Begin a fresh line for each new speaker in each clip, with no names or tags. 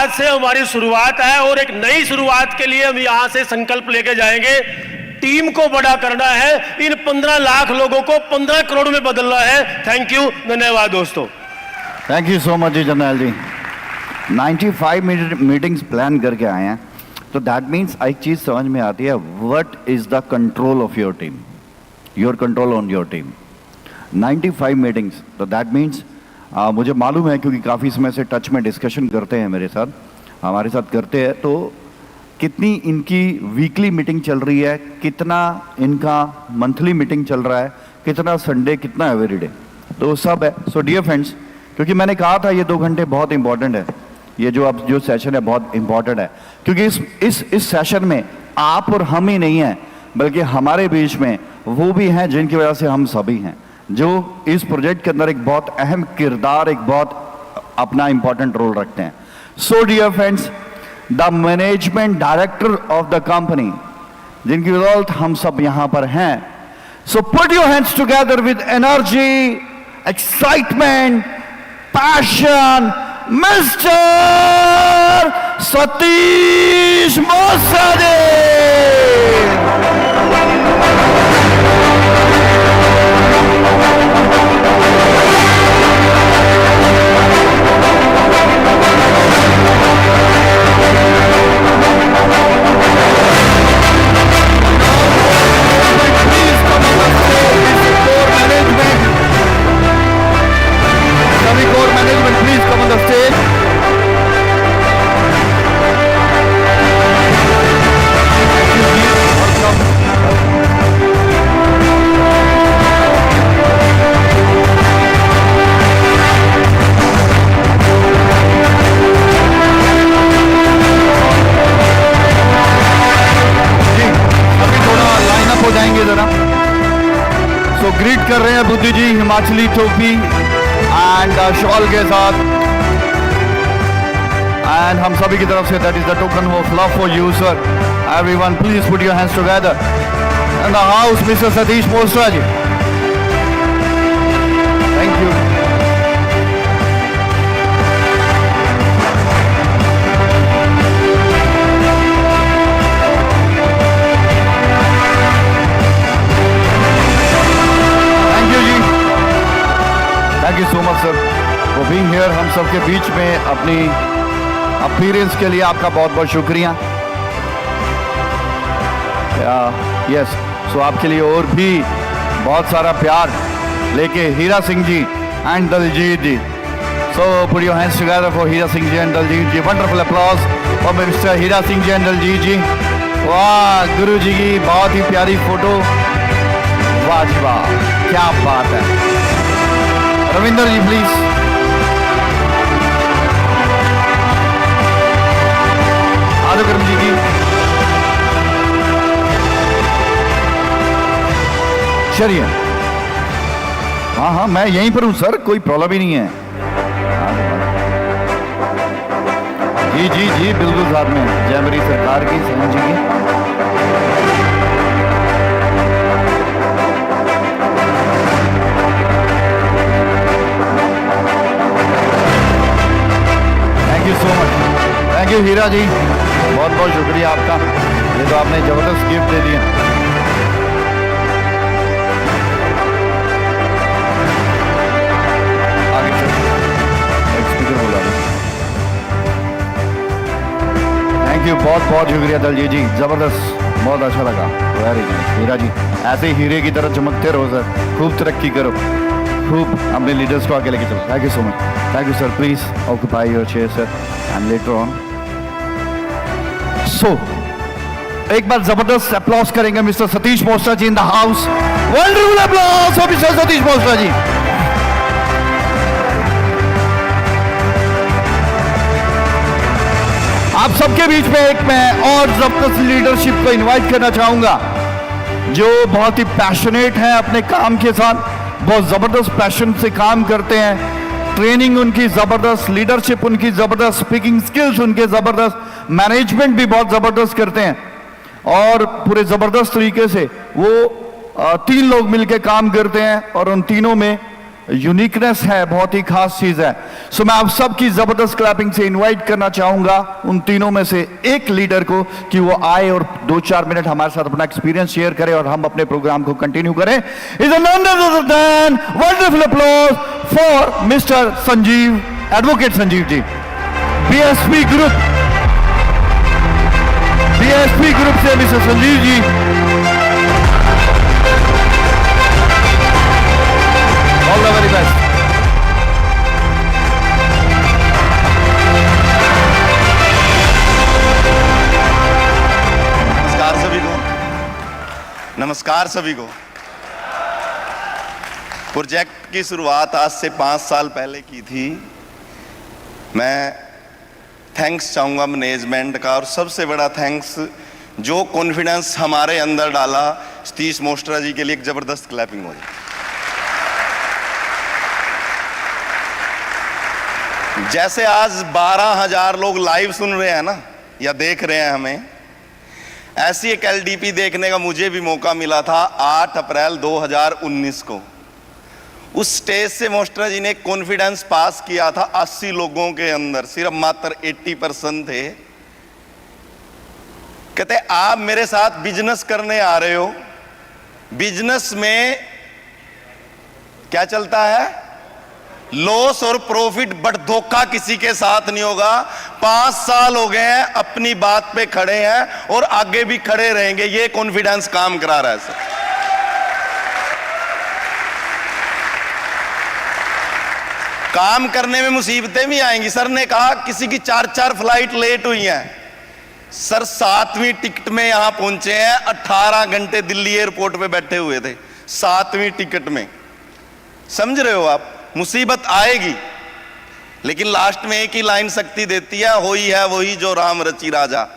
आज से हमारी शुरुआत है और एक नई शुरुआत के लिए हम यहां से संकल्प लेके जाएंगे। टीम को बड़ा करना है, इन 15 लाख लोगों को 15 करोड़ में बदलना है। थैंक यू, धन्यवाद दोस्तों।
Thank you so much ji Jarnail ji. 95 meetings plan करके आए हैं, तो दैट मीन्स एक चीज समझ में आती है, what is the control of your team, your control on your team. 95 meetings, तो दैट मीन्स मुझे मालूम है क्योंकि काफ़ी समय से टच में डिस्कशन करते हैं मेरे साथ, हमारे साथ करते हैं, तो कितनी इनकी वीकली मीटिंग चल रही है, कितना इनका मंथली मीटिंग चल रहा है, कितना संडे, कितना एवरीडे, तो सब है। सो डियर फ्रेंड्स, क्योंकि मैंने कहा था ये 2 घंटे बहुत इंपॉर्टेंट है, ये जो अब जो सेशन है बहुत इंपॉर्टेंट है, क्योंकि इस सेशन में आप और हम ही नहीं हैं, बल्कि हमारे बीच में वो भी हैं जिनकी वजह से हम सभी हैं, जो इस प्रोजेक्ट के अंदर एक बहुत अहम किरदार, एक बहुत अपना इंपॉर्टेंट रोल रखते हैं। So dear friends, the management director of the company, जिनकी बदौलत हम सब यहां पर हैं, so put your hands together with energy, excitement, passion, mister Satish Mosra ji. Greet कर रहे हैं बुद्धि जी हिमाचली टोपी एंड शॉल के साथ, एंड हम सभी की तरफ से that is the token of love for you sir. Everyone please put your hands together in the house, mister Satish Mosra ji. Thank you. Thank you so much sir for being here, हम सबके बीच में अपनी अपीयरेंस के लिए आपका बहुत बहुत शुक्रिया। यस, सो आपके लिए और भी बहुत सारा प्यार लेके Hira Singh ji and Daljeet ji. So put your hands together for Hira Singh ji and Daljeet ji. Wonderful applause for mister Hira Singh ji and Daljeet ji. वाह, गुरु जी की बहुत ही प्यारी फोटो, वाह जी वाह, क्या बात है। रविंदर जी प्लीज। आदुकर्म जी की। चलिए, हाँ हाँ मैं यहीं पर हूं सर, कोई प्रॉब्लम ही नहीं है। जी जी जी बिल्कुल साथ में, जय मेरी सरकार की, सीएम जी की। थैंक यू हीरा जी, बहुत बहुत शुक्रिया आपका, ये तो आपने जबरदस्त गिफ्ट दे दिया। आगे स्पीकर बोला। थैंक यू, बहुत बहुत शुक्रिया दलजीत जी, जबरदस्त, बहुत अच्छा लगा। वेरी नाइस हीरा जी, ऐसे ही हीरे की तरह चमकते रहो सर, खूब तरक्की करो, खूब अपने लीडर्स को आगे लेके चलो। Thank you so much. Thank you sir, please occupy your chair sir and later on. So एक बार जबरदस्त अप्लॉज करेंगे mister Satish Mosra ji in the house. Wonderful applause for mister Satish Mosra ji. आप सबके बीच में एक मैं और जबरदस्त लीडरशिप को इनवाइट करना चाहूंगा, जो बहुत ही पैशनेट हैं अपने काम के साथ, बहुत जबरदस्त पैशन से काम करते हैं, ट्रेनिंग उनकी जबरदस्त, लीडरशिप उनकी जबरदस्त, स्पीकिंग स्किल्स उनके जबरदस्त, मैनेजमेंट भी बहुत जबरदस्त करते हैं, और पूरे जबरदस्त तरीके से वो 3 लोग मिलकर काम करते हैं, और उन तीनों में यूनिकनेस है, बहुत ही खास चीज है। सो मैं आप सबकी जबरदस्त क्लैपिंग से इनवाइट करना चाहूंगा उन तीनों में से एक लीडर को कि वो आए और 2-4 मिनट हमारे साथ अपना एक्सपीरियंस शेयर करें और हम अपने प्रोग्राम को कंटिन्यू करें। Is a wonderful applause for mister Sanjeev, advocate Sanjeev ji, BSP group से mister Sanjeev ji. All the very best.
नमस्कार सभी को, नमस्कार सभी को। प्रोजेक्ट की शुरुआत आज से 5 साल पहले की थी। मैं थैंक्स चाहूँगा मैनेजमेंट का, और सबसे बड़ा थैंक्स जो कॉन्फिडेंस हमारे अंदर डाला। सतीश मोस्ट्रा जी के लिए एक ज़बरदस्त क्लैपिंग हो जाए। जैसे आज 12,000 लोग लाइव सुन रहे हैं ना, या देख रहे हैं हमें, ऐसी एक एलडीपी देखने का मुझे भी मौका मिला था 8 अप्रैल 2019 को। उस स्टेज से मोस्ट्रा जी ने कॉन्फिडेंस पास किया था 80 लोगों के अंदर, सिर्फ मात्र 80% थे। कहते आप मेरे साथ बिजनेस करने आ रहे हो, बिजनेस में क्या चलता है, लॉस और प्रॉफिट, बट धोखा किसी के साथ नहीं होगा। 5 साल हो गए हैं, अपनी बात पे खड़े हैं और आगे भी खड़े रहेंगे। ये कॉन्फिडेंस काम करा रहा है सर। काम करने में मुसीबतें भी आएंगी। सर ने कहा किसी की 4-4 फ्लाइट लेट हुई हैं। सर 7वीं टिकट में यहां पहुंचे हैं, 18 घंटे दिल्ली एयरपोर्ट पे बैठे हुए थे 7वीं टिकट में। समझ रहे हो आप, मुसीबत आएगी, लेकिन लास्ट में एक ही लाइन शक्ति देती है, होई है वही जो राम रची राजा।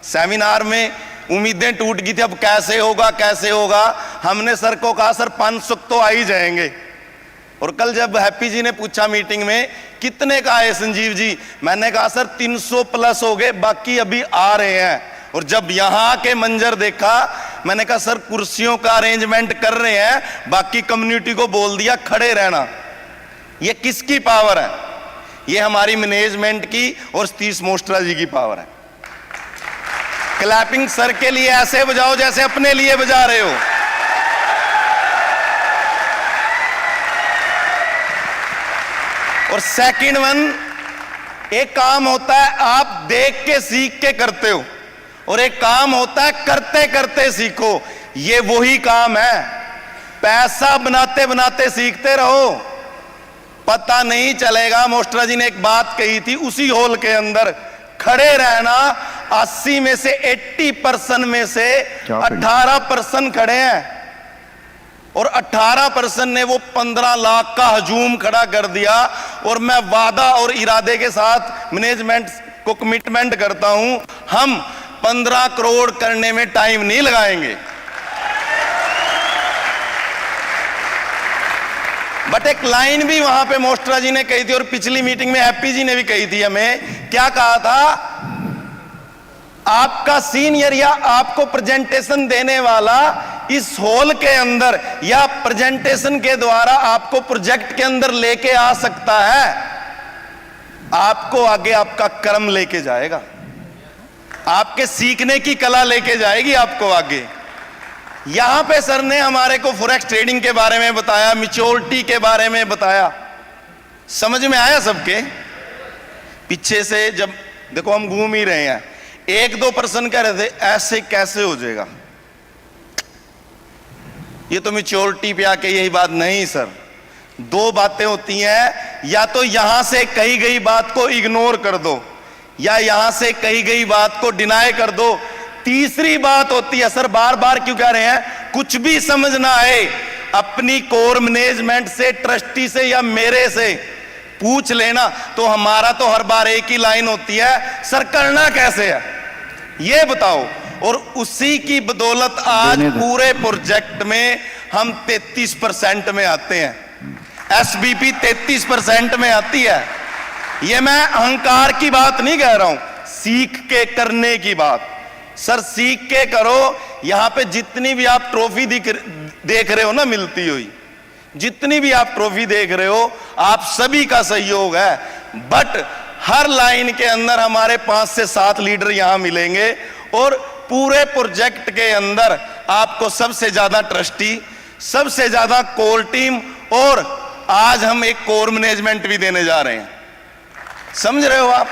सेमिनार में उम्मीदें टूट गई थी, अब कैसे होगा कैसे होगा। हमने सर को कहा सर 500 तो आ ही जाएंगे। और कल जब हैप्पी जी ने पूछा मीटिंग में कितने का आए संजीव जी, मैंने कहा सर 300 प्लस हो गए, बाकी अभी आ रहे हैं। और जब यहां के मंजर देखा, मैंने कहा सर कुर्सियों का अरेंजमेंट कर रहे हैं, बाकी कम्युनिटी को बोल दिया खड़े रहना। ये किसकी पावर है? ये हमारी मैनेजमेंट की और सतीश मोस्ट्रा जी की पावर है। क्लैपिंग सर के लिए ऐसे बजाओ जैसे अपने लिए बजा रहे हो। और सेकंड वन, एक काम होता है आप देख के सीख के करते हो, और एक काम होता है करते करते सीखो। ये वही काम है। पैसा बनाते बनाते सीखते रहो, पता नहीं चलेगा। मोस्ट्रा जी ने एक बात कही थी उसी हॉल के अंदर, खड़े रहना। 80 में से 80% में से 18% खड़े हैं, और 18% ने वो 15 लाख का हजूम खड़ा कर दिया। और मैं वादा और इरादे के साथ मैनेजमेंट को कमिटमेंट करता हूं, हम 15 करोड़ करने में टाइम नहीं लगाएंगे। बट एक लाइन भी वहां पे मोस्ट्रा जी ने कही थी, और पिछली मीटिंग में हैप्पी जी ने भी कही थी हमें। क्या कहा था? आपका सीनियर या आपको प्रेजेंटेशन देने वाला इस हॉल के अंदर या प्रेजेंटेशन के द्वारा आपको प्रोजेक्ट के अंदर लेके आ सकता है, आपको आगे आपका कर्म लेके जाएगा, आपके सीखने की कला लेके जाएगी आपको आगे। यहां पे सर ने हमारे को फॉरेक्स ट्रेडिंग के बारे में बताया, मैच्योरिटी के बारे में बताया। समझ में आया सबके? पीछे से जब देखो हम घूम ही रहे हैं, 1-2% कह रहे थे ऐसे कैसे हो जाएगा, ये तो मैच्योरिटी पे आके यही बात। नहीं सर, 2 बातें होती हैं, या तो यहां से कही गई बात को इग्नोर कर दो, या यहां से कही गई बात को डिनाई कर दो। तीसरी बात होती है, सर बार बार क्यों कह रहे हैं, कुछ भी समझ ना आए अपनी कोर मैनेजमेंट से, ट्रस्टी से या मेरे से पूछ लेना। तो हमारा तो हर बार एक ही लाइन होती है, सर करना कैसे है ये बताओ। और उसी की बदौलत आज पूरे प्रोजेक्ट में हम 33% में आते हैं, एसबीपी 33% में आती है। ये मैं अहंकार की बात नहीं कह रहा हूं, सीख के करने की बात। सर सीख के करो। यहां पे जितनी भी आप ट्रॉफी देख रहे हो ना मिलती हुई, जितनी भी आप ट्रॉफी देख रहे हो, आप सभी का सहयोग है। बट हर लाइन के अंदर हमारे 5 से 7 लीडर यहां मिलेंगे और पूरे प्रोजेक्ट के अंदर आपको सबसे ज्यादा ट्रस्टी, सबसे ज्यादा कोर टीम और आज हम एक कोर मैनेजमेंट भी देने जा रहे हैं। समझ रहे हो आप?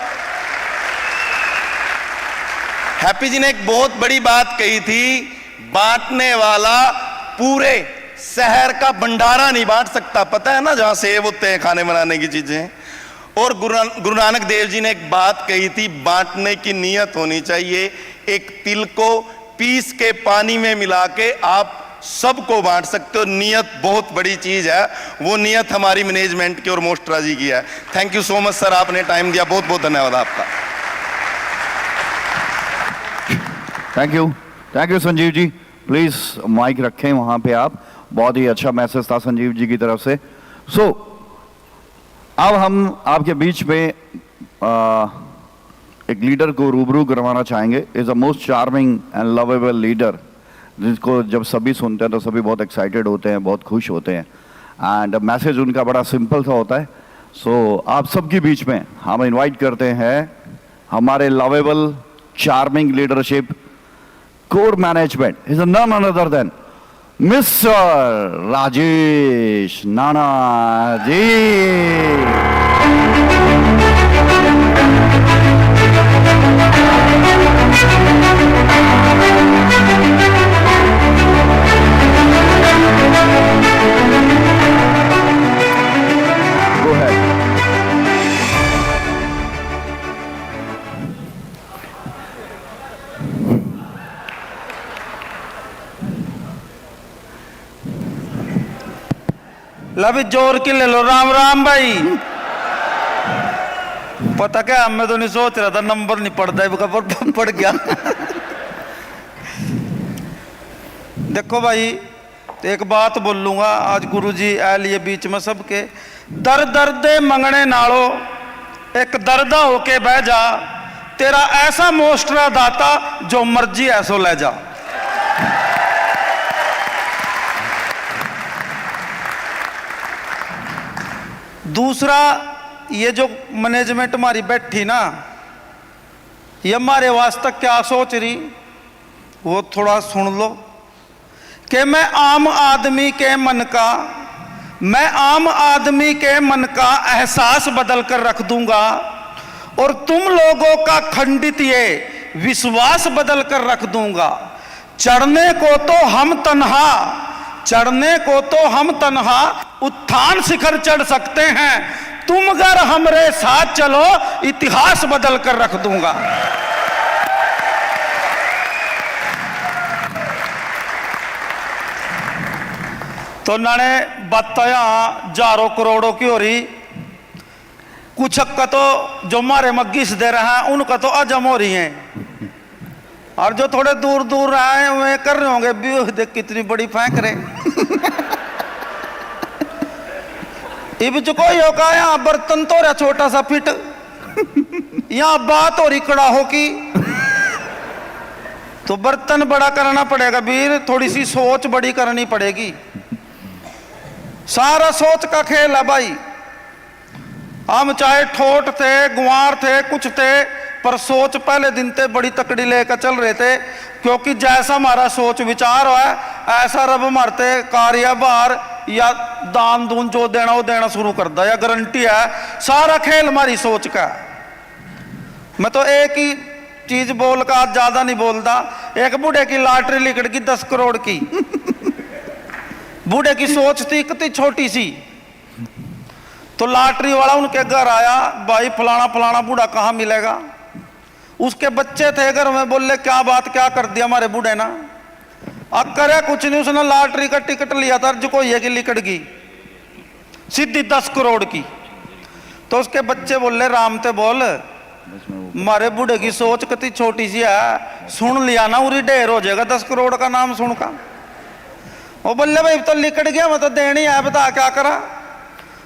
हैप्पी जी ने एक बहुत बड़ी बात कही थी, बांटने वाला पूरे शहर का भंडारा नहीं बांट सकता। पता है ना, जहां सेब होते हैं खाने बनाने की चीजें। और गुरु नानक देव जी ने एक बात कही थी, बांटने की नीयत होनी चाहिए। एक तिल को पीस के पानी में मिला के आप सबको बांट सकते हो। नियत बहुत बड़ी चीज है, वो नियत हमारी मैनेजमेंट की और मोस्ट्रा जी की है। Thank you so much sir, आपने टाइम दिया, बहुत बहुत धन्यवाद आपका।
Thank you Sanjeev ji. Please mic रखें वहां पे आप। बहुत ही अच्छा मैसेज था संजीव जी की तरफ से। अब हम आपके बीच में एक लीडर को रूबरू करवाना चाहेंगे। Is a most charming and lovable leader, जिसको जब सभी सुनते हैं तो सभी बहुत एक्साइटेड होते हैं, बहुत खुश होते हैं। एंड मैसेज उनका बड़ा सिंपल सा होता है। सो आप सबके बीच में हम इनवाइट करते हैं हमारे lovable charming leadership core management is none other than mister Rajesh Nana ji. Go ahead.
ला भी जोर की ले लो। राम राम भाई। पता क्या, मैं तो नहीं सोच रहा था, नंबर नहीं पड़ता है, पड़ गया। देखो भाई, एक बात बोल लूंगा आज, गुरुजी आ लिए बीच में सबके। दर दर्दे मंगने नालो एक दर्दा होके बह जा, तेरा ऐसा मोस्टरा दाता जो मर्जी ऐसो ले जा। दूसरा, ये जो मैनेजमेंट हमारी बैठी ना, ये हमारे वास्ते क्या सोच रही वो थोड़ा सुन लो। कि मैं आम आदमी के मन का एहसास बदल कर रख दूंगा और तुम लोगों का खंडित ये विश्वास बदल कर रख दूंगा। चढ़ने को तो हम तन्हा उत्थान शिखर चढ़ सकते हैं, तुम अगर हमरे साथ चलो इतिहास बदल कर रख दूंगा। तो नाने बात यहां हजारों करोड़ों की हो रही, कुछ का तो जो हमारे मग्गिस दे रहे हैं उनका तो अजम हो रही हैं, और जो थोड़े दूर दूर आए वे कर रहे होंगे भी देख कितनी बड़ी फेंक रहे। इब जो कोई होगा यहाँ बर्तन तो रहा छोटा सा फिट, यहाँ बात हो रही कड़ाहों की, तो बर्तन बड़ा करना पड़ेगा वीर, थोड़ी सी सोच बड़ी करनी पड़ेगी। सारा सोच का खेल है भाई। हम चाहे ठोट थे, गुआर थे, कुछ थे, पर सोच पहले दिन ते बड़ी तकड़ी लेकर चल रहे थे, क्योंकि जैसा हमारा सोच विचार है ऐसा रब मारते कार्य बार या दान दून जो देना वो देना शुरू कर दिया, गारंटी है। सारा खेल हमारी सोच का। मैं तो एक ही चीज बोल का ज्यादा नहीं बोलता। एक बूढ़े की लॉटरी निकल गई 10 करोड़ की। बूढ़े की सोच थी कितनी छोटी सी, तो लॉटरी वाला उनके घर आया, भाई फलाना फलाना बूढ़ा कहाँ मिलेगा। उसके बच्चे थे घर में, बोले क्या बात क्या कर दिया हमारे बूढ़े ना। अब करे कुछ नहीं, उसने लॉटरी का टिकट लिया था जो कोई की लिकट गई सीधी 10 करोड़ की। तो उसके बच्चे बोले राम ते बोल, हमारे बूढ़े की सोच कितनी छोटी सी है, सुन लिया ना उरी ढेर हो जाएगा 10 करोड़ का नाम सुन का। वो बोले भाई तो लिकट गया, मैं तो देनी है, बता क्या करा।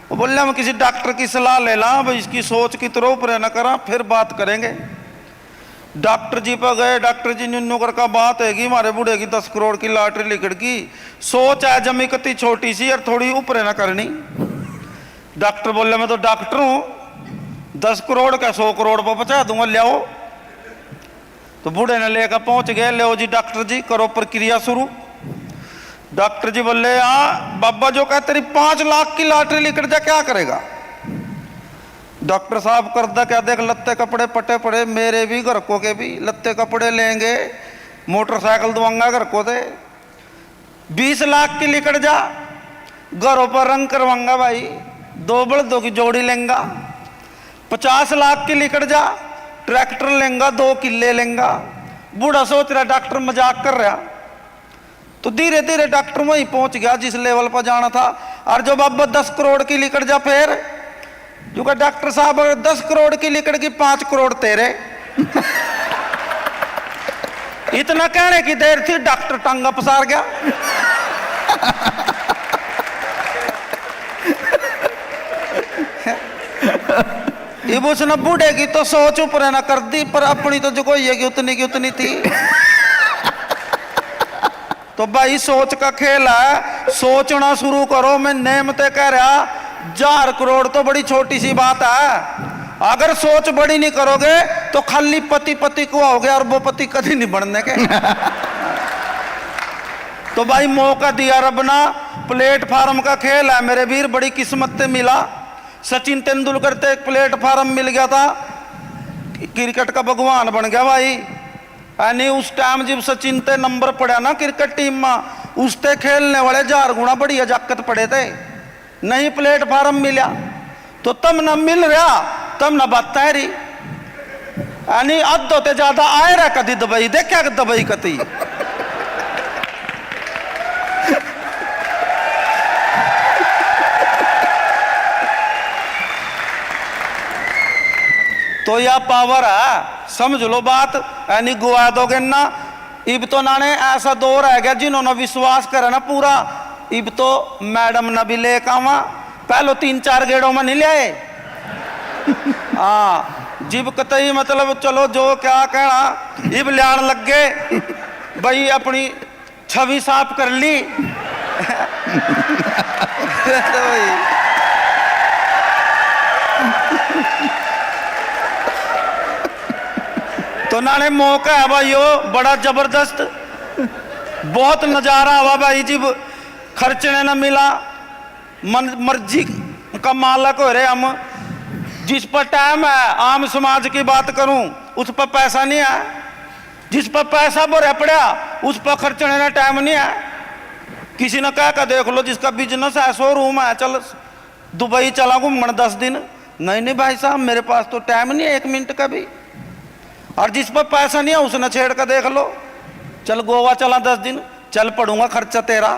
वो बोले हम किसी डॉक्टर की सलाह ले ला, भाई इसकी सोच की तरह ऊपर न करा, फिर बात करेंगे। डॉक्टर जी पर गए, डॉक्टर जी ने नुकर का बात है कि हमारे बूढ़े की 10 करोड़ की लॉटरी लिकड़ की, सोच है जमी कती छोटी सी और थोड़ी ऊपर ना करनी। डॉक्टर बोले मैं तो डॉक्टर हूं, 10 करोड़ का 100 करोड़ पर पहुंचा दूंगा, ले आओ। तो बूढ़े ने लेकर पहुंच गए, ले जी डॉक्टर जी करो प्रक्रिया शुरू। डॉक्टर जी बोले हाँ बाबा जो कह तेरी 5 लाख की लॉटरी लिकड़ जा क्या करेगा। डॉक्टर साहब करदा क्या, देख लत्ते कपड़े पटे पड़े, मेरे भी घर को के भी लत्ते कपड़े लेंगे, मोटरसाइकिल दूंगा घर को दे। 20 लाख की लिकड़ जा, घरों पर रंग करवाऊंगा भाई, 2 बलदों की जोड़ी लेंगा। 50 लाख की लिकड़ जा, ट्रैक्टर लेंगा, 2 किले लेंगा। बूढ़ा सोच रहा डॉक्टर मजाक कर रहा। तो धीरे धीरे डॉक्टर वहीं पहुंच गया जिस लेवल पर जाना था। और जो बाबा 10 करोड़ की लिकड़ जा, फिर जो कहा डॉक्टर साहब 10 करोड़ की लिकड़ की 5 करोड़ तेरे। इतना कहने की देर थी डॉक्टर टांगा पसार गया। अब उसने बूढ़े की तो सोच ऊपर ना कर दी, पर अपनी तो जो कोई है कि उतनी की उतनी थी। तो भाई सोच का खेल है, सोचना शुरू करो। मैं नेमते कह रहा 1000 करोड़ तो बड़ी छोटी सी बात है। अगर सोच बड़ी नहीं करोगे तो खाली पति पति को आओगे और वो पति कभी नहीं बनने के। तो भाई मौका दिया रब ना, प्लेटफार्म का खेल है मेरे वीर, बड़ी किस्मत से मिला। सचिन तेंदुलकर से एक प्लेटफार्म मिल गया था, क्रिकेट का भगवान बन गया भाई। यानी उस टाइम जब सचिन ते नंबर पड़ा ना क्रिकेट टीम में, उसते खेलने वाले 1000 गुना बढ़िया जाकत पड़े थे। नहीं प्लेटफार्म मिला तो तब न मिल रहा, तब न बात है रही। यानी अद्धों ते ज्यादा आए रहा कदी दुबई, देखा दुबई कती। तो यह पावर है, समझ लो बात। यानी गुआ दोगे ना। इब तो नाने ऐसा दौर आ गया जिन्होंने विश्वास करा ना पूरा, इब तो मैडम न भी ले कावा, पहले 3-4 गेड़ों में नहीं ले। हाँ जिब कतई मतलब चलो जो क्या कहना, इब लियान लग गए भाई, अपनी छवि साफ कर ली। तो भाई तो नाने मौका है भाई यो बड़ा जबरदस्त, बहुत नजारा हुआ भाई। जब खर्चने न मिला, मर्जी का मालक हो रहे हम। जिस पर टाइम है, आम समाज की बात करूं, उस पर पैसा नहीं है। जिस पर पैसा भरा पड़ा उस पर खर्चने का टाइम नहीं है। किसी ने कहा का देख लो जिसका बिजनेस है, शोरूम है, चल दुबई चला घूमन 10 दिन। नहीं नहीं भाई साहब मेरे पास तो टाइम नहीं है 1 मिनट का भी। और जिस पर पैसा नहीं है उसने छेड़ कर देख लो, चल गोवा चला 10 दिन, चल पड़ूंगा खर्चा तेरा।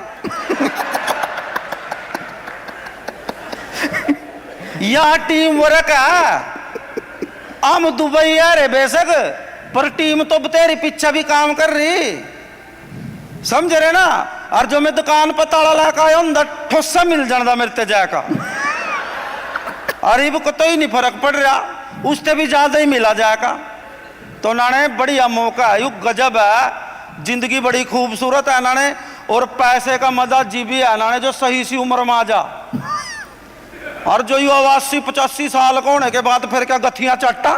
यह टीम वर्क है। हम दुबई आ रहे बेशक, पर टीम तो तेरी पीछे भी काम कर रही, समझ रहे ना। और जो मैं दुकान पर ताला लेकर आया अंदर ठोसा मिल जाना मेरे ते जाएगा। अरे को तो ही नहीं फर्क पड़ रहा, उससे भी ज्यादा ही मिला जाएगा। तो नाने बढ़िया मौका है, यू गजब है। जिंदगी बड़ी खूबसूरत है नाने, और पैसे का मजा जीवी है नाने जो सही सी उम्र में आ जा। और जो यू 80-85 साल का होने के बाद फिर क्या गथियां चट्टा।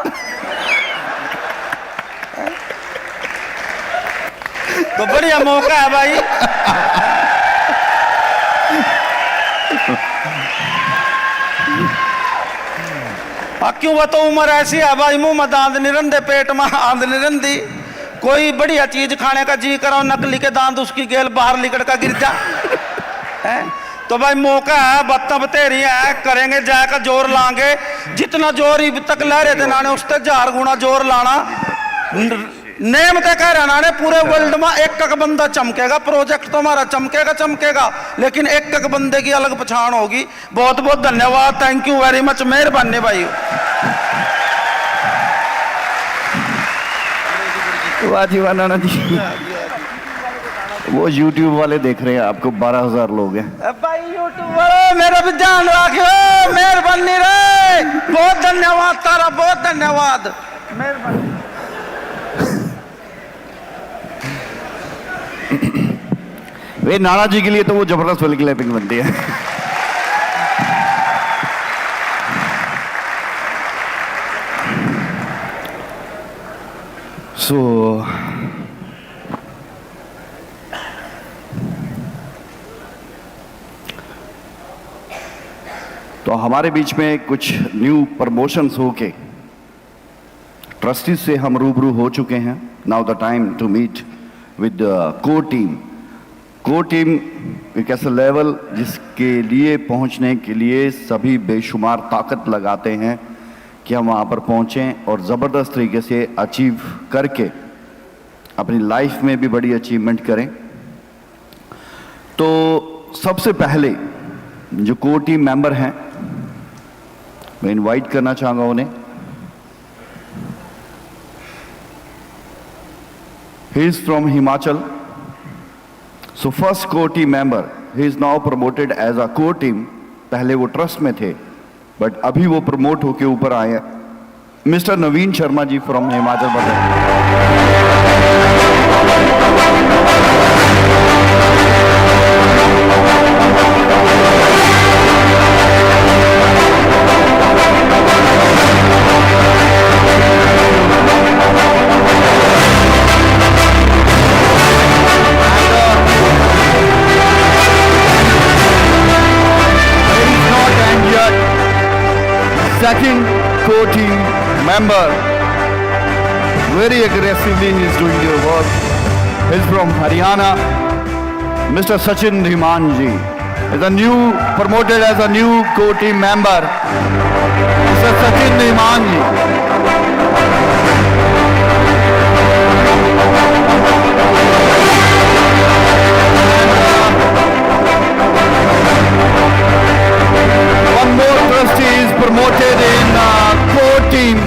तो बढ़िया मौका है भाई। क्यों वो तो उम्र ऐसी है भाई, मुंह में दांत नहीं रंधे, पेट में आंद नहीं रंधी। कोई बढ़िया चीज खाने का जी करो, नकली के दांत उसकी गेल बाहर निकल का गिर जा। तो भाई मौका है, बत्ता बतेरी है, करेंगे जाकर जोर लाएंगे। जितना जोर इब तक ला रहे थे नाने, उससे 1000 गुना जोर लाना। नेम तय कह रहा नाने, पूरे वर्ल्ड में एक बंदा चमकेगा। प्रोजेक्ट तो हमारा चमकेगा चमकेगा, लेकिन एक बंदे की अलग पहचान होगी। बहुत बहुत धन्यवाद, थैंक यू वेरी मच, मेहरबानी भाई।
वाह जी वाह नाना जी। वो YouTube वाले देख रहे हैं आपको, 12,000 लोग हैं
भाई। YouTube वाले मेरा भी ध्यान रखियो, मेहरबानी रे। बहुत धन्यवाद तारा, बहुत धन्यवाद, मेहरबानी।
वे नाना जी के लिए तो वो जबरदस्त वाली क्लैपिंग बनती है। तो हमारे बीच में कुछ न्यू प्रमोशंस होके ट्रस्टीज से हम रूबरू हो चुके हैं। Now the time to meet with core team. Core team एक ऐसा लेवल जिसके लिए पहुंचने के लिए सभी बेशुमार ताकत लगाते हैं कि हम वहाँ पर पहुँचें और ज़बरदस्त तरीके से अचीव करके अपनी लाइफ में भी बड़ी अचीवमेंट करें। तो सबसे पहले जो कोर टीम मेंबर हैं मैं इनवाइट करना चाहूँगा उन्हें। He is from Himachal. So first core team member, he is now promoted as a core team. पहले वो ट्रस्ट में थे, बट अभी वो प्रमोट होके ऊपर आए हैं। Mister Naveen Sharma ji from Himachal Pradesh. Second core team member, very aggressively he is doing your work. He is from Haryana, Mr. Sachin Dhiman ji is a new promoted as a new core team member. Mr. Sachin Dhiman ji. One more trustee is promoted in core team.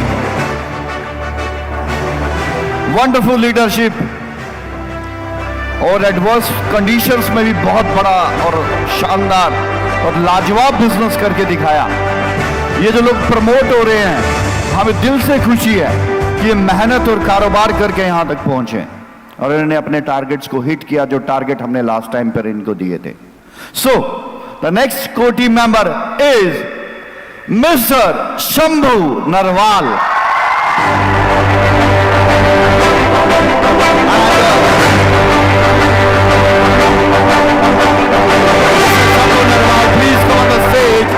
Wonderful leadership और adverse conditions में भी बहुत बड़ा और शानदार और लाजवाब business करके दिखाया। ये जो लोग प्रमोट हो रहे हैं, हमें दिल से खुशी है कि ये मेहनत और कारोबार करके यहाँ तक पहुँचे और इन्होंने अपने टारगेट्स को हिट किया जो टारगेट हमने लास्ट टाइम पर इनको दिए थे। So the next core team member is Mr. Shambhu Narwal. Shambhu Narwal, please come on the stage.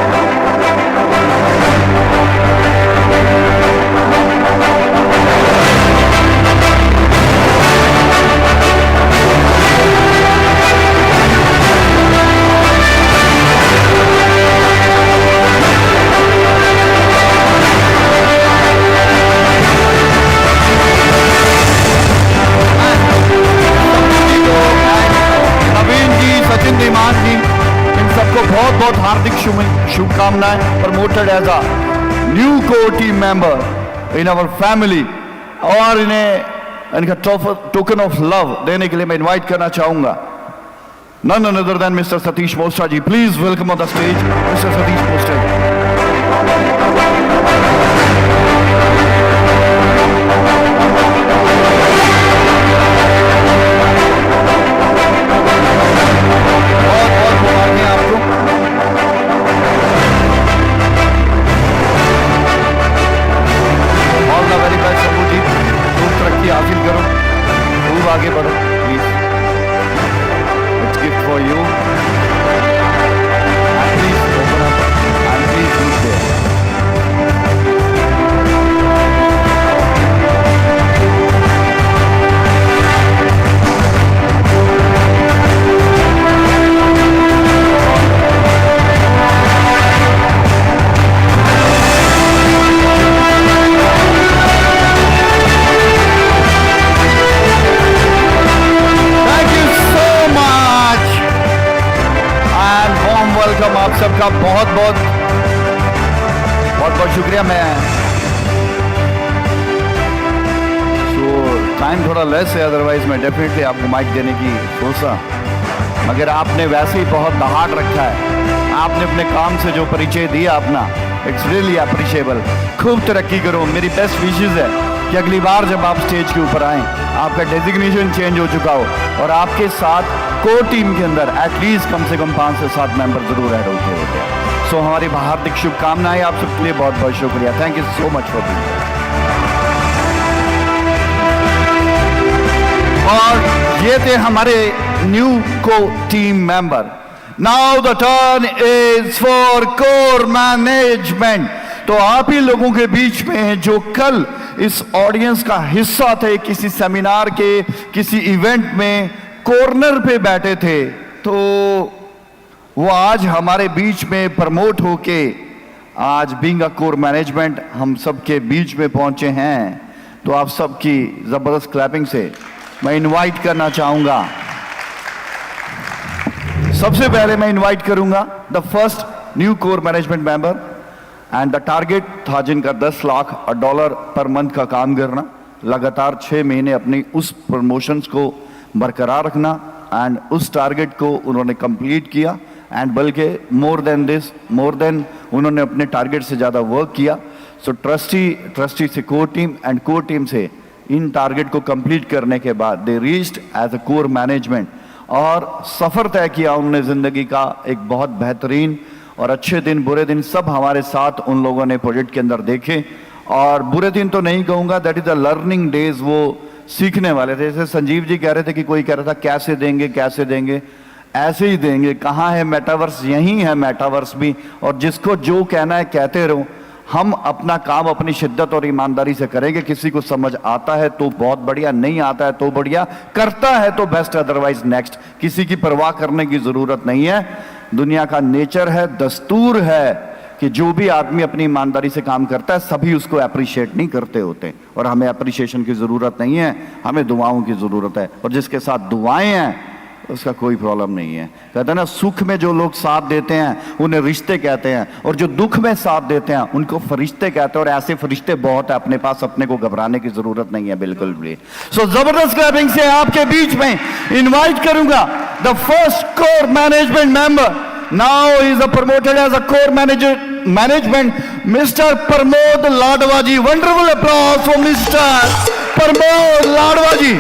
Sachin Dhiman ji, इन सबको बहुत बहुत हार्दिक शुभकामनाएं। Promoted as a new core team member in our family और इन्हें इनका टोकन ऑफ लव देने के लिए मैं इनवाइट करना चाहूंगा none other than Mr. Satish Mostra ji. Please welcome on the stage Mr. Satish Mostra ji. हासिल करो, खूब आगे बढ़ो please. It's gift for you and please open up and please use their. Welcome आप सबका बहुत बहुत शुक्रिया। मैं टाइम थोड़ा लेस है, अदरवाइज मैं डेफिनेटली आपको माइक देने की सोचा, मगर आपने वैसे ही बहुत दहाड़ रखा है। आपने अपने काम से जो परिचय दिया अपना, इट्स रियली अप्रिशिएबल। खूब तरक्की करो, मेरी बेस्ट विशेस है कि अगली बार जब आप स्टेज के ऊपर आए, आपका डेजिग्नेशन चेंज हो चुका हो और आपके साथ को टीम के अंदर एटलीस्ट कम से कम 5 से 7 मेंबर जरूर ऐड होते हैं। सो हमारी हार्दिक शुभकामनाएं आप सबके लिए, बहुत बहुत शुक्रिया। Thank you so much for being here. और ये थे हमारे न्यू को team member. Now the turn is for core management. तो आप ही लोगों के बीच में हैं जो कल इस ऑडियंस का हिस्सा थे, किसी सेमिनार के, किसी इवेंट में कॉर्नर पे बैठे थे, तो वो आज हमारे बीच में प्रमोट होके आज बीइंग अ कोर मैनेजमेंट हम सबके बीच में पहुंचे हैं। तो आप सबकी जबरदस्त क्लैपिंग से मैं इनवाइट करना चाहूंगा। सबसे पहले मैं इनवाइट करूंगा the first new core management member, and the target था जिनका $10 लाख पर मंथ का काम करना, लगातार 6 महीने अपनी उस प्रमोशंस को बरकरार रखना, एंड उस टारगेट को उन्होंने कंप्लीट किया, एंड बल्कि मोर देन उन्होंने अपने टारगेट से ज़्यादा वर्क किया। सो ट्रस्टी से core team and core team से इन टारगेट को कंप्लीट करने के बाद they reached as a core management, और सफ़र तय किया उन्होंने ज़िंदगी का एक बहुत बेहतरीन, और अच्छे दिन बुरे दिन सब हमारे साथ उन लोगों ने प्रोजेक्ट के अंदर देखे। और बुरे दिन तो नहीं कहूँगा, that is the learning days, वो सीखने वाले थे। जैसे संजीव जी कह रहे थे कि कोई कह रहा था कैसे देंगे, ऐसे ही देंगे। कहाँ है मेटावर्स? यहीं है मेटावर्स भी, और जिसको जो कहना है कहते रहो। हम अपना काम अपनी शिद्दत और ईमानदारी से करेंगे। किसी को समझ आता है तो बहुत बढ़िया, नहीं आता है तो बढ़िया, करता है तो बेस्ट, अदरवाइज नेक्स्ट। किसी की परवाह करने की जरूरत नहीं है। दुनिया का नेचर है, दस्तूर है कि जो भी आदमी अपनी ईमानदारी से काम करता है सभी उसको अप्रिशिएट नहीं करते होते, और हमें अप्रिशिएशन की जरूरत नहीं है, हमें दुआओं की जरूरत है। और जिसके साथ दुआएं हैं उसका कोई प्रॉब्लम नहीं है। कहते हैं ना, सुख में जो लोग साथ देते हैं उन्हें रिश्ते कहते हैं, और जो दुख में साथ देते हैं उनको फरिश्ते कहते हैं। और ऐसे फरिश्ते बहुत है अपने पास, अपने को घबराने की जरूरत नहीं है बिल्कुल भी। सो जबरदस्त क्लैपिंग से आपके बीच में इनवाइट करूंगा the first core management member. Now is promoted as a core management mister Pramod Ladwa ji. Wonderful applause for mister Pramod Ladwa ji.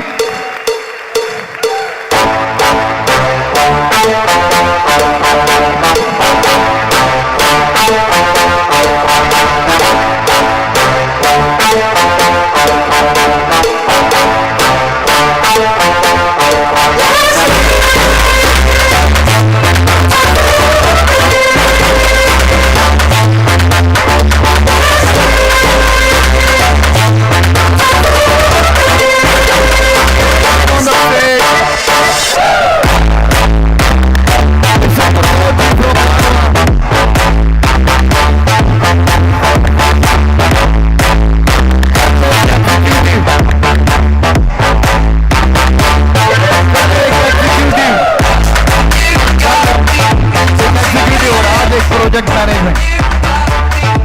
Project management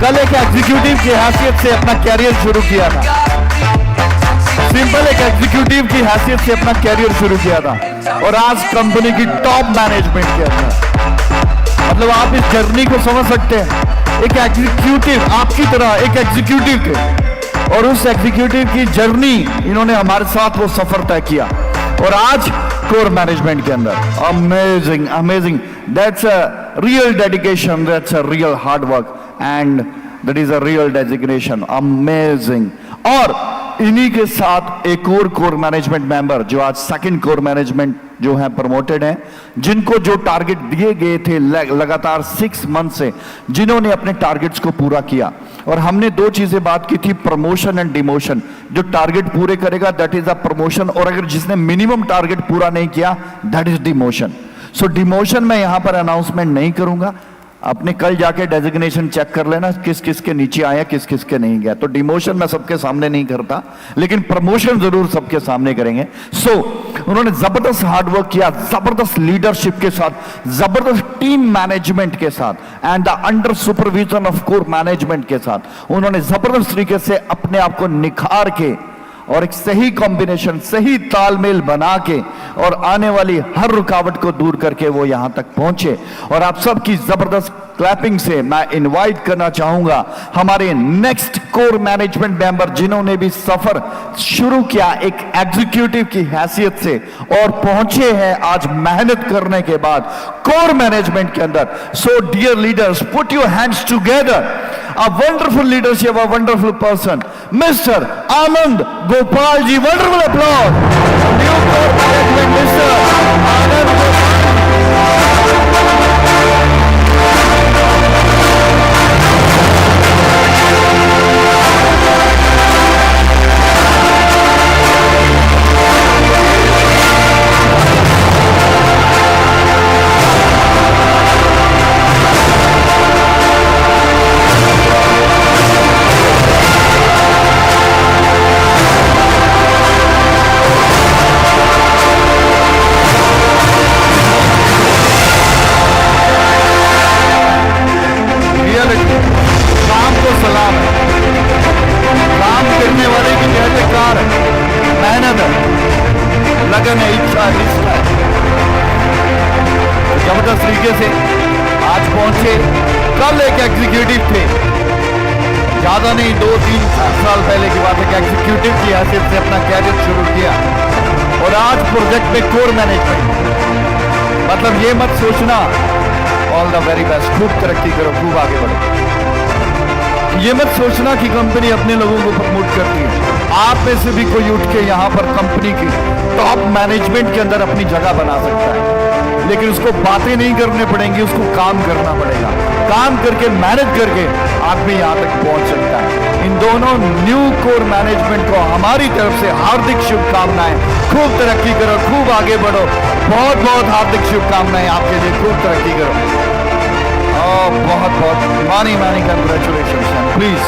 कल एक एग्जीक्यूटिव की हैसियत से अपना कैरियर शुरू किया था। सिंपल एक एग्जीक्यूटिव की हैसियत से अपना कैरियर शुरू किया था, और आज कंपनी की टॉप मैनेजमेंट के अंदर। मतलब आप इस जर्नी को समझ सकते हैं। एक एग्जीक्यूटिव आपकी तरह एक एग्जीक्यूटिव थे, और उस एग्जीक्यूटिव की जर्नी इन्होंने हमारे साथ वो सफर तय किया, और आज कोर मैनेजमेंट के अंदर। Amazing that's a real dedication, that's a real hard work, and that is a real designation. Amazing. और इन्हीं के साथ एक और कोर मैनेजमेंट मेंबर जो आज सेकंड कोर मैनेजमेंट जो है प्रमोटेड हैं, जिनको जो टारगेट दिए गए थे लगातार 6 मंथ से, जिन्होंने अपने टारगेट्स को पूरा किया। और हमने 2 चीजें बात की थी, प्रमोशन एंड डिमोशन। जो टारगेट पूरे करेगा दैट इज अ प्रमोशन, और अगर जिसने मिनिमम टारगेट पूरा नहीं किया that is demotion. So demotion मैं यहां पर अनाउंसमेंट नहीं करूंगा, अपने कल जाके डेजिग्नेशन चेक कर लेना किस किस के नीचे आया, किस किस के नहीं गया। तो डिमोशन मैं सबके सामने नहीं करता, लेकिन प्रमोशन जरूर सबके सामने करेंगे। सो उन्होंने जबरदस्त हार्डवर्क किया, जबरदस्त लीडरशिप के साथ, जबरदस्त टीम मैनेजमेंट के साथ, and the under supervision of core management के साथ उन्होंने जबरदस्त तरीके से अपने आप को निखार के, और एक सही कॉम्बिनेशन, सही तालमेल बना के, और आने वाली हर रुकावट को दूर करके वो यहां तक पहुंचे। और आप सबकी जबरदस्त क्लैपिंग से मैं इनवाइट करना चाहूंगा हमारे नेक्स्ट कोर मैनेजमेंट मेंबर जिन्होंने भी सफर शुरू किया एक एग्जीक्यूटिव की हैसियत से और पहुंचे हैं आज मेहनत करने के बाद कोर मैनेजमेंट के अंदर। So dear leaders, put your hands together, a wonderful leadership, a wonderful person, Mr. Anand Gopal ji. Wonderful applause. New core management, Mr. Anand Gopal. लगन है, इच्छा है, निष्ठा है। जबरदस्त तरीके से आज पहुंचे। कल एक एग्जीक्यूटिव थे, ज्यादा नहीं 2-3 साल पहले की बात है कि एग्जीक्यूटिव की हैसियत से अपना कैरियर शुरू किया और आज प्रोजेक्ट में कोर मैनेजमेंट। मतलब ये मत सोचना ऑल द वेरी बेस्ट, खूब तरक्की करो, खूब आगे बढ़ो। ये मत सोचना कि कंपनी अपने लोगों को प्रमोट करती है। आप में से भी कोई उठ के यहाँ पर कंपनी की टॉप मैनेजमेंट के अंदर अपनी जगह बना सकता है, लेकिन उसको बातें नहीं करने पड़ेंगी, उसको काम करना पड़ेगा। काम करके, मेहनत करके आदमी यहाँ तक पहुंच सकता है। इन दोनों न्यू कोर मैनेजमेंट को हमारी तरफ से हार्दिक शुभकामनाएं। खूब तरक्की करो, खूब आगे बढ़ो। बहुत बहुत हार्दिक शुभकामनाएं आपके लिए, खूब तरक्की करो। बहुत बहुत मानी कंग्रेचुलेशंस एंड प्लीज।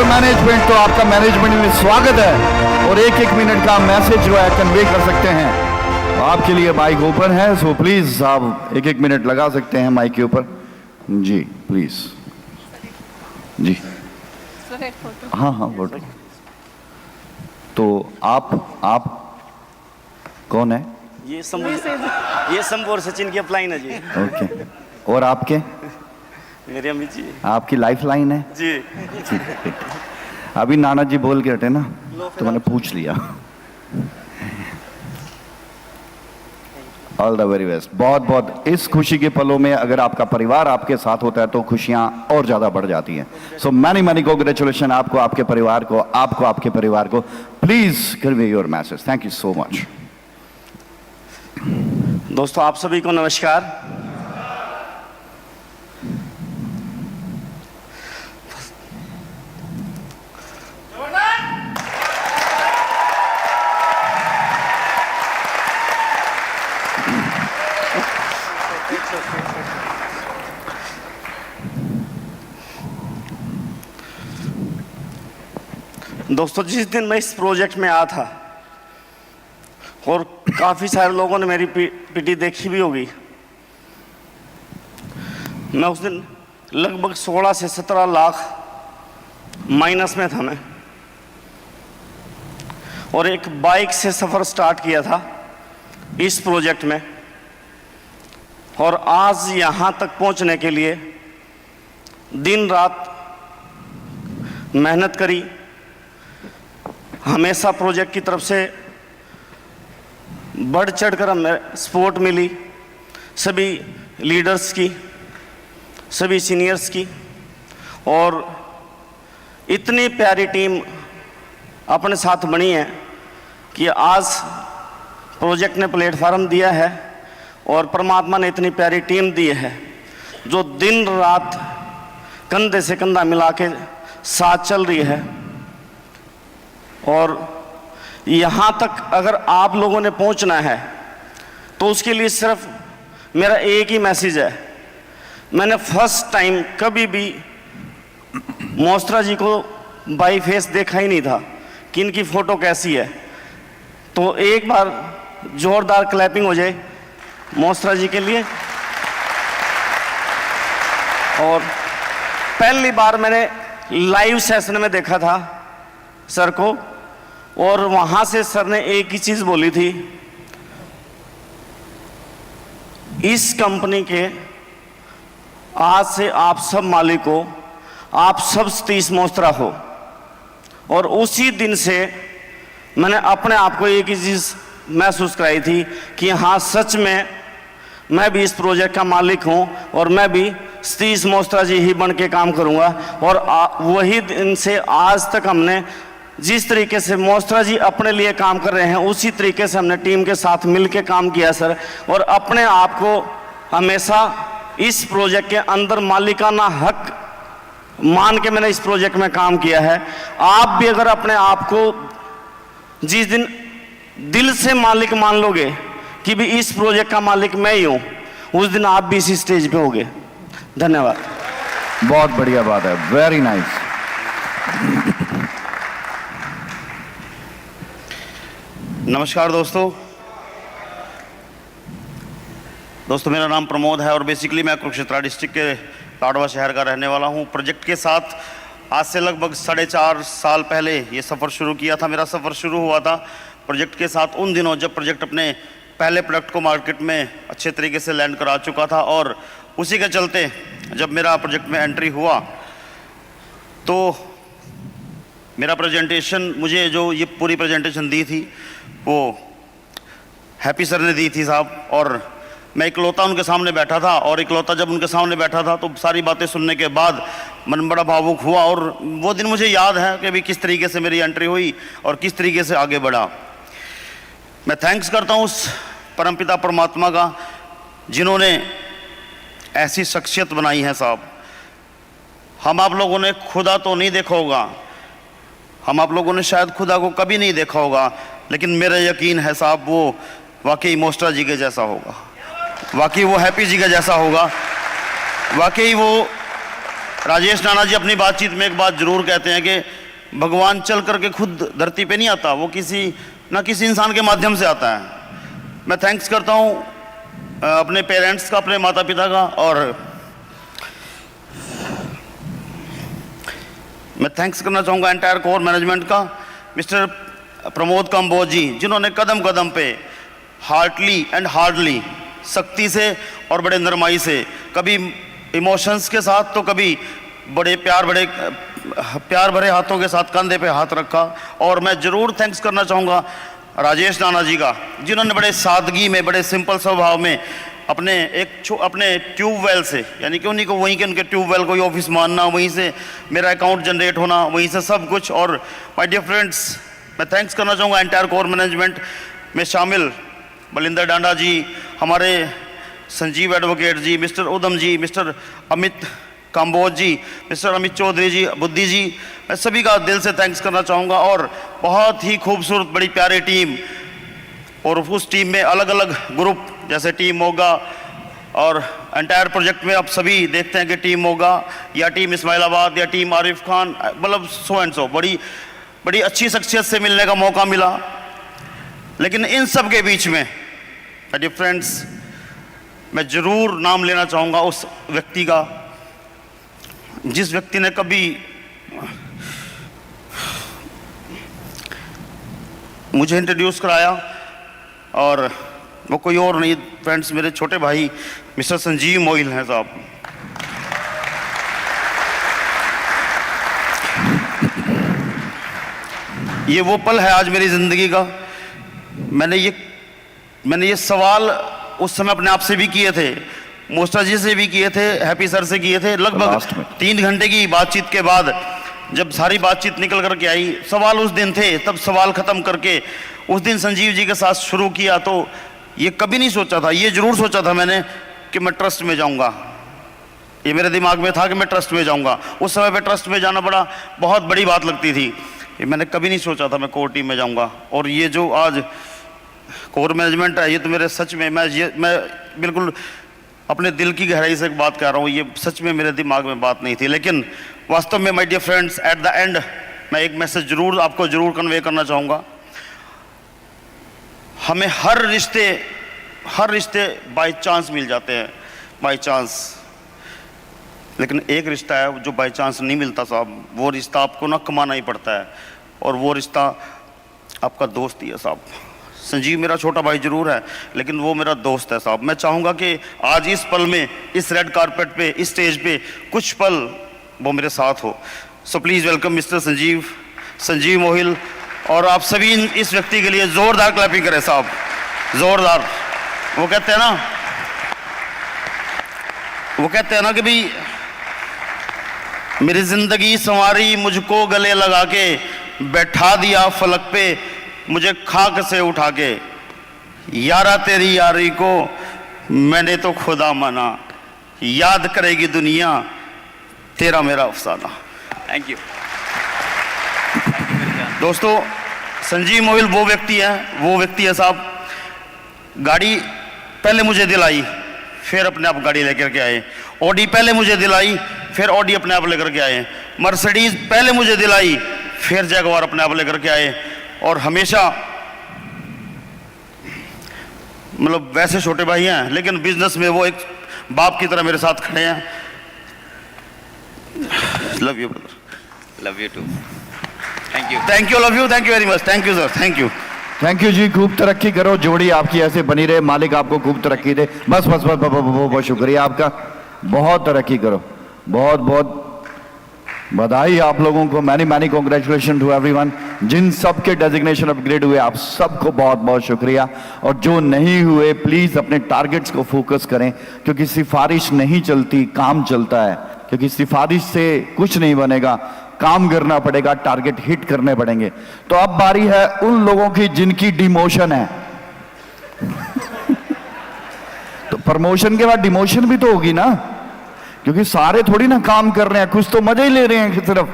मैनेजमेंट तो आपका मैनेजमेंट में स्वागत है और एक मिनट का मैसेज जो है कन्वे कर सकते हैं। आपके लिए माइक ओपन है, सो प्लीज आप एक मिनट लगा सकते हैं माइक के ऊपर। जी प्लीज। जी हाँ फोटो। तो आप कौन है?
ये शंभू और सचिन की अपलाइन है जी।
ओके, और आपके?
मेरी अम्मी जी।
आपकी लाइफ लाइन है
जी।
अभी नाना जी बोल के हटे ना, तो मैंने पूछ लिया। All the very best. बहुत बहुत इस खुशी के पलों में अगर आपका परिवार आपके साथ होता है तो खुशियां और ज्यादा बढ़ जाती हैं। सो मैनी कांग्रेचुलेशन आपको, आपके परिवार को, आपको, आपके परिवार को। Please convey your message. Thank you so much.
दोस्तों आप सभी को नमस्कार। दोस्तों जिस दिन मैं इस प्रोजेक्ट में आया था और काफ़ी सारे लोगों ने मेरी पीटी देखी भी होगी, मैं उस दिन लगभग 16 से 17 लाख माइनस में था मैं, और एक बाइक से सफ़र स्टार्ट किया था इस प्रोजेक्ट में, और आज यहाँ तक पहुँचने के लिए दिन रात मेहनत करी। हमेशा प्रोजेक्ट की तरफ से बढ़ चढ़कर हमें सपोर्ट मिली, सभी लीडर्स की, सभी सीनियर्स की, और इतनी प्यारी टीम अपने साथ बनी है कि आज प्रोजेक्ट ने प्लेटफार्म दिया है और परमात्मा ने इतनी प्यारी टीम दी है जो दिन रात कंधे से कंधा मिला के साथ चल रही है। और यहाँ तक अगर आप लोगों ने पहुँचना है तो उसके लिए सिर्फ मेरा एक ही मैसेज है। मैंने फर्स्ट टाइम कभी भी मोस्त्रा जी को बाई फेस देखा ही नहीं था कि इनकी फ़ोटो कैसी है। तो एक बार जोरदार क्लैपिंग हो जाए मोस्त्रा जी के लिए। और पहली बार मैंने लाइव सेशन में देखा था सर को, और वहाँ से सर ने एक ही चीज़ बोली थी, इस कंपनी के आज से आप सब मालिक हो, आप सब सतीश मोस्त्रा हो। और उसी दिन से मैंने अपने आप को एक ही चीज़ महसूस कराई थी कि हाँ सच में मैं भी इस प्रोजेक्ट का मालिक हूँ और मैं भी सतीश मोस्त्रा जी ही बन के काम करूँगा। और वही दिन से आज तक हमने जिस तरीके से मोस्त्रा जी अपने लिए काम कर रहे हैं उसी तरीके से हमने टीम के साथ मिल के काम किया सर। और अपने आप को हमेशा इस प्रोजेक्ट के अंदर मालिकाना हक मान के मैंने इस प्रोजेक्ट में काम किया है। आप भी अगर अपने आप को जिस दिन दिल से मालिक मान लोगे कि भी इस प्रोजेक्ट का मालिक मैं ही हूँ, उस दिन आप भी इसी स्टेज पे होगे। धन्यवाद।
बहुत बढ़िया बात है, वेरी नाइस।
नमस्कार दोस्तों, मेरा नाम प्रमोद है और बेसिकली मैं कुरुक्षेत्र डिस्ट्रिक्ट के लाडवा शहर का रहने वाला हूं। प्रोजेक्ट के साथ आज से लगभग 4.5 साल पहले ये सफ़र शुरू किया था। मेरा सफ़र शुरू हुआ था प्रोजेक्ट के साथ उन दिनों जब प्रोजेक्ट अपने पहले प्रोडक्ट को मार्केट में अच्छे तरीके से लैंड करा चुका था। और उसी के चलते जब मेरा प्रोजेक्ट में एंट्री हुआ तो मेरा प्रेजेंटेशन, मुझे जो ये पूरी प्रेजेंटेशन दी थी वो हैप्पी सर ने दी थी साहब। और मैं इकलौता उनके सामने बैठा था, और इकलौता जब उनके सामने बैठा था तो सारी बातें सुनने के बाद मन बड़ा भावुक हुआ। और वो दिन मुझे याद है कि अभी किस तरीके से मेरी एंट्री हुई और किस तरीके से आगे बढ़ा। मैं थैंक्स करता हूँ उस परमपिता परमात्मा का जिन्होंने ऐसी शख्सियत बनाई है साहब। हम आप लोगों ने खुदा तो नहीं देखा होगा, हम आप लोगों ने शायद खुदा को कभी नहीं देखा होगा, लेकिन मेरा यकीन है साहब वो वाकई मोस्त्रा जी के जैसा होगा, वाकई वो हैप्पी जी का जैसा होगा, वाकई वो राजेश नाना जी अपनी बातचीत में एक बात जरूर कहते हैं कि भगवान चल करके खुद धरती पे नहीं आता, वो किसी ना किसी इंसान के माध्यम से आता है। मैं थैंक्स करता हूँ अपने पेरेंट्स का, अपने माता पिता का, और मैं थैंक्स करना चाहूँगा एंटायर कोर मैनेजमेंट का, मिस्टर प्रमोद कंबोज जी जिन्होंने कदम कदम पे हार्टली एंड हार्डली, सख्ती से और बड़े नरमाई से, कभी इमोशंस के साथ तो कभी बड़े प्यार भरे हाथों के साथ कंधे पे हाथ रखा। और मैं ज़रूर थैंक्स करना चाहूँगा राजेश नाना जी का जिन्होंने बड़े सादगी में, बड़े सिंपल स्वभाव में अपने ट्यूबवेल से, यानी कि उन्हीं को वहीं के उनके ट्यूबवेल को ही ऑफिस मानना, वहीं से मेरा अकाउंट जनरेट होना, वहीं से सब कुछ। और माय डियर फ्रेंड्स, मैं थैंक्स करना चाहूँगा एंटायर कोर मैनेजमेंट में शामिल बलिंदर डांडा जी, हमारे संजीव एडवोकेट जी, मिस्टर उदम जी, मिस्टर अमित कंबोज जी, मिस्टर अमित चौधरी जी, बुद्धि जी, मैं सभी का दिल से थैंक्स करना चाहूँगा। और बहुत ही खूबसूरत बड़ी प्यारी टीम, और उस टीम में अलग अलग ग्रुप जैसे टीम मोगा, और एंटायर प्रोजेक्ट में आप सभी देखते हैं कि टीम मोगा या टीम इस्माइलाबाद या टीम आरिफ खान, मतलब सो एंड सो, बड़ी अच्छी शख्सियत से मिलने का मौका मिला। लेकिन इन सब के बीच में मेरे फ्रेंड्स, मैं ज़रूर नाम लेना चाहूँगा उस व्यक्ति का जिस व्यक्ति ने कभी मुझे इंट्रोड्यूस कराया, और वो कोई और नहीं फ्रेंड्स, मेरे छोटे भाई मिस्टर संजीव मोइल हैं साहब। ये वो पल है आज मेरी ज़िंदगी का। मैंने ये सवाल उस समय अपने आप से भी किए थे, मोस्त्रा जी से भी किए थे, हैप्पी सर से किए थे। लगभग 3 घंटे की बातचीत के बाद जब सारी बातचीत निकल करके आई, सवाल उस दिन थे, तब सवाल ख़त्म करके उस दिन संजीव जी के साथ शुरू किया। तो ये कभी नहीं सोचा था, ये ज़रूर सोचा था मैंने कि मैं ट्रस्ट में जाऊँगा। ये मेरे दिमाग में था कि मैं ट्रस्ट में जाऊँगा। उस समय पे ट्रस्ट में जाना बहुत बड़ी बात लगती थी। ये मैंने कभी नहीं सोचा था मैं कोर टीम में जाऊँगा। और ये जो आज कोर मैनेजमेंट है, ये तो मेरे सच में मैं बिल्कुल अपने दिल की गहराई से एक बात कह रहा हूँ, ये सच में मेरे दिमाग में बात नहीं थी। लेकिन वास्तव में my dear friends, at the end मैं एक मैसेज जरूर आपको जरूर कन्वे करना चाहूँगा। हमें हर रिश्ते बाय चांस मिल जाते हैं, बाय चांस। लेकिन एक रिश्ता है जो बाय चांस नहीं मिलता साहब, वो रिश्ता आपको ना कमाना ही पड़ता है, और वो रिश्ता आपका दोस्त ही है साहब। संजीव मेरा छोटा भाई जरूर है, लेकिन वो मेरा दोस्त है साहब। मैं चाहूँगा कि आज इस पल में, इस रेड कारपेट पे, इस स्टेज पे कुछ पल वो मेरे साथ हो। So please welcome mister Sanjeev Mohil, और आप सभी इस व्यक्ति के लिए जोरदार क्लैपिंग करें साहब, जोरदार। वो कहते हैं ना कि भाई मेरी जिंदगी संवारी, मुझको गले लगा के बैठा दिया फलक पे, मुझे खाक से उठा के, यारा तेरी यारी को मैंने तो खुदा माना, याद करेगी दुनिया तेरा मेरा अफसाना। थैंक यू दोस्तों। संजीव मोहिल वो व्यक्ति है साहब, गाड़ी पहले मुझे दिलाई, फिर अपने आप गाड़ी लेकर के आए। ऑडी पहले मुझे दिलाई, फिर ऑडी अपने आप लेकर के आए। मर्सिडीज पहले मुझे दिलाई, फिर जैगवार अपने आप लेकर के आए। और हमेशा मतलब वैसे छोटे भाई हैं, लेकिन बिजनेस में वो एक बाप की तरह मेरे साथ खड़े हैं। Love you brother,
love you too, thank you,
thank you, love you, thank you very much, thank you sir, thank you.
Thank you जी, खूब तरक्की करो, जोड़ी आपकी ऐसे बनी रहे, मालिक आपको खूब तरक्की दे। बस बस बस, बहुत शुक्रिया आपका, बहुत तरक्की करो, बहुत बहुत बधाई आप लोगों को। Many congratulation to everyone. जिन सब के डेजिग्नेशन अपग्रेड हुए आप सबको बहुत बहुत शुक्रिया, और जो नहीं हुए प्लीज अपने टारगेट्स को फोकस करें, क्योंकि सिफारिश नहीं चलती, काम चलता है। क्योंकि सिफारिश से कुछ नहीं बनेगा, काम करना पड़ेगा, टारगेट हिट करने पड़ेंगे। तो अब बारी है उन लोगों की जिनकी डिमोशन है। तो प्रमोशन के बाद डिमोशन भी तो होगी ना, क्योंकि सारे थोड़ी ना काम कर रहे हैं, कुछ तो मजे ही ले रहे हैं सिर्फ।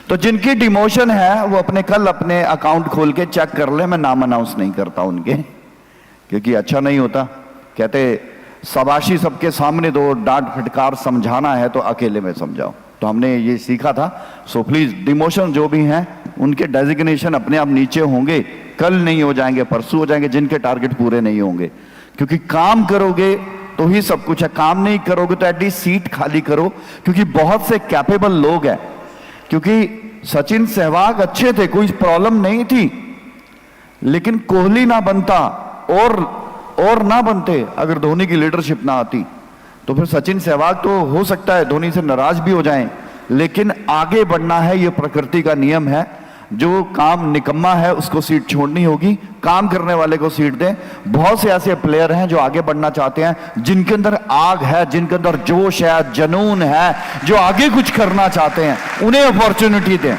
तो जिनकी डिमोशन है वो कल अपने अकाउंट खोल के चेक कर ले। मैं नाम अनाउंस नहीं करता उनके, क्योंकि अच्छा नहीं होता। कहते शाबाशी सबके सामने दो, डांट फटकार समझाना है तो अकेले में समझाओ। तो हमने ये सीखा था। सो प्लीज डिमोशन जो भी हैं उनके डेजिग्नेशन अपने आप नीचे होंगे, कल नहीं हो जाएंगे, परसों हो जाएंगे, जिनके टारगेट पूरे नहीं होंगे। क्योंकि काम करोगे तो ही सब कुछ है, काम नहीं करोगे तो एटलीस्ट सीट खाली करो, क्योंकि बहुत से कैपेबल लोग हैं। क्योंकि सचिन सहवाग अच्छे थे, कोई प्रॉब्लम नहीं थी, लेकिन कोहली ना बनता और ना बनते अगर धोनी की लीडरशिप ना आती, तो फिर सचिन सहवाग तो हो सकता है धोनी से नाराज भी हो जाएं, लेकिन आगे बढ़ना है, ये प्रकृति का नियम है। जो काम निकम्मा है उसको सीट छोड़नी होगी, काम करने वाले को सीट दें। बहुत से ऐसे प्लेयर हैं जो आगे बढ़ना चाहते हैं, जिनके अंदर आग है, जिनके अंदर जोश है, जुनून है, जो आगे कुछ करना चाहते हैं, उन्हें अपॉर्चुनिटी दें।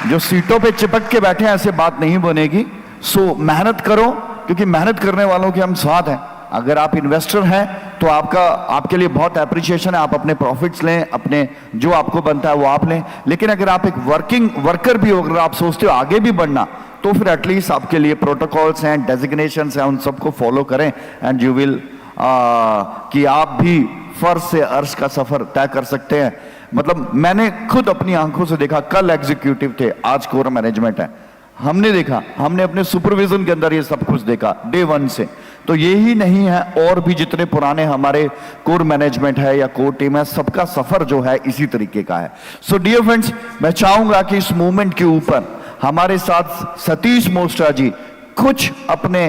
जो सीटों पे चिपक के बैठे हैं, ऐसे बात नहीं बनेगी। सो मेहनत करो, क्योंकि मेहनत करने वालों के हम साथ हैं। अगर आप इन्वेस्टर हैं तो आपके लिए बहुत एप्रिसिएशन है, आप अपने प्रॉफिट्स लें, अपने जो आपको बनता है वो आप लें। लेकिन अगर आप एक वर्कर भी हो, अगर आप सोचते हो आगे भी बढ़ना, तो फिर एटलीस्ट आपके लिए प्रोटोकॉल्स हैं, डेजिग्नेशंस हैं, उन सबको फॉलो करें, एंड यू विल कि आप भी फर्श से अर्श का सफर तय कर सकते हैं। मतलब मैंने खुद अपनी आंखों से देखा, कल एग्जीक्यूटिव थे, आज कोर मैनेजमेंट है। हमने देखा, हमने अपने सुपरविजन के अंदर ये सब कुछ देखा डे 1 से। तो ये ही नहीं है, और भी जितने पुराने हमारे कोर मैनेजमेंट है या कोर टीम है, सबका सफर जो है इसी तरीके का है। सो डियर फ्रेंड्स, मैं चाहूंगा कि इस मूवमेंट के ऊपर हमारे साथ सतीश मोस्टा जी कुछ अपने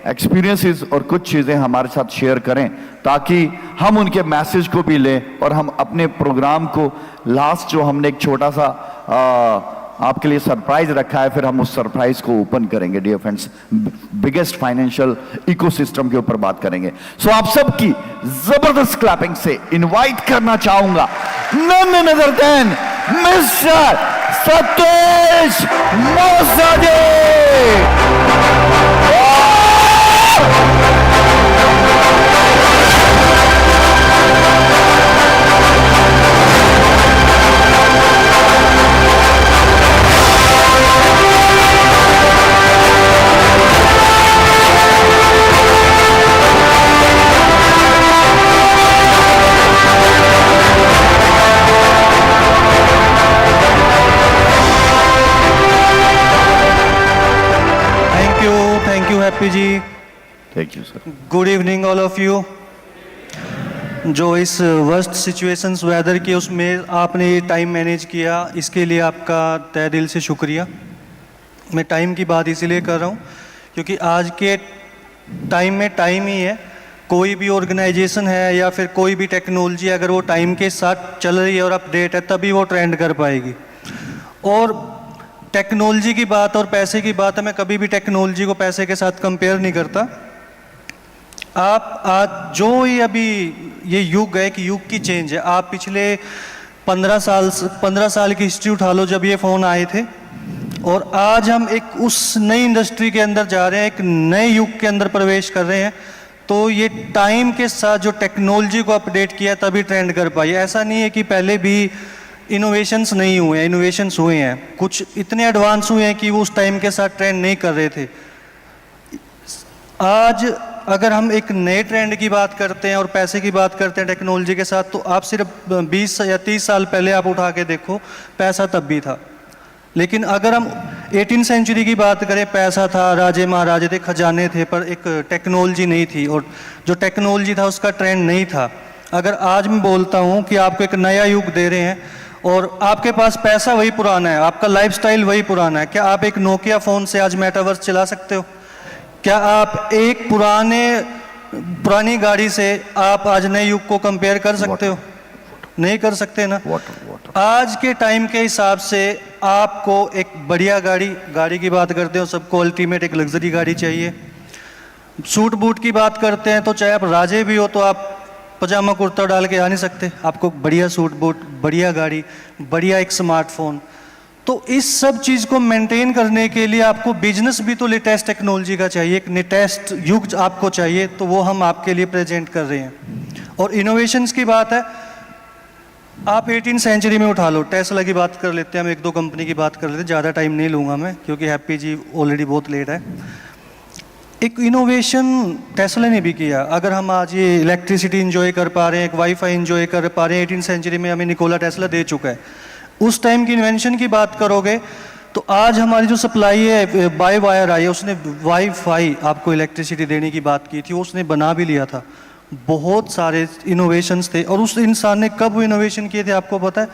एक्सपीरियंसेस और कुछ चीजें हमारे साथ शेयर करें, ताकि हम उनके मैसेज को भी लें और हम अपने प्रोग्राम को लास्ट जो हमने एक छोटा सा आपके लिए सरप्राइज रखा है, फिर हम उस सरप्राइज को ओपन करेंगे। Dear friends, biggest financial ecosystem के ऊपर बात करेंगे। सो आप सबकी जबरदस्त क्लैपिंग से इनवाइट करना चाहूंगा none other than mister Satish Mosta
happy ji.
Thank you sir.
Good evening all of you. जो इस वर्स्ट सिचुएशंस वेदर की उसमें आपने ये टाइम मैनेज किया, इसके लिए आपका तहे दिल से शुक्रिया। मैं टाइम की बात इसीलिए कर रहा हूँ क्योंकि आज के टाइम में टाइम ही है। कोई भी ऑर्गेनाइजेशन है या फिर कोई भी टेक्नोलॉजी अगर वो टाइम के साथ चल रही है और अपडेट है तभी वो ट्रेंड कर पाएगी। और टेक्नोलॉजी की बात और पैसे की बात है, मैं कभी भी टेक्नोलॉजी को पैसे के साथ कंपेयर नहीं करता। आप आज जो ही अभी ये युग है कि युग की चेंज है। आप पिछले 15 साल की हिस्ट्री उठा लो जब ये फ़ोन आए थे, और आज हम एक उस नई इंडस्ट्री के अंदर जा रहे हैं, एक नए युग के अंदर प्रवेश कर रहे हैं। तो ये टाइम के साथ जो टेक्नोलॉजी को अपडेट किया तभी ट्रेंड कर पाई। ऐसा नहीं है कि पहले भी इनोवेशंस नहीं हुए हैं, इनोवेशंस हुए हैं, कुछ इतने एडवांस हुए हैं कि वो उस टाइम के साथ ट्रेंड नहीं कर रहे थे। आज अगर हम एक नए ट्रेंड की बात करते हैं और पैसे की बात करते हैं टेक्नोलॉजी के साथ, तो आप सिर्फ 20 या 30 साल पहले आप उठा के देखो, पैसा तब भी था। लेकिन अगर हम 18वीं सेंचुरी की बात करें, पैसा था, राजे महाराजे थे, खजाने थे, पर एक टेक्नोलॉजी नहीं थी, और जो टेक्नोलॉजी था उसका ट्रेंड नहीं था। अगर आज मैं बोलता हूँ कि आपको एक नया युग दे रहे हैं और आपके पास पैसा वही पुराना है, आपका लाइफस्टाइल वही पुराना है, क्या आप एक नोकिया फ़ोन से आज मेटावर्स चला सकते हो? क्या आप एक पुरानी गाड़ी से आप आज नए युग को कंपेयर कर सकते हो? नहीं कर सकते ना। आज के टाइम के हिसाब से आपको एक बढ़िया गाड़ी की बात करते हो, सबको अल्टीमेट एक लग्जरी गाड़ी चाहिए। सूट बूट की बात करते हैं तो चाहे आप राजे भी हो तो आप पजामा कुर्ता डाल के आ नहीं सकते। आपको बढ़िया सूट बूट, बढ़िया गाड़ी, बढ़िया एक स्मार्टफोन। तो इस सब चीज़ को मेंटेन करने के लिए आपको बिजनेस भी तो लेटेस्ट टेक्नोलॉजी का चाहिए, एक लेटेस्ट युग आपको चाहिए, तो वो हम आपके लिए प्रेजेंट कर रहे हैं। और इनोवेशंस की बात है, आप 18वीं सेंचुरी में उठा लो, टेस्ला की बात कर लेते हैं, हम एक दो कंपनी की बात कर लेते हैं, ज़्यादा टाइम नहीं लूँगा मैं क्योंकि हैप्पी जी ऑलरेडी बहुत लेट है। एक इनोवेशन टेस्ला ने भी किया। अगर हम आज ये इलेक्ट्रिसिटी इंजॉय कर पा रहे हैं, एक वाईफाई इंजॉय कर पा रहे हैं, 18वीं सेंचुरी में हमें निकोला टेस्ला दे चुका है। उस टाइम की इन्वेंशन की बात करोगे तो आज हमारी जो सप्लाई है बाय वायर आई है, उसने वाईफाई आपको इलेक्ट्रिसिटी देने की बात की थी, उसने बना भी लिया था। बहुत सारे इनोवेशंस थे। और उस इंसान ने कब वो इनोवेशन किए थे आपको पता है?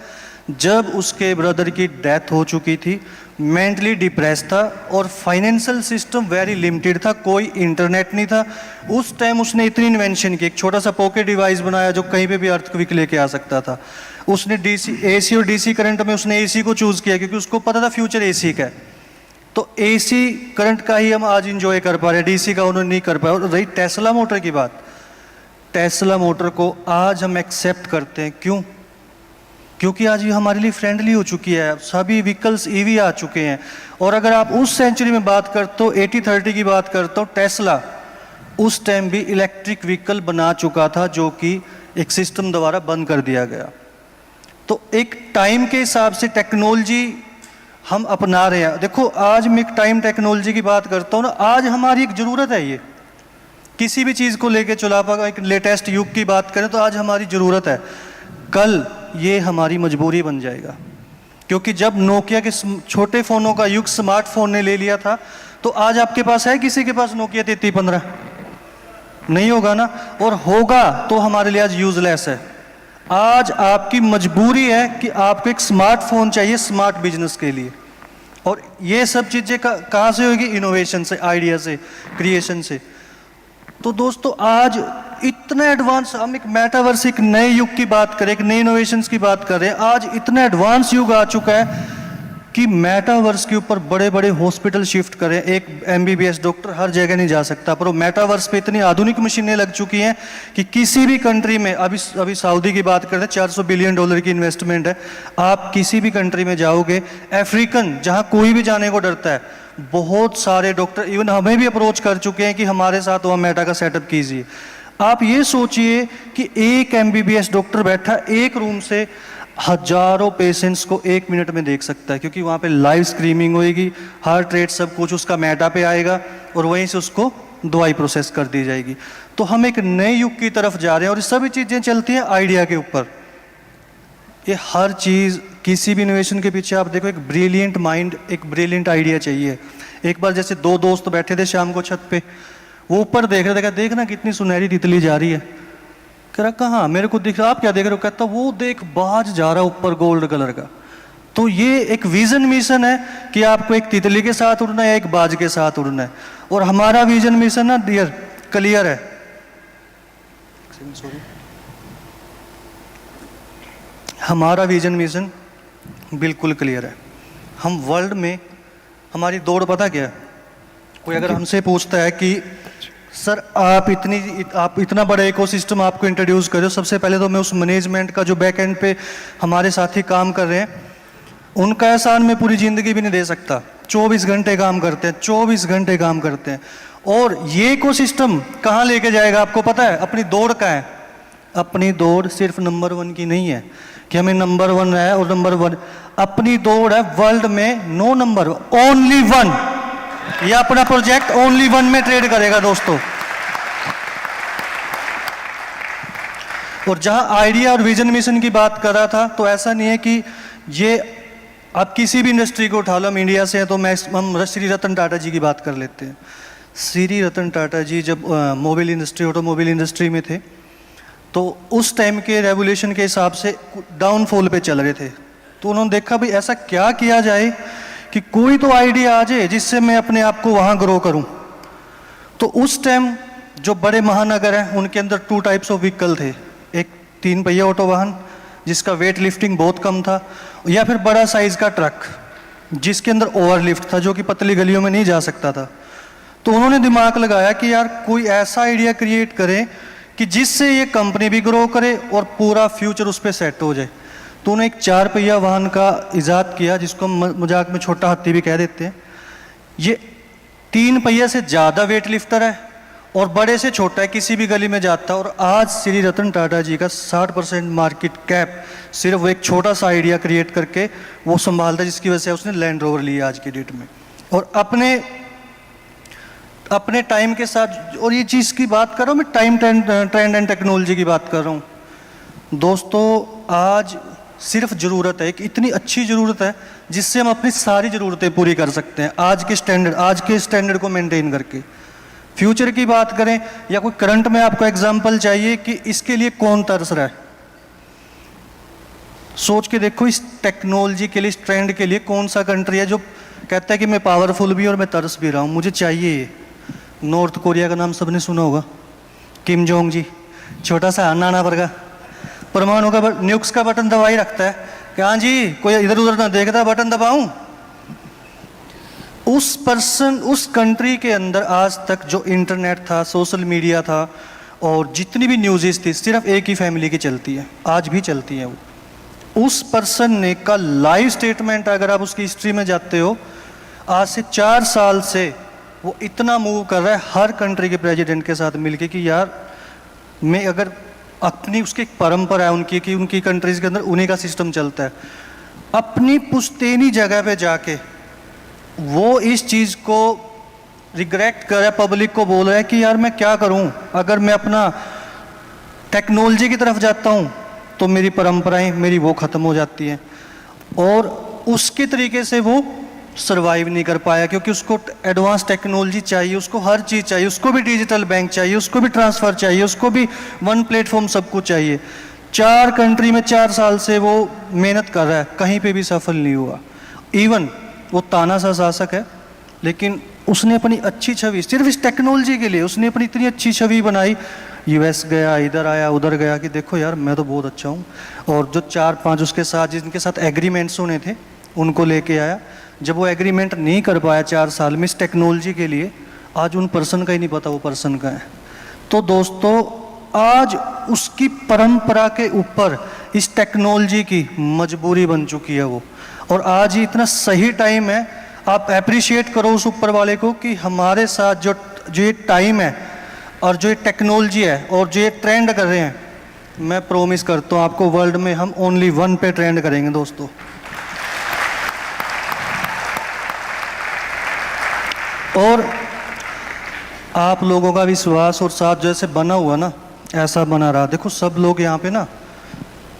जब उसके ब्रदर की डेथ हो चुकी थी, मेंटली डिप्रेस था और फाइनेंशियल सिस्टम वेरी लिमिटेड था, कोई इंटरनेट नहीं था। उस टाइम उसने इतनी इन्वेंशन की, एक छोटा सा पॉकेट डिवाइस बनाया जो कहीं पे भी अर्थक्वेक लेके आ सकता था। उसने एसी और डीसी करंट में उसने एसी को चूज़ किया क्योंकि उसको पता था फ्यूचर एसी का है। तो एसी करंट का ही हम आज इंजॉय कर पा रहे हैं, डीसी का उन्होंने नहीं कर पाया। और रही टेस्ला मोटर की बात, टेस्ला मोटर को आज हम एक्सेप्ट करते हैं। क्यों? क्योंकि आज ये हमारे लिए फ्रेंडली हो चुकी है, सभी व्हीकल्स ईवी आ चुके हैं। और अगर आप उस सेंचुरी में बात करते हो, 80-30 की बात करते हो, टेस्ला उस टाइम भी इलेक्ट्रिक व्हीकल बना चुका था जो कि एक सिस्टम द्वारा बंद कर दिया गया। तो एक टाइम के हिसाब से टेक्नोलॉजी हम अपना रहे हैं। देखो आज मैं एक टाइम टेक्नोलॉजी की बात करता हूँ ना, आज हमारी एक ज़रूरत है। ये किसी भी चीज़ को लेके चला पाएगा। एक लेटेस्ट युग की बात करें तो आज हमारी ज़रूरत है, कल ये हमारी मजबूरी बन जाएगा। क्योंकि जब नोकिया के छोटे फ़ोनों का युग स्मार्टफोन ने ले लिया था, तो आज आपके पास है किसी के पास नोकिया 3315? नहीं होगा ना। और होगा तो हमारे लिए आज यूजलेस है। आज आपकी मजबूरी है कि आपको एक स्मार्टफोन चाहिए स्मार्ट बिजनेस के लिए। और ये सब चीज़ें कहाँ से होगी? इनोवेशन से, आइडिया से, क्रिएशन से। तो दोस्तों आज इतना एडवांस, हम एक मेटावर्स, एक नए युग की बात करें, एक नए इनोवेशंस की बात कर रहे हैं। आज इतना एडवांस युग आ चुका है कि मेटावर्स के ऊपर बड़े बड़े हॉस्पिटल शिफ्ट करें। एक MBBS डॉक्टर हर जगह नहीं जा सकता, पर वो मेटावर्स पे इतनी आधुनिक मशीनें लग चुकी हैं कि किसी भी कंट्री में, अभी सऊदी की बात करते हैं, $400 बिलियन की इन्वेस्टमेंट है। आप किसी भी कंट्री में जाओगे, अफ्रीकन जहाँ कोई भी जाने को डरता है, बहुत सारे डॉक्टर इवन हमें भी अप्रोच कर चुके हैं कि हमारे साथ वहाँ मेटा का सेटअप कीजिए। आप ये सोचिए कि एक MBBS डॉक्टर बैठा एक रूम से हजारों पेशेंट्स को 1 मिनट में देख सकता है, क्योंकि वहाँ पे लाइव स्क्रीनिंग होएगी, हार्ट रेट सब कुछ उसका मेटा पे आएगा और वहीं से उसको दवाई प्रोसेस कर दी जाएगी। तो हम एक नए युग की तरफ जा रहे हैं और ये सभी चीज़ें चलती हैं आइडिया के ऊपर। ये हर चीज़, किसी भी इनोवेशन के पीछे आप देखो, एक ब्रिलियंट माइंड, एक ब्रिलियंट आइडिया चाहिए, एक बार जैसे दो दोस्त बैठे थे शाम को छत पे, वो ऊपर देख रहे थे, कहा देखना कितनी सुनहरी तितली जा रही है। कह रहा कहाँ, मेरे को दिख रहा, आप क्या देख रहे हो? कहता वो देख बाज जा रहा ऊपर गोल्ड कलर का। तो ये एक विजन मिशन है कि आपको एक तितली के साथ उड़ना है, एक बाज के साथ उड़ना है। और हमारा विजन मिशन ना डियर क्लियर है। हमारा विजन मिशन बिल्कुल क्लियर है। हम वर्ल्ड में, हमारी दौड़ पता क्या है? कोई अगर हमसे पूछता है कि सर आप इतना बड़ा इकोसिस्टम आपको इंट्रोड्यूस करो, सबसे पहले तो मैं उस मैनेजमेंट का जो बैक एंड पे हमारे साथी काम कर रहे हैं उनका एहसान मैं पूरी ज़िंदगी भी नहीं दे सकता। 24 घंटे काम करते हैं, 24 घंटे काम करते हैं। और ये इकोसिस्टम कहाँ लेके जाएगा आपको पता है? अपनी दौड़ का है। अपनी दौड़ सिर्फ नंबर 1 की नहीं है कि हमें नंबर 1 है और नंबर 1, अपनी दौड़ है वर्ल्ड में नो नंबर, ओनली 1। ये अपना प्रोजेक्ट ओनली 1 में ट्रेड करेगा दोस्तों। और जहां आइडिया और विजन मिशन की बात कर रहा था, तो ऐसा नहीं है कि ये आप किसी भी इंडस्ट्री को उठा लो, हम इंडिया से हैं तो हम श्री रतन टाटा जी की बात कर लेते हैं। श्री रतन टाटा जी जब मोबाइल इंडस्ट्री, ऑटोमोबाइल इंडस्ट्री में थे, तो उस टाइम के रेवोल्यूशन के हिसाब से डाउनफॉल पे चल रहे थे। तो उन्होंने देखा भाई ऐसा क्या किया जाए कि कोई तो आइडिया आ जाए जिससे मैं अपने आप को वहाँ ग्रो करूँ। तो उस टाइम जो बड़े महानगर हैं उनके अंदर 2 टाइप्स ऑफ व्हीकल थे, एक 3 पहिया ऑटो वाहन जिसका वेट लिफ्टिंग बहुत कम था, या फिर बड़ा साइज का ट्रक जिसके अंदर ओवरलिफ्ट था जो कि पतली गलियों में नहीं जा सकता था। तो उन्होंने दिमाग लगाया कि यार कोई ऐसा आइडिया क्रिएट करें कि जिससे ये कंपनी भी ग्रो करे और पूरा फ्यूचर उस पर सेट हो जाए। तो उन्होंने एक 4 पहिया वाहन का इजाद किया जिसको हम मजाक में छोटा हाथी भी कह देते हैं। ये 3 पहिया से ज़्यादा वेट लिफ्टर है और बड़े से छोटा है, किसी भी गली में जाता है। और आज श्री रतन टाटा जी का 60% मार्केट कैप सिर्फ वो एक छोटा सा आइडिया क्रिएट करके वो संभालता है, जिसकी वजह से उसने लैंड रोवर लिया आज की डेट में। और अपने टाइम के साथ, और ये चीज़ की बात कर रहा हूँ मैं, टाइम ट्रेंड एंड टेक्नोलॉजी की बात कर रहा हूँ दोस्तों। आज सिर्फ ज़रूरत है, एक इतनी अच्छी ज़रूरत है जिससे हम अपनी सारी ज़रूरतें पूरी कर सकते हैं आज के स्टैंडर्ड को मेंटेन करके। फ्यूचर की बात करें या कोई करंट में आपको एग्जांपल चाहिए कि इसके लिए कौन तरस रहा है, सोच के देखो इस टेक्नोलॉजी के लिए, इस ट्रेंड के लिए कौन सा कंट्री है जो कहता है कि मैं पावरफुल भी और मैं तरस भी रहा हूँ, मुझे चाहिए ये। नॉर्थ कोरिया का नाम सबने सुना होगा, किम जोंग जी, छोटा सा नाना पर का परमाणु का न्यूक्स का बटन दबाई रखता है कि हाँ जी कोई इधर उधर ना देखता, बटन दबाऊं। उस कंट्री के अंदर आज तक जो इंटरनेट था, सोशल मीडिया था और जितनी भी न्यूज़ थी, सिर्फ एक ही फैमिली की चलती है, आज भी चलती है। वो उस पर्सन ने का लाइव स्टेटमेंट, अगर आप उसकी हिस्ट्री में जाते हो, आज से 4 साल से वो इतना मूव कर रहा है हर कंट्री के प्रेसिडेंट के साथ मिलके कि यार मैं अगर अपनी, उसकी एक परंपरा है उनकी कि उनकी कंट्रीज के अंदर उन्हीं का सिस्टम चलता है, अपनी पुश्तैनी जगह पे जाके वो इस चीज़ को रिग्रेट कर रहा है, पब्लिक को बोल रहा है कि यार मैं क्या करूं, अगर मैं अपना टेक्नोलॉजी की तरफ जाता हूं तो मेरी परंपराएं मेरी वो ख़त्म हो जाती हैं। और उसके तरीके से वो सर्वाइव नहीं कर पाया क्योंकि उसको एडवांस टेक्नोलॉजी चाहिए, उसको हर चीज़ चाहिए, उसको भी डिजिटल बैंक चाहिए, उसको भी ट्रांसफ़र चाहिए, उसको भी 1 प्लेटफॉर्म सब कुछ चाहिए। 4 कंट्री में 4 साल से वो मेहनत कर रहा है, कहीं पे भी सफल नहीं हुआ। इवन वो तानाशाह शासक है लेकिन उसने अपनी अच्छी छवि सिर्फ इस टेक्नोलॉजी के लिए, उसने अपनी इतनी अच्छी छवि बनाई, यूएस गया, इधर आया, उधर गया कि देखो यार मैं तो बहुत अच्छा हूँ। और जो 4-5 उसके साथ जिनके साथ एग्रीमेंट्स होने थे उनको लेके आया। जब वो एग्रीमेंट नहीं कर पाया 4 साल में इस टेक्नोलॉजी के लिए, आज उन पर्सन का ही नहीं पता वो पर्सन का है। तो दोस्तों आज उसकी परंपरा के ऊपर इस टेक्नोलॉजी की मजबूरी बन चुकी है वो। और आज ही इतना सही टाइम है, आप अप्रिशिएट करो उस ऊपर वाले को कि हमारे साथ जो ये टाइम है और जो ये टेक्नोलॉजी है और जो ये ट्रेंड कर रहे हैं, मैं प्रॉमिस करता हूँ आपको वर्ल्ड में हम ओनली 1 पे ट्रेंड करेंगे दोस्तों। और आप लोगों का विश्वास और साथ जैसे बना हुआ ना, ऐसा बना रहा। देखो सब लोग यहाँ पे ना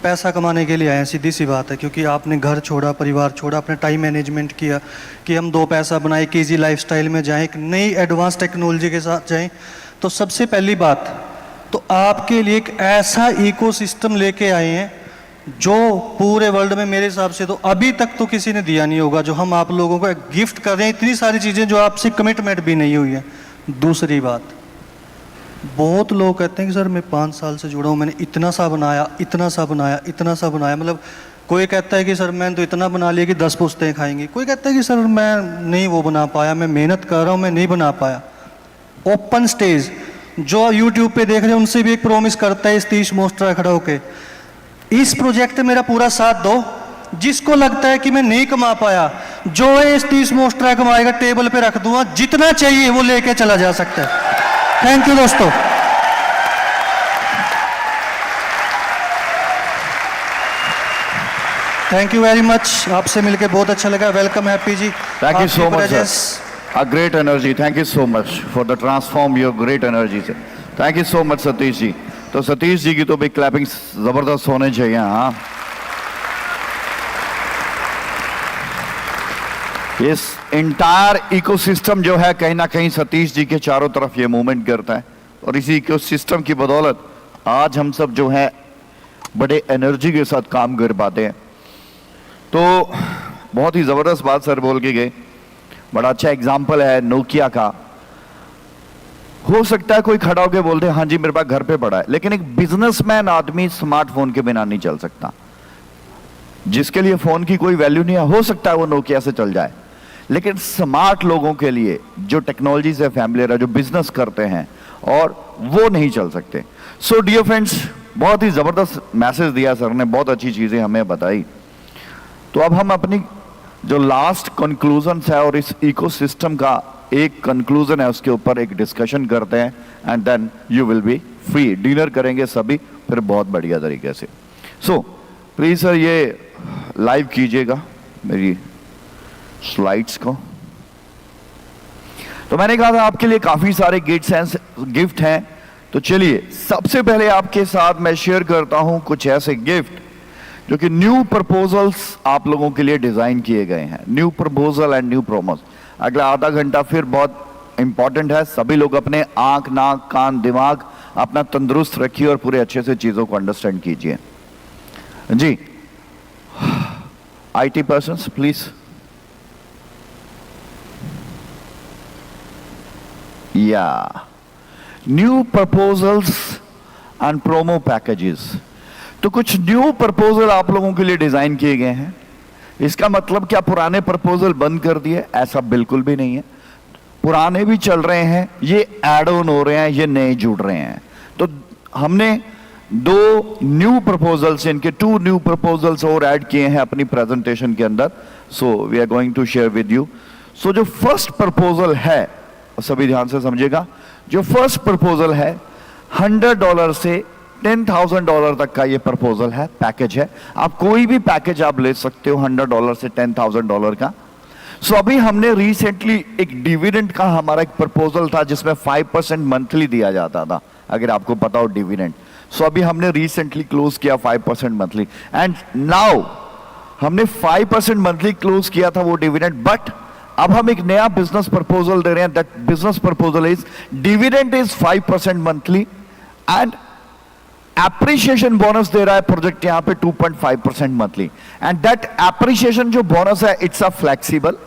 पैसा कमाने के लिए आए हैं, सीधी सी बात है, क्योंकि आपने घर छोड़ा, परिवार छोड़ा, अपने टाइम मैनेजमेंट किया कि हम 2 पैसा बनाए, एक ईजी लाइफस्टाइल में जाएं, एक नई एडवांस टेक्नोलॉजी के साथ जाएं। तो सबसे पहली बात तो आपके लिए एक ऐसा इकोसिस्टम लेके आए हैं जो पूरे वर्ल्ड में मेरे हिसाब से तो अभी तक तो किसी ने दिया नहीं होगा, जो हम आप लोगों को गिफ्ट कर रहे हैं, इतनी सारी चीज़ें जो आपसे कमिटमेंट भी नहीं हुई है। दूसरी बात, बहुत लोग कहते हैं कि सर मैं 5 साल से जुड़ा हूँ, मैंने इतना सा बनाया, इतना सा बनाया, इतना सा बनाया, मतलब कोई कहता है कि सर मैंने तो इतना बना लिया कि 10 पुश्तें खाएंगी, कोई कहता है कि सर मैं नहीं वो बना पाया, मैं मेहनत कर रहा हूँ, मैं नहीं बना पाया। ओपन स्टेज जो यूट्यूब पे देख रहे हैं उनसे भी एक प्रॉमिस करता है सतीश मोस्ट्रा खड़ा होके, इस प्रोजेक्ट में मेरा पूरा साथ दो। जिसको लगता है कि मैं नहीं कमा पाया, जो है सतीश मोस्ट्रा कमाएगा टेबल पे रख दूंगा, जितना चाहिए वो लेके चला जा सकता है। थैंक यू दोस्तों। थैंक यू वेरी मच, आपसे मिलके बहुत अच्छा लगा। Welcome Happy ji.
Thank you so much, sir. A great energy. Thank you so much for the transform your great energy, sir. Thank you so much, Satish ji. तो सतीश जी की तो भी क्लैपिंग जबरदस्त होने चाहिए। हाँ, इस इंटायर इकोसिस्टम जो है कहीं ना कहीं सतीश जी के चारों तरफ ये मूवमेंट करता है, और इसी इकोसिस्टम की बदौलत आज हम सब जो है बड़े एनर्जी के साथ काम कर पाते हैं। तो बहुत ही जबरदस्त बात सर बोल के गए, बड़ा अच्छा एग्जाम्पल है नोकिया का। हो सकता है कोई खड़ा होकर बोल दे हाँ जी मेरे पास घर पे पड़ा है, लेकिन एक बिजनेसमैन आदमी स्मार्टफोन के बिना नहीं चल सकता। जिसके लिए फोन की कोई वैल्यू नहीं है, हो सकता है वो नोकिया से चल जाए, लेकिन स्मार्ट लोगों के लिए जो टेक्नोलॉजी से फैमिलियर है, जो बिजनेस करते हैं, और वो नहीं चल सकते। सो डियर फ्रेंड्स, बहुत ही जबरदस्त मैसेज दिया सर ने, बहुत अच्छी चीजें हमें बताई। तो अब हम अपनी जो लास्ट कंक्लूजन है और इस इकोसिस्टम का एक कंक्लूजन है उसके ऊपर एक डिस्कशन करते हैं, and then you will be free. Dinner करेंगे सभी फिर बहुत बढ़िया तरीके से। सो प्लीज सर ये लाइव कीजिएगा मेरी स्लाइड्स को। तो मैंने कहा था आपके लिए काफी सारे गिफ्ट हैं, तो चलिए सबसे पहले आपके साथ मैं शेयर करता हूं कुछ ऐसे गिफ्ट जो कि न्यू प्रपोजल्स आप लोगों के लिए डिजाइन किए गए हैं। New proposal and new promos. अगला आधा घंटा फिर बहुत इंपॉर्टेंट है, सभी लोग अपने आंख, नाक, कान, दिमाग अपना तंदुरुस्त रखिए और पूरे अच्छे से चीजों को अंडरस्टैंड कीजिए जी। IT persons please. या new proposals and promo packages. तो कुछ न्यू प्रपोजल आप लोगों के लिए डिजाइन किए गए हैं। इसका मतलब क्या पुराने प्रपोजल बंद कर दिए? ऐसा बिल्कुल भी नहीं है, पुराने भी चल रहे हैं, ये ऐड ऑन हो रहे हैं, ये नए जुड़ रहे हैं। तो हमने 2 न्यू प्रपोजल्स, इनके 2 न्यू प्रपोजल्स और ऐड किए हैं अपनी प्रेजेंटेशन के अंदर। So we are going to share with you. So जो फर्स्ट प्रपोजल है, सभी ध्यान से समझिएगा, जो फर्स्ट प्रपोजल है $100 से $10,000 तक का ये प्रपोजल है, पैकेज है। आप कोई भी पैकेज आप ले सकते हो $100 से $10,000 का। सो अभी हमने रिसेंटली एक डिविडेंड का हमारा एक प्रपोजल था जिसमें 5% मंथली दिया जाता था, अगर आपको पता हो डिविडेंड। सो अभी हमने रिसेंटली क्लोज किया 5% मंथली, एंड नाउ हमने 5% मंथली क्लोज किया था वो डिविडेंड, बट अब हम एक नया बिजनेस प्रपोजल दे रहे हैं। That business proposal is dividend is 5% monthly and appreciation bonus दे रहा है प्रोजेक्ट यहाँ पे 2.5% मंथली। एंड दैट एप्रिशिएशन जो बोनस है इट्स अ फ्लेक्सिबल,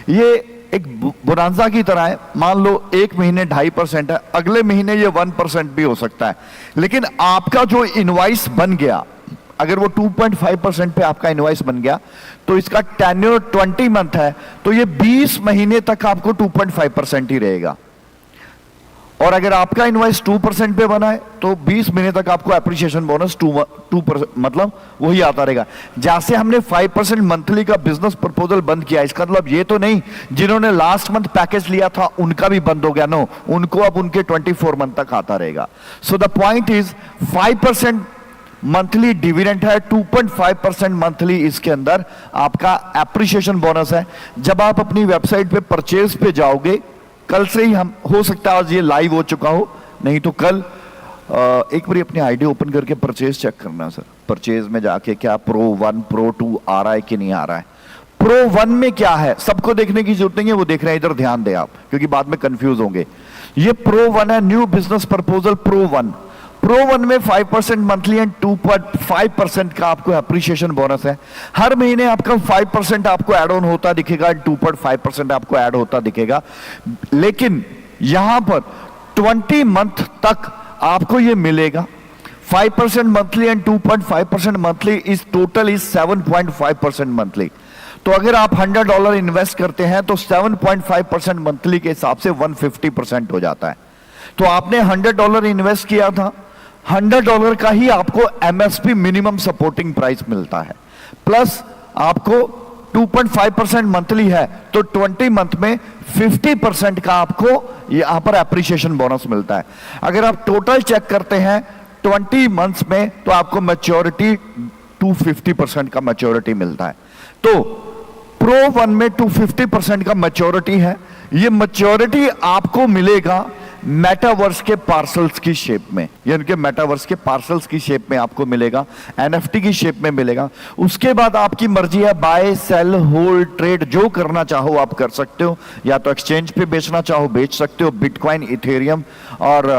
ये एक बोनांजा की तरह है। मान लो एक महीने 2.5% है, अगले महीने ये 1% भी हो सकता है, लेकिन आपका जो इनवॉइस बन गया, अगर वो 2.5% पे आपका इनवॉइस बन गया तो इसका टेन्योर 20 मंथ है, तो ये 20 महीने तक आपको 2.5% ही रहेगा। और अगर आपका इनवॉइस 2% पे बना है तो 20 महीने तक आपको एप्रिशिएशन बोनस 2% मतलब वही आता रहेगा। जैसे हमने 5% मंथली का बिजनेस प्रपोजल बंद किया, इसका मतलब ये तो नहीं जिन्होंने लास्ट मंथ पैकेज लिया था उनका भी बंद हो गया, नो, उनको अब उनके 24 मंथ तक आता रहेगा। So the point is 5% monthly dividend है, 2.5% मंथली इसके अंदर आपका एप्रिशिएशन बोनस है। जब आप अपनी वेबसाइट पे परचेज पे जाओगे, कल से ही हम, हो सकता है आज ये लाइव हो चुका हो, नहीं तो कल एक बार अपनी आईडी ओपन करके परचेज चेक करना सर। परचेज में जाके क्या Pro 1 Pro 2 आ रहा है कि नहीं आ रहा है। Pro 1 में क्या है सबको देखने की जरूरत नहीं है, वो देख रहे हैं, इधर ध्यान दें आप क्योंकि बाद में कंफ्यूज होंगे। ये Pro 1 है, new business proposal Pro 1। Pro 1 में 5% मंथली एंड 2.5% का आपको एप्रिसिएशन बोनस है। हर महीने आपका 5% आपको एड ऑन होता दिखेगा, 2.5% आपको ऐड होता दिखेगा। लेकिन यहां पर 20 मंथ तक आपको ये मिलेगा। 5% monthly and 2.5% monthly is total is 7.5% monthly. तो अगर आप $100 इन्वेस्ट करते हैं तो 7.5% मंथली के हिसाब से 150% हो जाता है। तो आपने $100 इन्वेस्ट किया था, $100 का ही आपको MSP मिनिमम सपोर्टिंग प्राइस मिलता है, प्लस आपको 2.5% मंथली है तो 20 मंथ में 50% का आपको यहां पर एप्रिसिएशन बोनस मिलता है। अगर आप टोटल चेक करते हैं 20 मंथ्स में तो आपको मैच्योरिटी 250% का मैच्योरिटी मिलता है। तो Pro 1 में 250% का मैच्योरिटी है। ये मैच्योरिटी आपको मिलेगा मेटावर्स के पार्सल्स की शेप में, यानी कि मेटावर्स के पार्सल्स की शेप में आपको मिलेगा, NFT की शेप में मिलेगा। उसके बाद आपकी मर्जी है, बाय सेल होल्ड ट्रेड जो करना चाहो आप कर सकते हो, या तो एक्सचेंज पे बेचना चाहो बेच सकते हो, बिटकॉइन, इथेरियम और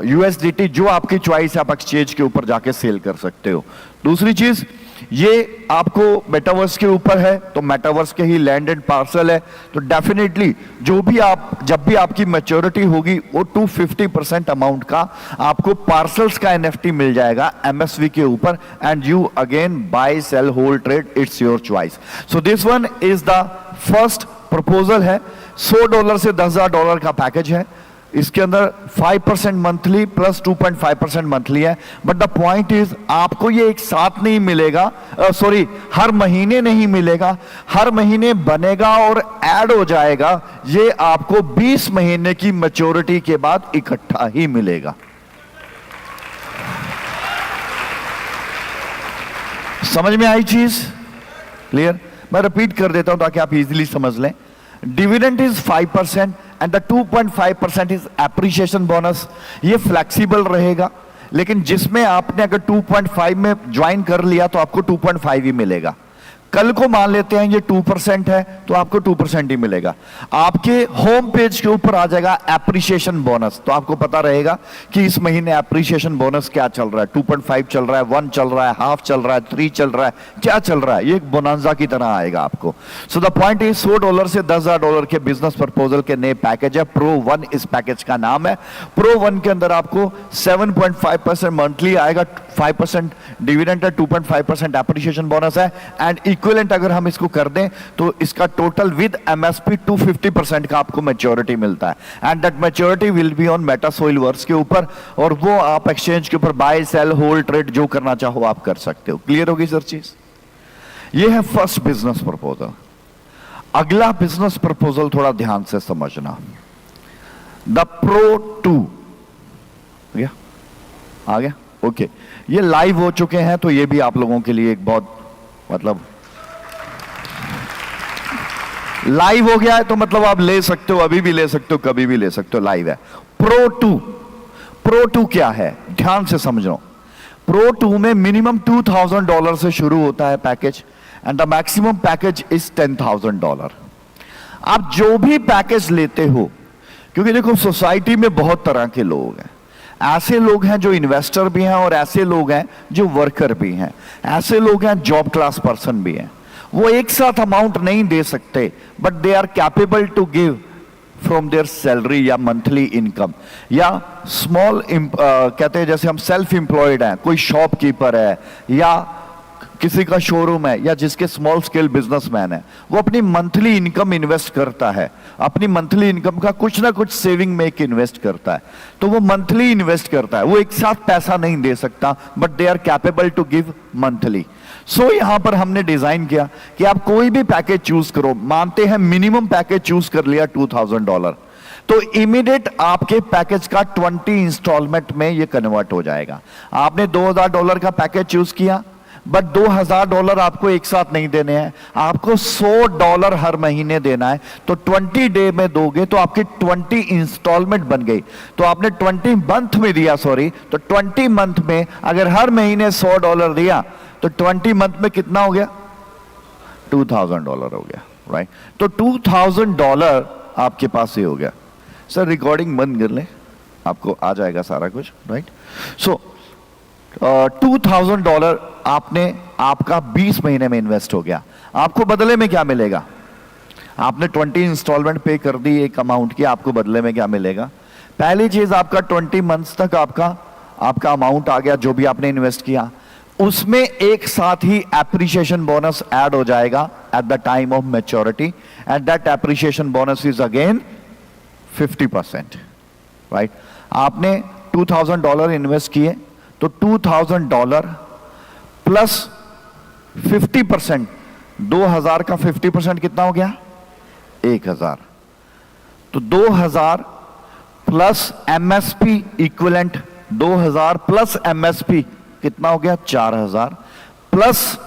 USDT जो आपकी चॉइस है आप एक्सचेंज के ऊपर जाके सेल कर सकते हो। दूसरी चीज ये आपको मेटावर्स के ऊपर है तो मेटावर्स के ही लैंड एंड पार्सल है, तो डेफिनेटली जो भी आप जब भी आपकी मैच्योरिटी होगी वो 250% अमाउंट का आपको पार्सल्स का NFT मिल जाएगा MSV के ऊपर, and you again buy sell hold trade, it's your choice. So this one is the first proposal है। $100 से $10,000 का पैकेज है। इसके अंदर 5% मंथली प्लस 2.5% मंथली है। बट द पॉइंट इज आपको ये एक साथ नहीं मिलेगा, सॉरी हर महीने नहीं मिलेगा, हर महीने बनेगा और ऐड हो जाएगा। ये आपको 20 महीने की मैच्योरिटी के बाद इकट्ठा ही मिलेगा। समझ में आई चीज? क्लियर? मैं रिपीट कर देता हूं ताकि आप इजीली समझ लें। Dividend is 5% and the 2.5% is appreciation bonus. ये फ्लेक्सिबल रहेगा, लेकिन जिसमें आपने अगर 2.5 में ज्वाइन कर लिया तो आपको 2.5 ही मिलेगा। कल को मान लेते हैं ये 2% है तो आपको 2% ही मिलेगा। आपके होम पेज के ऊपर आ जाएगा एप्रिसिएशन बोनस, तो आपको पता रहेगा कि इस महीने एप्रिसिएशन बोनस क्या चल रहा है, 2.5 चल रहा है, 1 चल रहा है, हाफ चल रहा है, 3 चल रहा है, क्या चल रहा है। ये एक बोनांजा की तरह आएगा आपको। सो द पॉइंट इज $100 से $10,000 के बिजनेस प्रपोजल के नए पैकेज है। Pro 1 इस पैकेज का नाम है। Pro 1 के अंदर आपको 7.5% मंथली आएगा, 5% डिविडेंड है, 2.5% एप्रिसिएशन बोनस है, एंड इक्विवेलेंट अगर हम इसको कर दें तो इसका टोटल विद MSP 250% का आपको मैच्योरिटी मिलता है। And that maturity will be on Metasoilverse के ऊपर, और वो आप एक्सचेंज के ऊपर बाय सेल होल्ड ट्रेड जो करना चाहो आप कर सकते हो। क्लियर होगी सर चीज? ये है फर्स्ट बिजनेस प्रपोजल। अगला बिजनेस प्रपोजल थोड़ा ध्यान से समझना। द Pro 2 आ गया? ओके, ये लाइव हो चुके हैं तो ये भी आप लोगों के लिए एक बहुत मतलब लाइव हो गया है तो मतलब आप ले सकते हो, अभी भी ले सकते हो, कभी भी ले सकते हो, लाइव है। Pro 2 क्या है ध्यान से समझो। Pro 2 में मिनिमम $2,000 से शुरू होता है package, and the maximum package is $10,000। आप जो भी पैकेज लेते हो, क्योंकि देखो सोसाइटी में बहुत तरह के लोग हैं। ऐसे लोग हैं जो इन्वेस्टर भी हैं, और ऐसे लोग हैं जो वर्कर भी हैं, ऐसे लोग हैं जॉब क्लास पर्सन भी हैं। वो एक साथ अमाउंट नहीं दे सकते, but they are capable to give from their salary या मंथली इनकम, या स्मॉल कहते हैं जैसे हम सेल्फ एम्प्लॉयड हैं, कोई शॉपकीपर है या किसी का शोरूम है, या जिसके स्मॉल स्केल बिजनेसमैन है, वो अपनी मंथली इनकम इन्वेस्ट करता है, अपनी मंथली इनकम का कुछ ना कुछ सेविंग में एक इन्वेस्ट करता है, तो वो मंथली इन्वेस्ट करता है। वो एक साथ पैसा नहीं दे सकता, but they are capable to give monthly. So यहां पर हमने डिजाइन किया कि आप कोई भी पैकेज चूज करो। मानते हैं मिनिमम पैकेज चूज कर लिया $2,000, तो इमीडिएट आपके पैकेज का 20 इंस्टॉलमेंट में ये कन्वर्ट हो जाएगा। आपने $2,000 का पैकेज चूज किया, बट $2000 आपको एक साथ नहीं देने हैं, आपको $100 हर महीने देना है। तो 20 डे में दोगे तो आपकी 20 इंस्टॉलमेंट बन गई। तो आपने 20 मंथ में दिया, सॉरी, तो 20 मंथ में अगर हर महीने $100 दिया तो 20 मंथ में कितना हो गया? $2000 हो गया, राइट? तो $2000 आपके पास ही हो गया। सर रिकॉर्डिंग बंद कर ले, आपको आ जाएगा सारा कुछ, राइट? सो $2000 आपने, आपका 20 महीने में इन्वेस्ट हो गया। आपको बदले में क्या मिलेगा? आपने 20 इंस्टॉलमेंट पे कर दी एक अमाउंट की, आपको बदले में क्या मिलेगा? पहली चीज, आपका 20 मंथ्स तक आपका अमाउंट आ गया जो भी आपने इन्वेस्ट किया, उसमें एक साथ ही एप्रिसिएशन बोनस ऐड हो जाएगा at the time of maturity, and that appreciation bonus is again 50%, right? आपने $2000 इन्वेस्ट किए तो $2000 प्लस 50%, 2000 का 50% कितना हो गया? 1000। तो 2000 plus MSP equivalent, 2000 plus MSP कितना हो गया? 4000 प्लस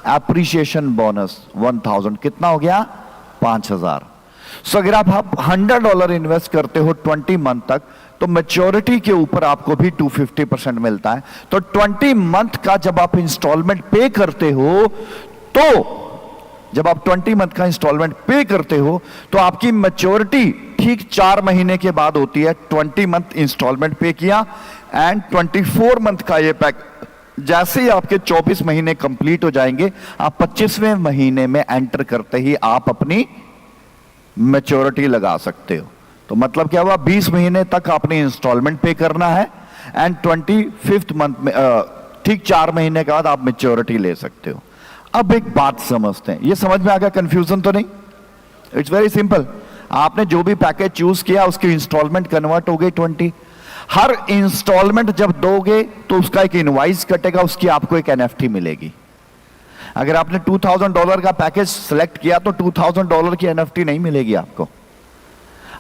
एप्रिसिएशन बोनस 1000 कितना हो गया? 5000। सो अगर आप $100 इन्वेस्ट करते हो 20 मंथ तक, तो मैच्योरिटी के ऊपर आपको भी 250% मिलता है। तो 20 मंथ का जब आप इंस्टॉलमेंट पे करते हो, तो जब आप 20 मंथ का इंस्टॉलमेंट पे करते हो तो आपकी मैच्योरिटी ठीक 4 महीने के बाद होती है। 20 मंथ इंस्टॉलमेंट पे किया एंड 24 मंथ का ये पैक, जैसे ही आपके 24 महीने कंप्लीट हो जाएंगे, आप 25वें महीने में एंटर करते ही आप अपनी मैच्योरिटी लगा सकते हो। तो मतलब क्या हुआ? 20 महीने तक आपने इंस्टॉलमेंट पे करना है एंड 25th मंथ में ठीक 4 महीने के बाद आप मैच्योरिटी ले सकते हो। अब एक बात समझते हैं, ये समझ में आ गया? कंफ्यूजन तो नहीं? It's very simple. आपने जो भी पैकेज चूज किया उसकी इंस्टॉलमेंट कन्वर्ट हो गई 20। हर इंस्टॉलमेंट जब दोगे तो उसका एक इनवॉइस कटेगा, उसकी आपको एक एनएफटी मिलेगी। अगर आपने $2000 का पैकेज सिलेक्ट किया तो $2000 की एनएफटी नहीं मिलेगी आपको।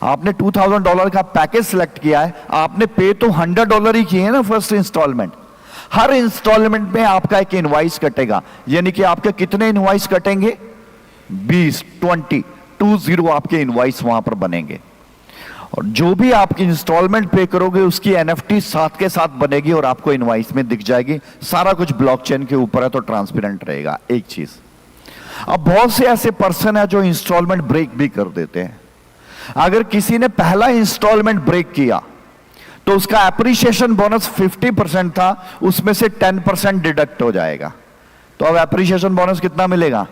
आपने $2000 का पैकेज सिलेक्ट किया है, आपने पे तो $100 ही किए ना फर्स्ट इंस्टॉलमेंट। हर इंस्टॉलमेंट में आपका एक इनवॉइस कटेगा, यानी कि आपके कितने इनवॉइस कटेंगे? 20 आपके इनवॉइस वहां पर बनेंगे, और जो भी आप इंस्टॉलमेंट पे करोगे उसकी एनएफटी साथ के साथ बनेगी और आपको इनवॉइस में दिख जाएगी। सारा कुछ ब्लॉकचेन के ऊपर है तो ट्रांसपेरेंट रहेगा। एक चीज, अब बहुत से ऐसे पर्सन है जो इंस्टॉलमेंट ब्रेक भी कर देते हैं। अगर किसी ने पहला इंस्टॉलमेंट ब्रेक किया तो उसका एप्रिसिएशन बोनस 50% था, उसमें से 10% डिडक्ट हो जाएगा। तो अब एप्रिसिएशन बोनस कितना मिलेगा?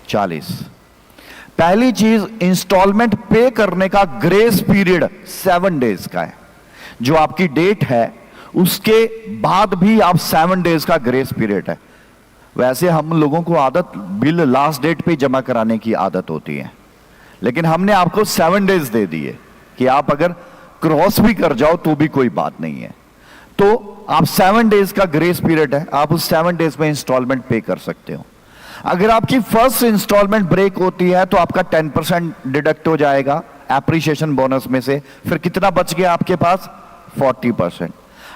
40। पहली चीज, इंस्टॉलमेंट पे करने का ग्रेस पीरियड 7 डेज का है। जो आपकी डेट है उसके बाद भी आप 7 डेज का ग्रेस पीरियड है। वैसे हम लोगों को आदत बिल लास्ट डेट पे जमा कराने की आदत होती है, लेकिन हमने आपको 7 डेज दे दिए कि आप अगर क्रॉस भी कर जाओ तो भी कोई बात नहीं है। तो आप 7 डेज का ग्रेस पीरियड है, आप उस 7 डेज में इंस्टॉलमेंट पे कर सकते हो। अगर आपकी फर्स्ट इंस्टॉलमेंट ब्रेक होती है तो आपका 10% डिडक्ट हो जाएगा एप्रिसिएशन बोनस में से। फिर कितना बच गया आपके पास? 40%।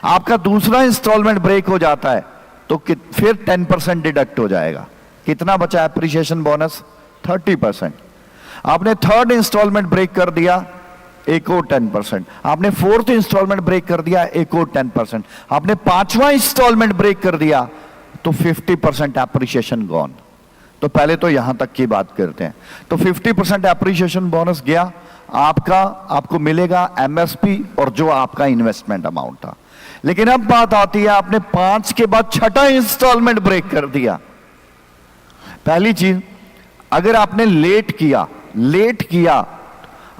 आपका दूसरा इंस्टॉलमेंट ब्रेक हो जाता है तो फिर 10% डिडक्ट हो जाएगा। कितना बचा एप्रिसिएशन बोनस? 30%। आपने थर्ड इंस्टॉलमेंट ब्रेक कर दिया, एक और 10%। आपने फोर्थ इंस्टॉलमेंट ब्रेक कर दिया, एक और 10%। आपने 5वां इंस्टॉलमेंट ब्रेक कर दिया तो 50% एप्रिसिएशन गॉन। तो पहले तो यहां तक की बात करते हैं। तो 50% एप्रिसिएशन बोनस गया आपको मिलेगा एमएसपी और जो आपका इन्वेस्टमेंट अमाउंट था। लेकिन अब बात आती है, आपने 5 के बाद 6ठा इंस्टॉलमेंट ब्रेक कर दिया। पहली चीज, अगर आपने लेट किया,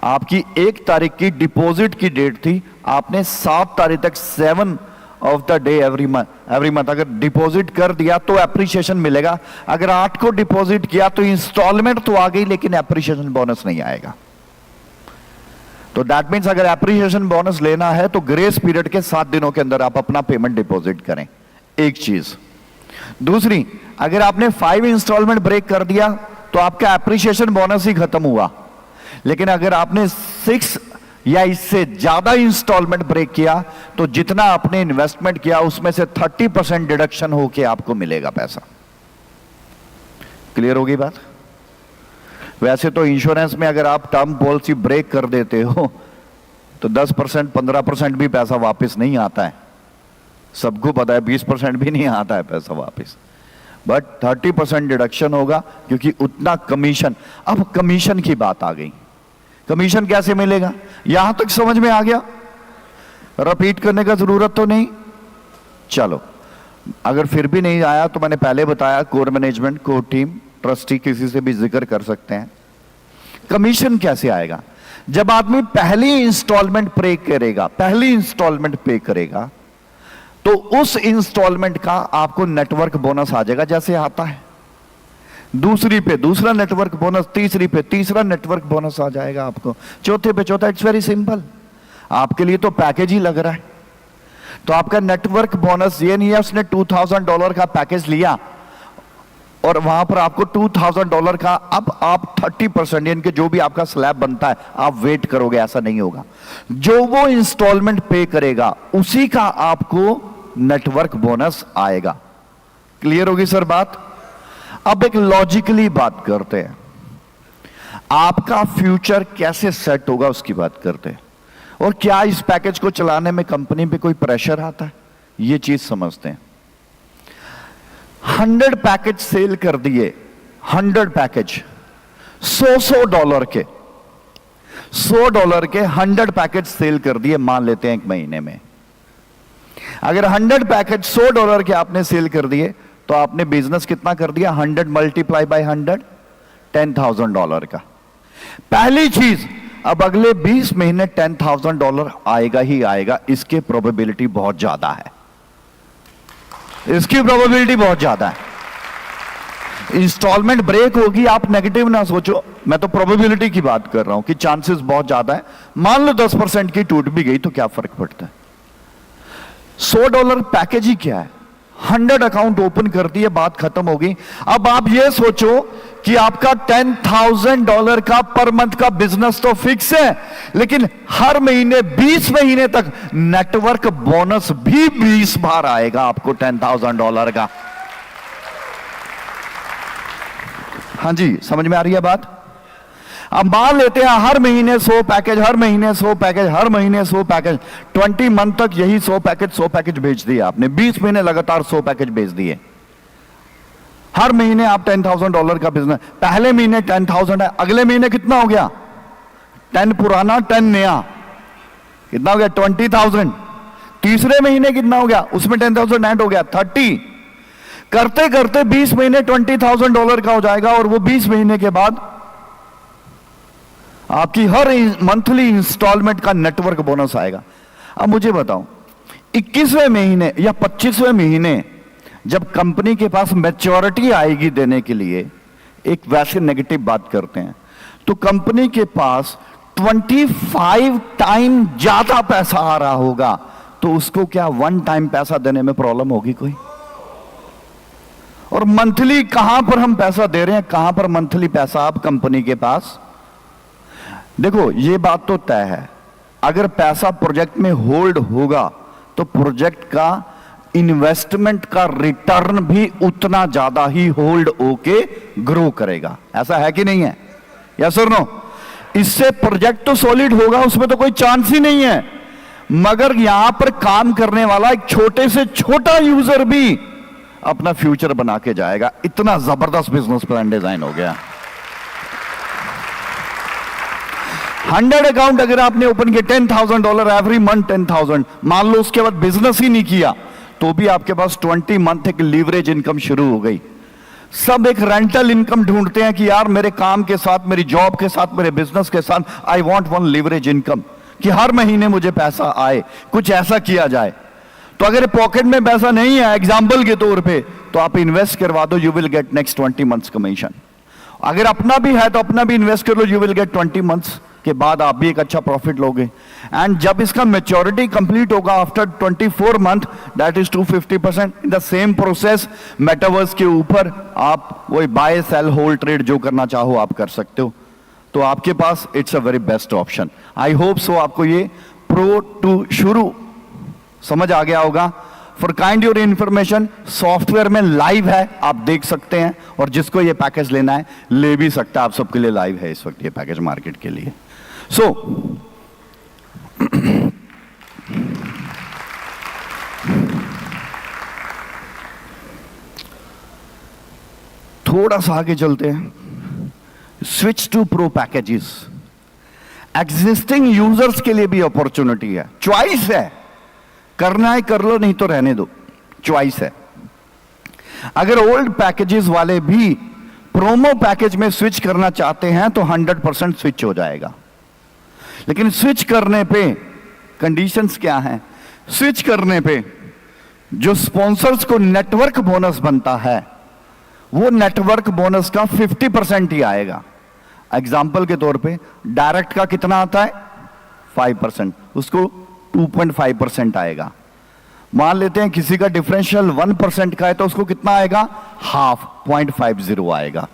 आपकी 1 तारीख की डिपॉजिट की डेट थी, आपने 7 तारीख तक 7 of the day every month अगर डिपॉजिट कर दिया तो एप्रिसिएशन मिलेगा। अगर 8 को डिपॉजिट किया तो इंस्टॉलमेंट तो आ गई लेकिन एप्रिसिएशन बोनस नहीं आएगा। तो दैट मीन्स अगर एप्रिसिएशन बोनस लेना है तो ग्रेस पीरियड के 7 दिनों के अंदर आप अपना पेमेंट डिपॉजिट करें। एक चीज। दूसरी, अगर आपने 5 इंस्टॉलमेंट ब्रेक कर दिया तो आपका एप्रिसिएशन बोनस ही खत्म हुआ। लेकिन अगर आपने 6 या इससे ज्यादा इंस्टॉलमेंट ब्रेक किया तो जितना आपने इन्वेस्टमेंट किया उसमें से 30% डिडक्शन होके आपको मिलेगा पैसा। क्लियर होगी बात? वैसे तो इंश्योरेंस में अगर आप टर्म पॉलिसी ब्रेक कर देते हो तो 10% 15% भी पैसा वापस नहीं आता है, सबको पता है 20% भी नहीं आता है पैसा वापस, बट 30% डिडक्शन होगा क्योंकि उतना कमीशन। अब कमीशन की बात आ गई, कमीशन कैसे मिलेगा? यहां तक समझ में आ गया? रिपीट करने का जरूरत तो नहीं? चलो, अगर फिर भी नहीं आया तो मैंने पहले बताया, core management, core team, trustee, किसी से भी जिक्र कर सकते हैं। कमीशन कैसे आएगा? जब आदमी पहली इंस्टॉलमेंट पे करेगा तो उस इंस्टॉलमेंट का आपको नेटवर्क बोनस आ जाएगा, जैसे आता है दूसरी पे दूसरा नेटवर्क बोनस, तीसरी पे तीसरा नेटवर्क बोनस आ जाएगा आपको, चौथे पे चौथा। It's very simple. आपके लिए तो पैकेज ही लग रहा है, तो आपका नेटवर्क बोनस ये नहीं है उसने $2000 का पैकेज लिया और वहां पर आपको $2000 का, अब आप 30% यानी कि जो भी आपका स्लैब बनता है आप वेट करोगे, ऐसा नहीं होगा। जो वो इंस्टॉलमेंट पे करेगा उसी का आपको नेटवर्क बोनस आएगा। क्लियर होगी सर बात? अब एक लॉजिकली बात करते हैं, आपका फ्यूचर कैसे सेट होगा उसकी बात करते हैं, और क्या इस पैकेज को चलाने में कंपनी पे कोई प्रेशर आता है, ये चीज समझते हैं। 100 पैकेज सेल कर दिए, 100 पैकेज $100 के, $100 के 100 पैकेज सेल कर दिए, मान लेते हैं एक महीने में। अगर 100 पैकेज $100 के आपने सेल कर दिए तो आपने बिजनेस कितना कर दिया? 100 मल्टीप्लाई बाय 100, $10,000 का। पहली चीज, अब अगले 20 महीने $10,000 आएगा ही आएगा, इसकी प्रोबेबिलिटी बहुत ज्यादा है, इसकी प्रोबेबिलिटी बहुत ज्यादा है। इंस्टॉलमेंट ब्रेक होगी, आप नेगेटिव ना सोचो, मैं तो प्रोबेबिलिटी की बात कर रहा हूं कि चांसेस बहुत ज्यादा है। मान लो 10% की टूट भी गई तो क्या फर्क पड़ता है? $100 पैकेज ही क्या है? 100 अकाउंट ओपन कर दिए, बात खत्म होगी। अब आप ये सोचो कि आपका $10,000 का पर मंथ का बिजनेस तो फिक्स है, लेकिन हर महीने 20 महीने तक नेटवर्क बोनस भी 20 बार आएगा आपको $10,000 का। हां जी, समझ में आ रही है बात? अब मान लेते हैं हर महीने 100 पैकेज, हर महीने 100 पैकेज, हर महीने 100 पैकेज, 20 मंथ तक यही 100 पैकेज भेज दिए आपने, 20 महीने लगातार 100 पैकेज भेज दिए। हर महीने आप $10,000 का बिजनेस, पहले महीने 10,000 है, अगले महीने कितना हो गया? 10 पुराना 10 नया, कितना हो गया? 20,000। तीसरे महीने कितना हो गया? उसमें 10,000 ऐड हो गया, 30। करते करते 20 महीने $20,000 का हो जाएगा, और वो 20 महीने के बाद आपकी हर मंथली इंस्टॉलमेंट का नेटवर्क बोनस आएगा। अब मुझे बताओ, 21वें महीने या 25वें महीने जब कंपनी के पास मैच्योरिटी आएगी देने के लिए, एक वैसे नेगेटिव बात करते हैं, तो कंपनी के पास 25 टाइम ज्यादा पैसा आ रहा होगा, तो उसको क्या 1 टाइम पैसा देने में प्रॉब्लम होगी कोई? और मंथली कहां पर हम पैसा दे रहे हैं, कहां पर मंथली पैसा आप कंपनी के पास? देखो, ये बात तो तय है, अगर पैसा प्रोजेक्ट में होल्ड होगा तो प्रोजेक्ट का इन्वेस्टमेंट का रिटर्न भी उतना ज्यादा ही होल्ड होके ग्रो करेगा। ऐसा है कि नहीं है? यस और नो? इससे प्रोजेक्ट तो सॉलिड होगा, उसमें तो कोई चांस ही नहीं है, मगर यहां पर काम करने वाला एक छोटे से छोटा यूजर भी अपना फ्यूचर बना के जाएगा। इतना जबरदस्त बिजनेस प्लान डिजाइन हो गया। 100 अकाउंट अगर आपने ओपन किया, $10,000 एवरी मंथ, 10,000, मान लो उसके बाद बिजनेस ही नहीं किया तो भी आपके पास 20 मंथ एक लीवरेज इनकम शुरू हो गई। सब एक रेंटल इनकम ढूंढते हैं कि यार मेरे काम के साथ, मेरी जॉब के साथ, मेरे बिजनेस के साथ, I want one leverage income, कि हर महीने मुझे पैसा आए, कुछ ऐसा किया जाए। तो अगर पॉकेट में पैसा नहीं है एग्जाम्पल के तौर पे, तो आप इन्वेस्ट करवा दो, you will get next 20 months commission. अगर अपना भी है तो अपना भी इन्वेस्ट कर लो, यू विल गेट 20 मंथ्स के बाद आप भी एक अच्छा प्रॉफिट लोगे। एंड जब इसका मैच्योरिटी कंप्लीट होगा after 24 month, that is 250%। In the same process metaverse के ऊपर आप वही बाय सेल होल्ड ट्रेड जो करना चाहो आप कर सकते हो। तो आपके पास it's a very best option. I hope so आपको ये प्रो टू शुरू समझ आ गया होगा। For kind your information, software में लाइव है, आप देख सकते हैं, और जिसको ये पैकेज लेना है ले भी सकता है। आप सबके लिए लाइव है इस वक्त ये पैकेज मार्केट के लिए। सो थोड़ा सा आगे चलते हैं। Switch to pro packages, existing users के लिए भी अपॉर्चुनिटी है, चॉइस है, करना है कर लो, नहीं तो रहने दो, चॉइस है। अगर ओल्ड पैकेजेस वाले भी प्रोमो पैकेज में स्विच करना चाहते हैं तो 100% स्विच हो जाएगा। लेकिन स्विच करने पे कंडीशंस क्या हैं? स्विच करने पे जो स्पॉन्सर्स को नेटवर्क बोनस बनता है वो नेटवर्क बोनस का 50% ही आएगा। एग्जाम्पल के तौर पे डायरेक्ट का कितना आता है? 5%, उसको 2.5% आएगा। मान लेते हैं किसी का डिफरेंशियल 1% का है तो उसको कितना आएगा? हाफ, 0.50 आएगा।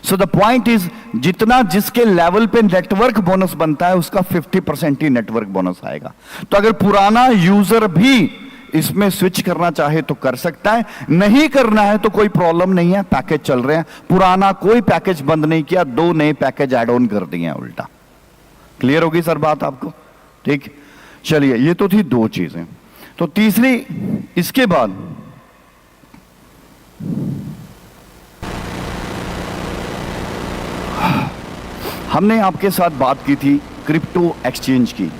सो द पॉइंट इज, जितना जिसके लेवल पे नेटवर्क बोनस बनता है उसका 50% ही नेटवर्क बोनस आएगा। तो अगर पुराना यूजर भी इसमें स्विच करना चाहे तो कर सकता है, नहीं करना है तो कोई प्रॉब्लम नहीं है, पैकेज चल रहे हैं। पुराना कोई पैकेज बंद नहीं किया, 2 नए पैकेज ऐड ऑन कर दिए हैं उल्टा। क्लियर होगी सर बात आपको? ठीक, चलिए, ये तो थी 2 चीजें। तो तीसरी, इसके बाद हमने आपके साथ बात की थी क्रिप्टो एक्सचेंज की।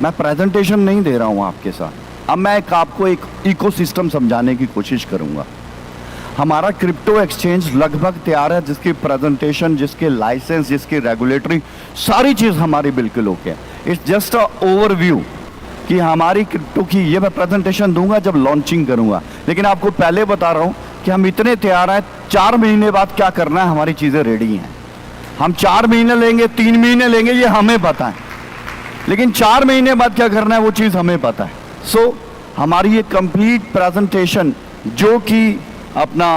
मैं प्रेजेंटेशन नहीं दे रहा हूं आपके साथ, अब मैं आपको एक इकोसिस्टम समझाने की कोशिश करूंगा। हमारा क्रिप्टो एक्सचेंज लगभग तैयार है, जिसकी प्रेजेंटेशन, जिसके लाइसेंस, जिसकी रेगुलेटरी, सारी चीज हमारी बिल्कुल ओके है। इट्स जस्ट अ ओवरव्यू कि हमारी क्रिप्टो की, ये मैं प्रेजेंटेशन दूंगा जब लॉन्चिंग करूंगा, लेकिन आपको पहले बता रहा हूं कि हम इतने तैयार हैं, 4 महीने बाद क्या करना है हमारी चीजें रेडी हैं। हम 4 महीने लेंगे, 3 महीने लेंगे, ये हमें पता है, लेकिन 4 महीने बाद क्या करना है वो चीज हमें पता है। सो हमारी ये कंप्लीट प्रेजेंटेशन जो कि अपना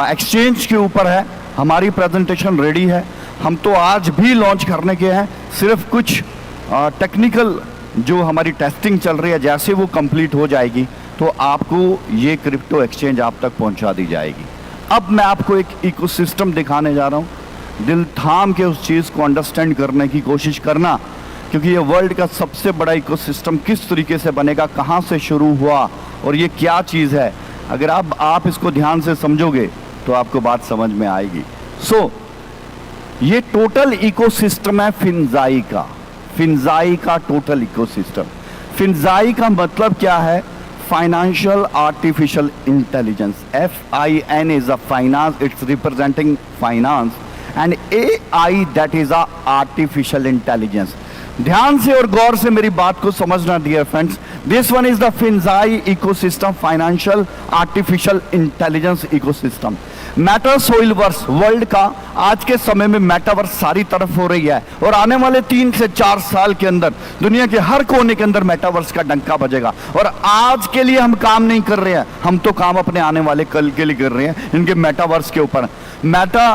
एक्सचेंज के ऊपर है, हमारी प्रेजेंटेशन रेडी है। हम तो आज भी लॉन्च करने के हैं, सिर्फ कुछ टेक्निकल जो हमारी टेस्टिंग चल रही है, जैसे वो कंप्लीट हो जाएगी तो आपको ये क्रिप्टो एक्सचेंज आप तक पहुंचा दी जाएगी। अब मैं आपको एक इकोसिस्टम दिखाने जा रहा हूं। दिल थाम के उस चीज़ को अंडरस्टैंड करने की कोशिश करना, क्योंकि ये वर्ल्ड का सबसे बड़ा इकोसिस्टम किस तरीके से बनेगा, कहाँ से शुरू हुआ और ये क्या चीज़ है, अगर आप इसको ध्यान से समझोगे तो आपको बात समझ में आएगी। सो ये टोटल इकोसिस्टम है फिनजाई का। फिनजाई का टोटल इकोसिस्टम। फिनजाई का मतलब क्या है? Financial artificial intelligence. FIN is a finance, it's representing finance, and AI that is a artificial intelligence. ध्यान से और गौर से मेरी बात को समझना dear friends. This one is the Finzai ecosystem, financial artificial intelligence ecosystem. Metaverse soilverse, world का आज के समय में मेटावर्स सारी तरफ हो रही है, और आने वाले 3 से 4 साल के अंदर दुनिया के हर कोने के अंदर मेटावर्स का डंका बजेगा। और आज के लिए हम काम नहीं कर रहे हैं, हम तो काम अपने आने वाले कल के लिए कर रहे हैं, इनके मेटावर्स के ऊपर। Meta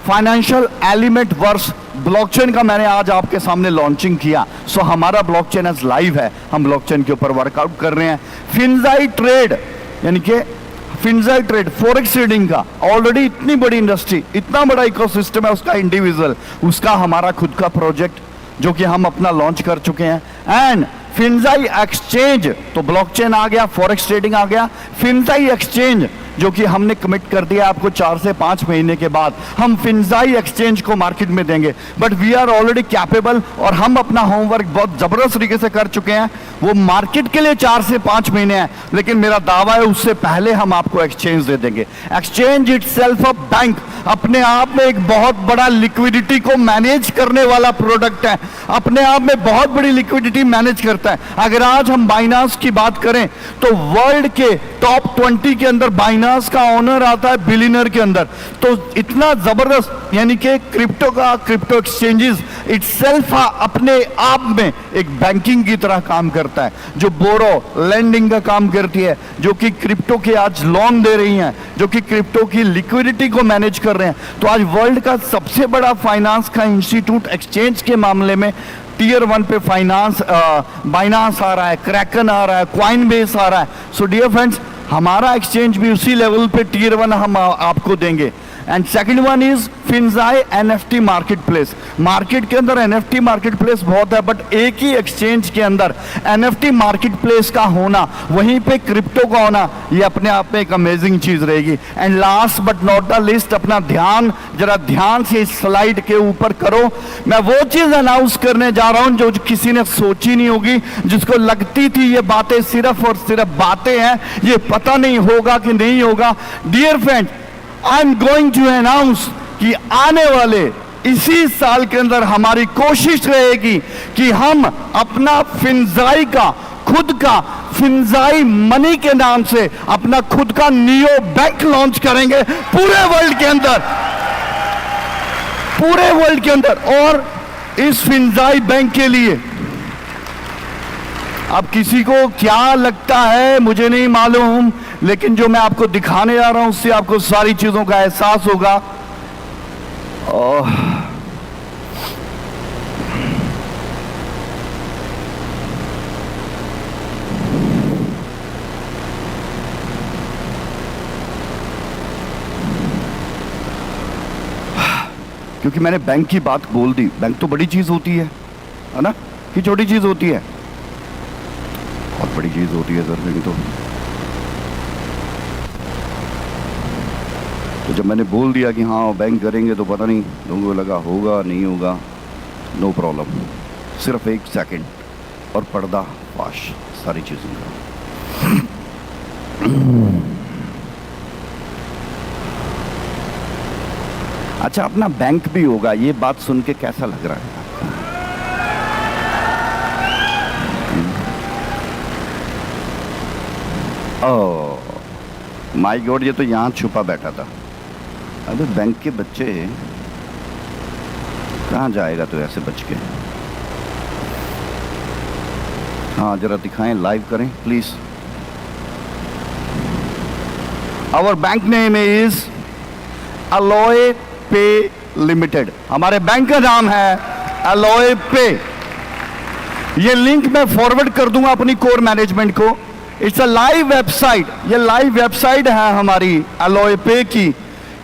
financial element verse blockchain का मैंने आज आपके सामने लॉन्चिंग किया। सो हमारा ब्लॉकचेन आज लाइव है, हम ब्लॉकचेन के ऊपर वर्कआउट कर रहे हैं। फिनजाई ट्रेड, यानी कि फिनजाई ट्रेड फॉरेक्स ट्रेडिंग का ऑलरेडी इतनी बड़ी इंडस्ट्री, इतना बड़ा इकोसिस्टम है उसका, इंडिविजुअल, उसका हमारा खुद का प्रोजेक्ट जो कि हम अपना लॉन्च कर चुके हैं। एंड फिनजाई एक्सचेंज, तो ब्लॉकचेन आ गया, फॉरेक्स ट्रेडिंग आ गया, फिनजाई एक्सचेंज जो कि हमने कमिट कर दिया आपको 4 से 5 महीने के बाद हम फिनजाई एक्सचेंज को मार्केट में देंगे। But we are already capable, और हम अपना होमवर्क बहुत जबरदस्त तरीके से कर चुके हैं। वो मार्केट के लिए 4 से 5 महीने हैं, लेकिन मेरा दावा है उससे पहले हम आपको एक्सचेंज दे देंगे। एक्सचेंज इटसेल्फ अ बैंक, अपने आप में एक बहुत बड़ा लिक्विडिटी को मैनेज करने वाला प्रोडक्ट है, अपने आप में बहुत बड़ी लिक्विडिटी मैनेज करता है। अगर आज हम बाइनांस की बात करें तो वर्ल्ड के टॉप 20 के अंदर बाइनांस फाइनेंस का ऑनर आता है बिलियनर के अंदर, तो इतना जबरदस्त, यानी कि क्रिप्टो एक्सचेंजेस इटसेल्फ अपने आप में एक बैंकिंग की तरह काम करता है, जो बोरो लैंडिंग का काम करती है, जो कि क्रिप्टो के आज लोन दे रही हैं, जो कि क्रिप्टो की लिक्विडिटी को मैनेज कर रहे हैं। तो आज वर्ल्ड का सबसे बड़ा फाइनेंस का इंस्टीट्यूट एक्सचेंज के मामले में टीयर 1 पे बाइनांस आ रहा है, क्रैकन आ रहा है, कॉइनबेस आ रहा है। सो डियर फ्रेंड्स, हमारा एक्सचेंज भी उसी लेवल पे टीयर 1 हम आपको देंगे। And second one is Finzai NFT market place. Market के अंदर एनएफटी मार्केट प्लेस बहुत है, बट एक ही एक्सचेंज के अंदर एनएफटी मार्केट प्लेस का होना, वहीं पे क्रिप्टो का होना, ये अपने आप में एक अमेजिंग चीज रहेगी। And last but not the list, अपना ध्यान जरा ध्यान से इस स्लाइड के ऊपर करो। मैं वो चीज अनाउंस करने जा रहा हूं जो किसी ने सोची नहीं होगी, जिसको लगती थी ये बातें सिर्फ और सिर्फ बातें हैं, ये पता नहीं होगा कि नहीं होगा। Dear friend, I am going to announce कि आने वाले इसी साल के अंदर हमारी कोशिश रहेगी कि हम अपना फिंजाई का, खुद का फिंजाई मनी के नाम से अपना खुद का नियो बैंक लॉन्च करेंगे पूरे वर्ल्ड के अंदर, पूरे वर्ल्ड के अंदर। और इस फिंजाई बैंक के लिए अब किसी को क्या लगता है मुझे नहीं मालूम, लेकिन जो मैं आपको दिखाने जा रहा हूं उससे आपको सारी चीजों का एहसास होगा। क्योंकि मैंने बैंक की बात बोल दी, बैंक तो बड़ी चीज होती है ना, कि छोटी चीज होती है? बहुत बड़ी चीज होती है सर बैंक तो जब मैंने बोल दिया कि हाँ बैंक करेंगे, तो पता नहीं लोगों को लगा होगा नहीं होगा। नो प्रॉब्लम, सिर्फ 1 सेकंड और पर्दा फाश सारी चीज़ों का। अच्छा, अपना बैंक भी होगा, ये बात सुन के कैसा लग रहा है? ओह माय गॉड, ये तो यहाँ छुपा बैठा था। अबे बैंक के बच्चे कहाँ जाएगा तो ऐसे बच के? हाँ जरा दिखाएं, लाइव करें please. Our bank name is Aloe पे लिमिटेड। हमारे बैंक का नाम है अलोए पे। ये लिंक मैं फॉरवर्ड कर दूंगा अपनी कोर मैनेजमेंट को। इट्स अ लाइव वेबसाइट, ये लाइव वेबसाइट है हमारी अलोए पे की।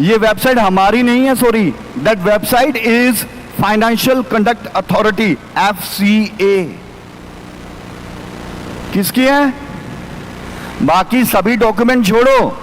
ये वेबसाइट हमारी नहीं है, sorry, that website is financial conduct authority, FCA। किसकी है? बाकी सभी डॉक्यूमेंट छोड़ो,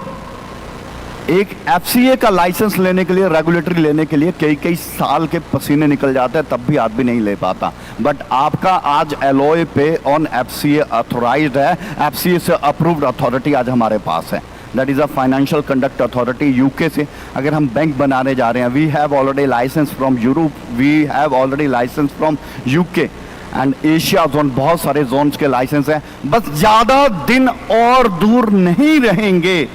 एक FCA का लाइसेंस लेने के लिए, रेगुलेटरी लेने के लिए कई साल के पसीने निकल जाते हैं, तब भी आदमी नहीं ले पाता। बट आपका आज Aloe Pay on FCA authorised है, FCA से अप्रूव्ड अथॉरिटी आज हमारे पास है। That is a financial conduct authority. UK से अगर हम बैंक बनाने जा रहे हैं, we have already licence from Europe, we have already licence from UK and Asia zone, बहुत सारे जोन्स के लाइसेंस हैं। बस ज्यादा दिन और दूर नहीं रहेंगे,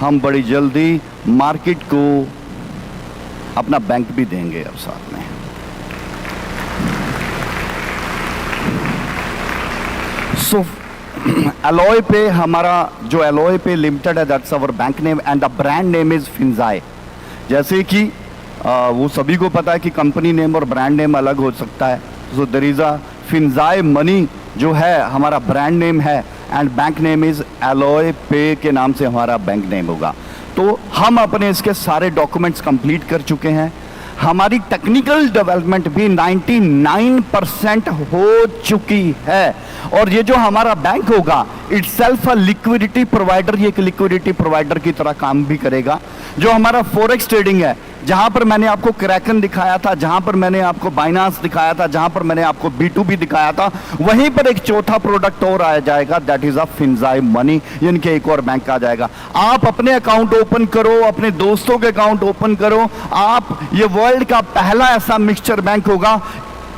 हम बड़ी जल्दी मार्केट को अपना बैंक भी देंगे अब साथ में। सो अलोए पे, हमारा जो अलोए पे लिमिटेड है, that's our bank name and the brand name is Finzai. जैसे कि वो सभी को पता है कि कंपनी नेम और ब्रांड नेम अलग हो सकता है। So there is a Finzai money जो है हमारा ब्रांड नेम है, and bank name is Aloe pay के नाम से हमारा बैंक नेम होगा। तो हम अपने इसके सारे डॉक्यूमेंट्स कंप्लीट कर चुके हैं। हमारी टेक्निकल डेवलपमेंट भी 99% हो चुकी है। और ये जो हमारा बैंक होगा, इटसेल्फ अ लिक्विडिटी प्रोवाइडर, ये एक लिक्विडिटी प्रोवाइडर की तरह काम भी करेगा। जो हमारा फॉरेक्स ट्रेडिंग है, जहां पर मैंने आपको क्रैकन दिखाया था, जहां पर मैंने आपको बाइनांस दिखाया था, जहां पर मैंने आपको B2B दिखाया था, वहीं पर एक चौथा प्रोडक्ट और आ जाएगा, that is a Finzai money, यानी कि एक और बैंक आ जाएगा। आप अपने अकाउंट ओपन करो, अपने दोस्तों के अकाउंट ओपन करो। आप, ये वर्ल्ड का पहला ऐसा मिक्सचर बैंक होगा,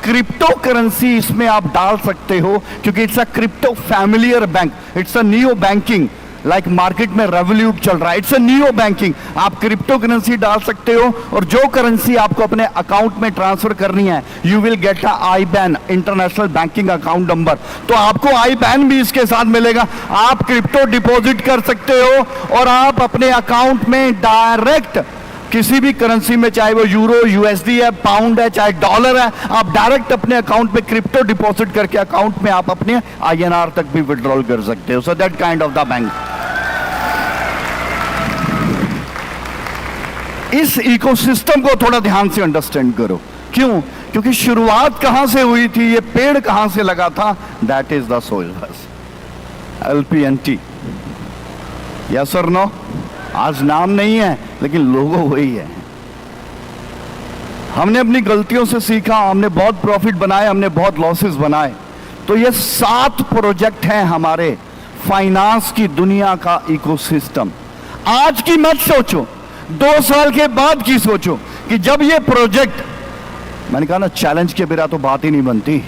क्रिप्टो करेंसी इसमें आप डाल सकते हो, क्योंकि it's a crypto familiar bank, it's a new banking. Like market में रेवोल्यूट चल रहा है, इट्स अ नियो बैंकिंग। आप क्रिप्टो करेंसी डाल सकते हो और जो करेंसी आपको अपने अकाउंट में ट्रांसफर करनी है, you will get a IBAN, international banking account number. तो आपको IBAN भी इसके साथ मिलेगा। आप क्रिप्टो डिपॉजिट कर सकते हो और आप अपने अकाउंट में डायरेक्ट किसी भी करेंसी में, चाहे वो यूरो, USD है, पाउंड है, चाहे डॉलर है, आप डायरेक्ट अपने अकाउंट में क्रिप्टो डिपॉजिट करके अकाउंट में आप अपने INR तक भी विड्रॉल कर सकते हो। So that kind of the bank. इस इकोसिस्टम को थोड़ा ध्यान से अंडरस्टैंड करो। क्यों? क्योंकि शुरुआत कहां से हुई थी, ये पेड़ कहां से लगा था, that is the soil. LPNT, yes और नो? आज नाम नहीं है लेकिन लोगो वही है। हमने अपनी गलतियों से सीखा, हमने बहुत प्रॉफिट बनाए, हमने बहुत लॉसेस बनाए। तो ये 7 प्रोजेक्ट हैं हमारे फाइनेंस की दुनिया का इकोसिस्टम। आज की मत सोचो, 2 साल के बाद की सोचो कि जब ये प्रोजेक्ट, मैंने कहा ना चैलेंज के बिना तो बात ही नहीं बनती,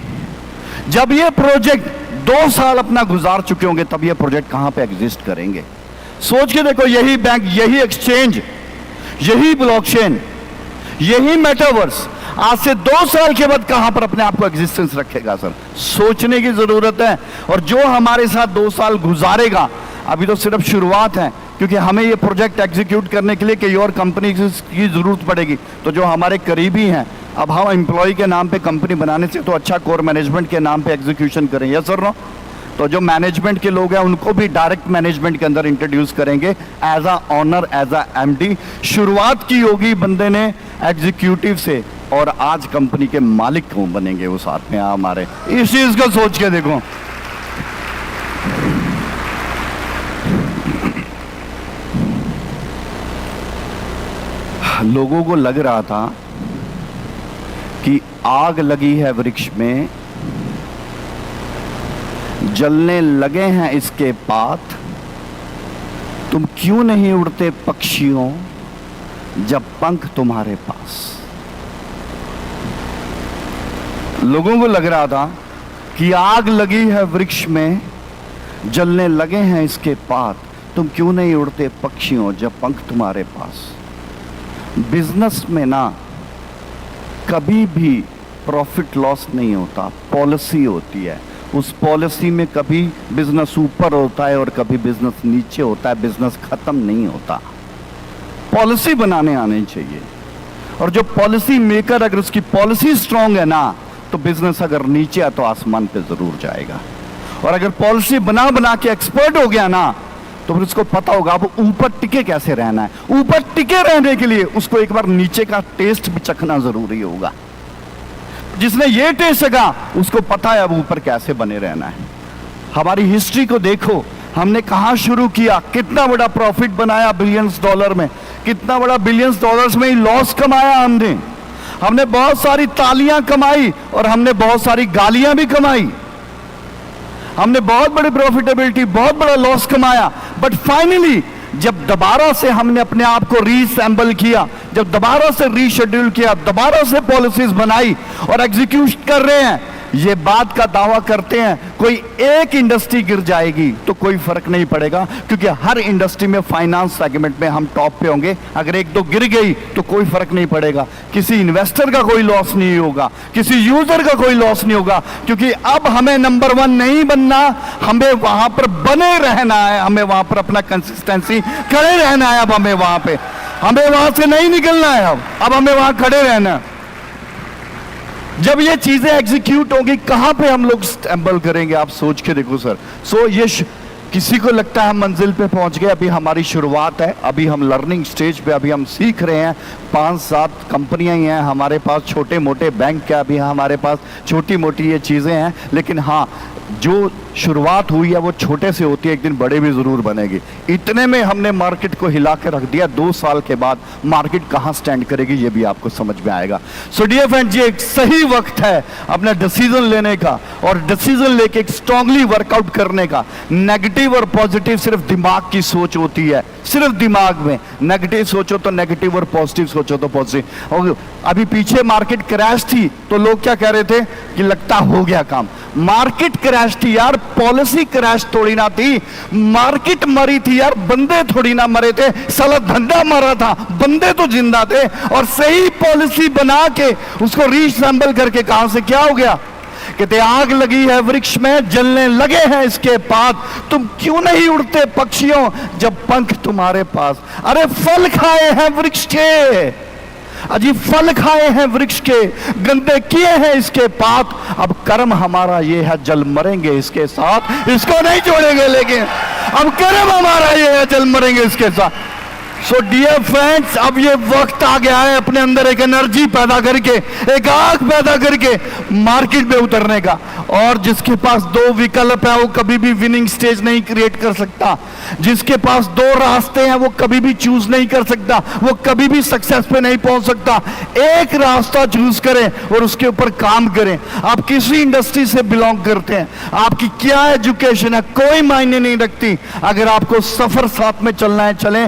जब ये प्रोजेक्ट 2 साल अपना गुजार चुके होंगे तब ये प्रोजेक्ट कहां पे एग्जिस्ट करेंगे। सोच के देखो, यही बैंक, यही एक्सचेंज, यही ब्लॉकचेन, यही मेटावर्स आज से 2 साल के बाद कहां पर अपने आप को एग्जिस्टेंस रखेगा। सर, सोचने की जरूरत है। और जो हमारे साथ 2 साल गुजारेगा, अभी तो सिर्फ शुरुआत है, क्योंकि हमें ये प्रोजेक्ट एग्जीक्यूट करने के लिए कई और कंपनी की जरूरत पड़ेगी। तो जो हमारे करीबी हैं, अब हम एम्प्लॉय के नाम पे कंपनी बनाने से तो अच्छा कोर मैनेजमेंट के नाम पे एग्जीक्यूशन करें, यस और नो? तो जो मैनेजमेंट के लोग हैं उनको भी डायरेक्ट मैनेजमेंट के अंदर इंट्रोड्यूस करेंगे as a honour, as a MD। शुरुआत की होगी बंदे ने एग्जीक्यूटिव से, और आज कंपनी के मालिक कौन बनेंगे वो साथ में हमारे। इस चीज को सोच के देखो। लोगों को लग रहा था कि आग लगी है वृक्ष में, जलने लगे हैं इसके पात, तुम क्यों नहीं उड़ते पक्षियों जब पंख तुम्हारे पास। लोगों को लग रहा था कि आग लगी है वृक्ष में, जलने लगे हैं इसके पात, तुम क्यों नहीं उड़ते पक्षियों जब पंख तुम्हारे पास। बिजनेस में ना कभी भी प्रॉफिट लॉस नहीं होता, पॉलिसी होती है। उस पॉलिसी में कभी बिजनेस ऊपर होता है और कभी बिजनेस नीचे होता है, बिजनेस खत्म नहीं होता। पॉलिसी बनाने आनी चाहिए, और जो पॉलिसी मेकर अगर उसकी पॉलिसी स्ट्रांग है ना, तो बिजनेस अगर नीचे है तो आसमान पे जरूर जाएगा। और अगर पॉलिसी बना बना के एक्सपर्ट हो गया ना, तो फिर उसको पता होगा अब ऊपर टिके कैसे रहना है। ऊपर टिके रहने के लिए उसको एक बार नीचे का टेस्ट भी चखना जरूरी होगा। जिसने ये टेस्ट चखा उसको पता है अब ऊपर कैसे बने रहना है। हमारी हिस्ट्री को देखो, हमने कहां शुरू किया, कितना बड़ा प्रॉफिट बनाया बिलियंस डॉलर में, कितना बड़ा बिलियंस डॉलर्स में ही लॉस कमाया हमने बहुत सारी तालियां कमाई और हमने बहुत सारी गालियां भी कमाई। हमने बहुत बड़ी प्रॉफिटेबिलिटी, बहुत बड़ा लॉस कमाया, बट फाइनली जब दोबारा से हमने अपने आप को रीअसेंबल किया, जब दोबारा से रीशेड्यूल किया, दोबारा से पॉलिसीज बनाई और एग्जीक्यूट कर रहे हैं, ये बात का दावा करते हैं कोई एक इंडस्ट्री गिर जाएगी तो कोई फर्क नहीं पड़ेगा, क्योंकि हर इंडस्ट्री में फाइनेंस सेगमेंट में हम टॉप पे होंगे। अगर एक दो गिर गई तो कोई फर्क नहीं पड़ेगा, किसी इन्वेस्टर का कोई लॉस नहीं होगा, किसी यूजर का कोई लॉस नहीं होगा, क्योंकि अब हमें नंबर 1 नहीं बनना, हमें वहां पर बने रहना है, हमें वहां पर अपना कंसिस्टेंसी खड़े रहना है। अब हमें वहां पे, हमें वहां से नहीं निकलना है, अब हमें वहां खड़े रहना है। जब ये चीजें एग्जीक्यूट होंगी कहां पे हम लोग स्टैम्बल करेंगे, आप सोच के देखो सर। सो ये किसी को लगता है हम मंजिल पे पहुंच गए, अभी हमारी शुरुआत है, अभी हम लर्निंग स्टेज पे, अभी हम सीख रहे हैं। 5-7 कंपनियां ही हैं हमारे पास, छोटे मोटे बैंक क्या, अभी हमारे पास छोटी मोटी ये चीजें हैं, लेकिन हाँ जो शुरुआत हुई है वो छोटे से होती है, एक दिन बड़े भी जरूर बनेगी। इतने में हमने मार्केट को हिला के रख दिया। 2 साल के बाद मार्केट कहां स्टैंड करेगी ये भी आपको समझ में आएगा। सो डियर फ्रेंड्स, ये एक सही वक्त है अपना डिसीजन लेने का, और डिसीजन लेके एक स्ट्रांगली वर्कआउट करने का। नेगेटिव और पॉजिटिव सिर्फ दिमाग की सोच होती है, सिर्फ दिमाग में। नेगेटिव सोचो तो नेगेटिव और पॉजिटिव सोचो तो पॉजिटिव। और अभी पीछे मार्केट क्रैश थी तो लोग क्या कह रहे थे कि लगता हो गया काम। मार्केट क्रैश थी यार, पॉलिसी क्रैश थोड़ी ना थी। मार्केट मरी थी यार, बंदे थोड़ी ना मरे थे। साला धंधा मरा था, बंदे तो जिंदा थे। और सही पॉलिसी बना के उसको रीअसेंबल करके कहां से क्या हो गया? कहते आग लगी है वृक्ष में, जलने लगे हैं इसके पात। तुम क्यों नहीं उड़ते पक्षियों जब पंख तुम्हारे पास? अरे फल खाए हैं वृक्ष के, अजी फल खाए हैं वृक्ष के, गंदे किए हैं इसके पात। अब कर्म हमारा ये है, जल मरेंगे इसके साथ, इसको नहीं छोड़ेंगे। लेकिन अब कर्म हमारा ये है, जल मरेंगे इसके साथ। सो डियर फ्रेंड्स, अब ये वक्त आ गया है अपने अंदर एक एनर्जी पैदा करके, एक आग पैदा करके मार्केट में उतरने का। और जिसके पास दो विकल्प है वो कभी भी विनिंग स्टेज नहीं क्रिएट कर सकता। जिसके पास दो रास्ते हैं वो कभी भी चूज नहीं कर सकता, वो कभी भी सक्सेस पे नहीं पहुंच सकता। एक रास्ता चूज करें और उसके ऊपर काम करें। आप किसी इंडस्ट्री से बिलोंग करते हैं, आपकी क्या एजुकेशन है, कोई मायने नहीं रखती। अगर आपको सफर साथ में चलना है चलें,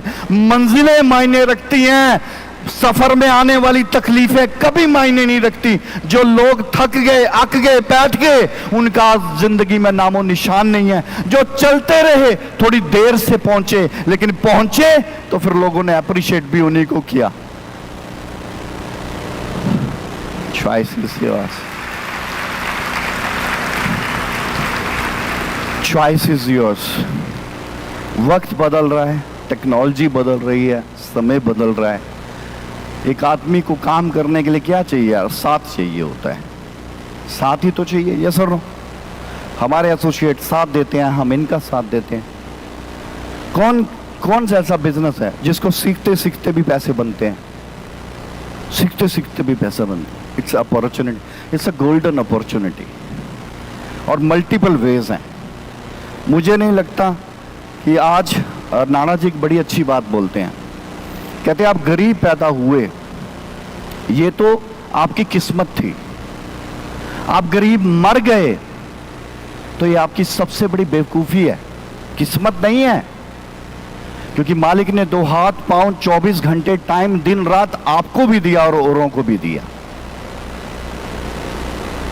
मंजिलें मायने रखती हैं, सफर में आने वाली तकलीफें कभी मायने नहीं रखती। जो लोग थक गए, अक गए, बैठ गए, उनका जिंदगी में नामो निशान नहीं है। जो चलते रहे, थोड़ी देर से पहुंचे, लेकिन पहुंचे तो फिर लोगों ने अप्रिशिएट भी उन्हीं को किया। Choice is yours, choice is yours. वक्त बदल रहा है, टेक्नोलॉजी बदल रही है, समय बदल रहा है। एक आदमी को काम करने के लिए क्या चाहिए यार? साथ चाहिए होता है, साथ ही तो चाहिए। ये सर, हमारे एसोसिएट साथ देते हैं, हम इनका साथ देते हैं। कौन सा ऐसा बिजनेस है जिसको सीखते सीखते भी पैसे बनते हैं? सीखते सीखते भी पैसा बनता है। It's opportunity, it's a golden opportunity. और मल्टीपल वेज हैं। मुझे नहीं लगता कि आज नाना जी एक बड़ी अच्छी बात बोलते हैं, कहते आप गरीब पैदा हुए, ये तो आपकी किस्मत थी। आप गरीब मर गए तो ये आपकी सबसे बड़ी बेवकूफ़ी है, किस्मत नहीं है। क्योंकि मालिक ने 2 हाथ पांव 24 घंटे टाइम दिन रात आपको भी दिया और औरों को भी दिया।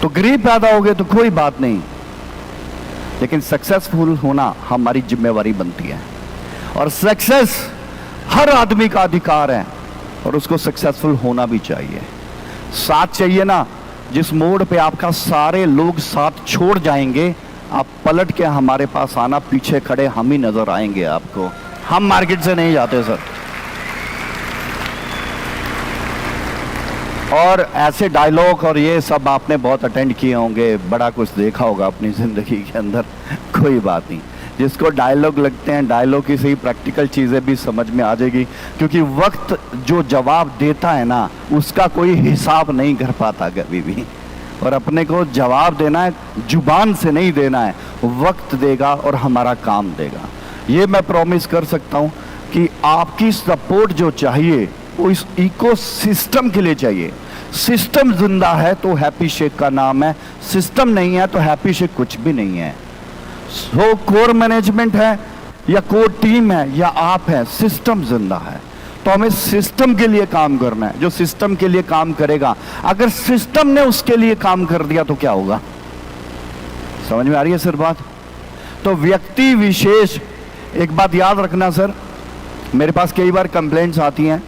तो गरीब पैदा हो गए तो कोई बात नहीं, लेकिन सक्सेसफुल होना हमारी जिम्मेवारी बनती है। और सक्सेस हर आदमी का अधिकार है और उसको सक्सेसफुल होना भी चाहिए। साथ चाहिए ना, जिस मोड़ पे आपका सारे लोग साथ छोड़ जाएंगे, आप पलट के हमारे पास आना, पीछे खड़े हम ही नजर आएंगे आपको। हम मार्केट से नहीं जाते सर। और ऐसे डायलॉग और ये सब आपने बहुत अटेंड किए होंगे, बड़ा कुछ देखा होगा अपनी जिंदगी के अंदर। कोई बात नहीं, जिसको डायलॉग लगते हैं, डायलॉग की सही प्रैक्टिकल चीज़ें भी समझ में आ जाएगी। क्योंकि वक्त जो जवाब देता है ना, उसका कोई हिसाब नहीं कर पाता कभी भी। और अपने को जवाब देना है, जुबान से नहीं देना है, वक्त देगा और हमारा काम देगा। ये मैं प्रॉमिस कर सकता हूँ कि आपकी सपोर्ट जो चाहिए वो इस इकोसिस्टम के लिए चाहिए। सिस्टम जिंदा है तो हैप्पी शेख का नाम है, सिस्टम नहीं है तो हैप्पी शेख कुछ भी नहीं है। सो कोर मैनेजमेंट है या कोर टीम है या आप हैं, सिस्टम जिंदा है। तो हमें सिस्टम के लिए काम करना है। जो सिस्टम के लिए काम करेगा, अगर सिस्टम ने उसके लिए काम कर दिया तो क्या होगा? समझ में आ रही है सर बात? तो व्यक्ति विशेष, एक बात याद रखना सर, मेरे पास कई बार कंप्लेंट्स आती हैं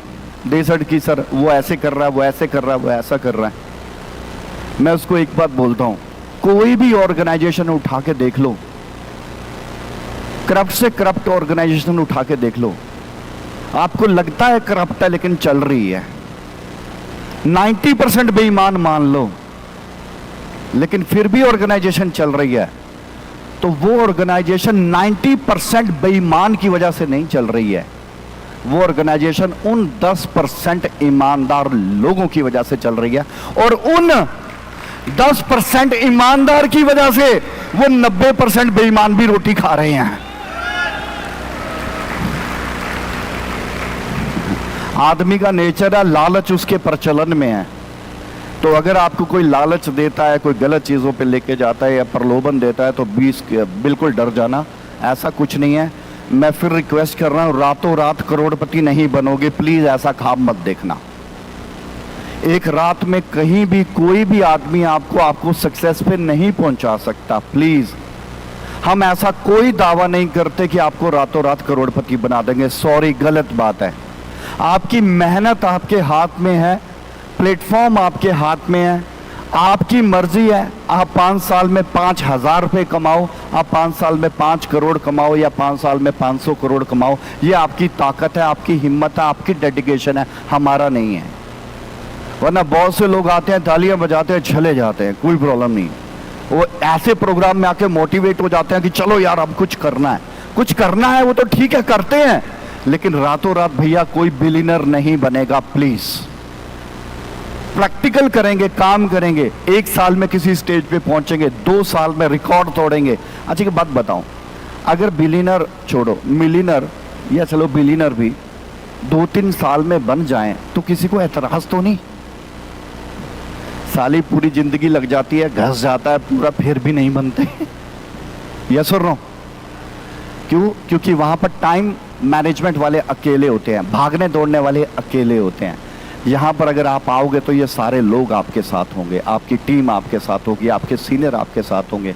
डेसर्ट की, सर वो ऐसे कर रहा है, वो ऐसे कर रहा है, वो ऐसा कर रहा है। मैं उसको एक बात बोलता हूं, कोई भी ऑर्गेनाइजेशन उठा के देख लो, करप्ट से करप्ट ऑर्गेनाइजेशन उठा के देख लो, आपको लगता है करप्ट है लेकिन चल रही है। 90% बेईमान मान लो, लेकिन फिर भी ऑर्गेनाइजेशन चल रही है, तो वो ऑर्गेनाइजेशन 90% बेईमान की वजह से नहीं चल रही है। वो ऑर्गेनाइजेशन उन 10% ईमानदार लोगों की वजह से चल रही है, और उन 10% ईमानदार की वजह से वो 90% बेईमान भी रोटी खा रहे हैं। आदमी का नेचर है, लालच उसके प्रचलन में है। तो अगर आपको कोई लालच देता है, कोई गलत चीज़ों पे लेके जाता है या प्रलोभन देता है, तो बिल्कुल डर जाना, ऐसा कुछ नहीं है। मैं फिर रिक्वेस्ट कर रहा हूँ, रातों रात करोड़पति नहीं बनोगे, प्लीज़ ऐसा ख्वाब मत देखना। एक रात में कहीं भी कोई भी आदमी आपको सक्सेस पे नहीं पहुंचा सकता। प्लीज, हम ऐसा कोई दावा नहीं करते कि आपको रातों रात करोड़पति बना देंगे। सॉरी, गलत बात है। आपकी मेहनत आपके हाथ में है, प्लेटफॉर्म आपके हाथ में है, आपकी मर्जी है। आप 5 साल में 5,000 रुपये कमाओ, आप 5 साल में 5 करोड़ कमाओ या 5 साल में 500 करोड़ कमाओ। ये आपकी ताकत है, आपकी हिम्मत है, आपकी डेडिकेशन है, हमारा नहीं है। वरना बहुत से लोग आते हैं, तालियां बजाते हैं, चले जाते हैं, कोई प्रॉब्लम नहीं। वो ऐसे प्रोग्राम में आके मोटिवेट हो जाते हैं कि चलो यार अब कुछ करना है, कुछ करना है। वो तो ठीक है, करते हैं, लेकिन रातों रात भैया कोई बिलियनर नहीं बनेगा। प्लीज, प्रैक्टिकल करेंगे, काम करेंगे, 1 साल में किसी स्टेज पे पहुंचेंगे, 2 साल में रिकॉर्ड तोड़ेंगे। अच्छा, एक बात बताऊं, अगर बिलियनर छोड़ो, मिलियनर या चलो बिलियनर भी 2-3 साल में बन जाएं तो किसी को एतराज तो नहीं। साली पूरी जिंदगी लग जाती है, घस जाता है पूरा, फिर भी नहीं बनते। यस और नो? क्यों? क्योंकि वहां पर टाइम मैनेजमेंट वाले अकेले होते हैं, भागने दौड़ने वाले अकेले होते हैं। यहाँ पर अगर आप आओगे तो ये सारे लोग आपके साथ होंगे, आपकी टीम आपके साथ होगी, आपके सीनियर आपके साथ होंगे।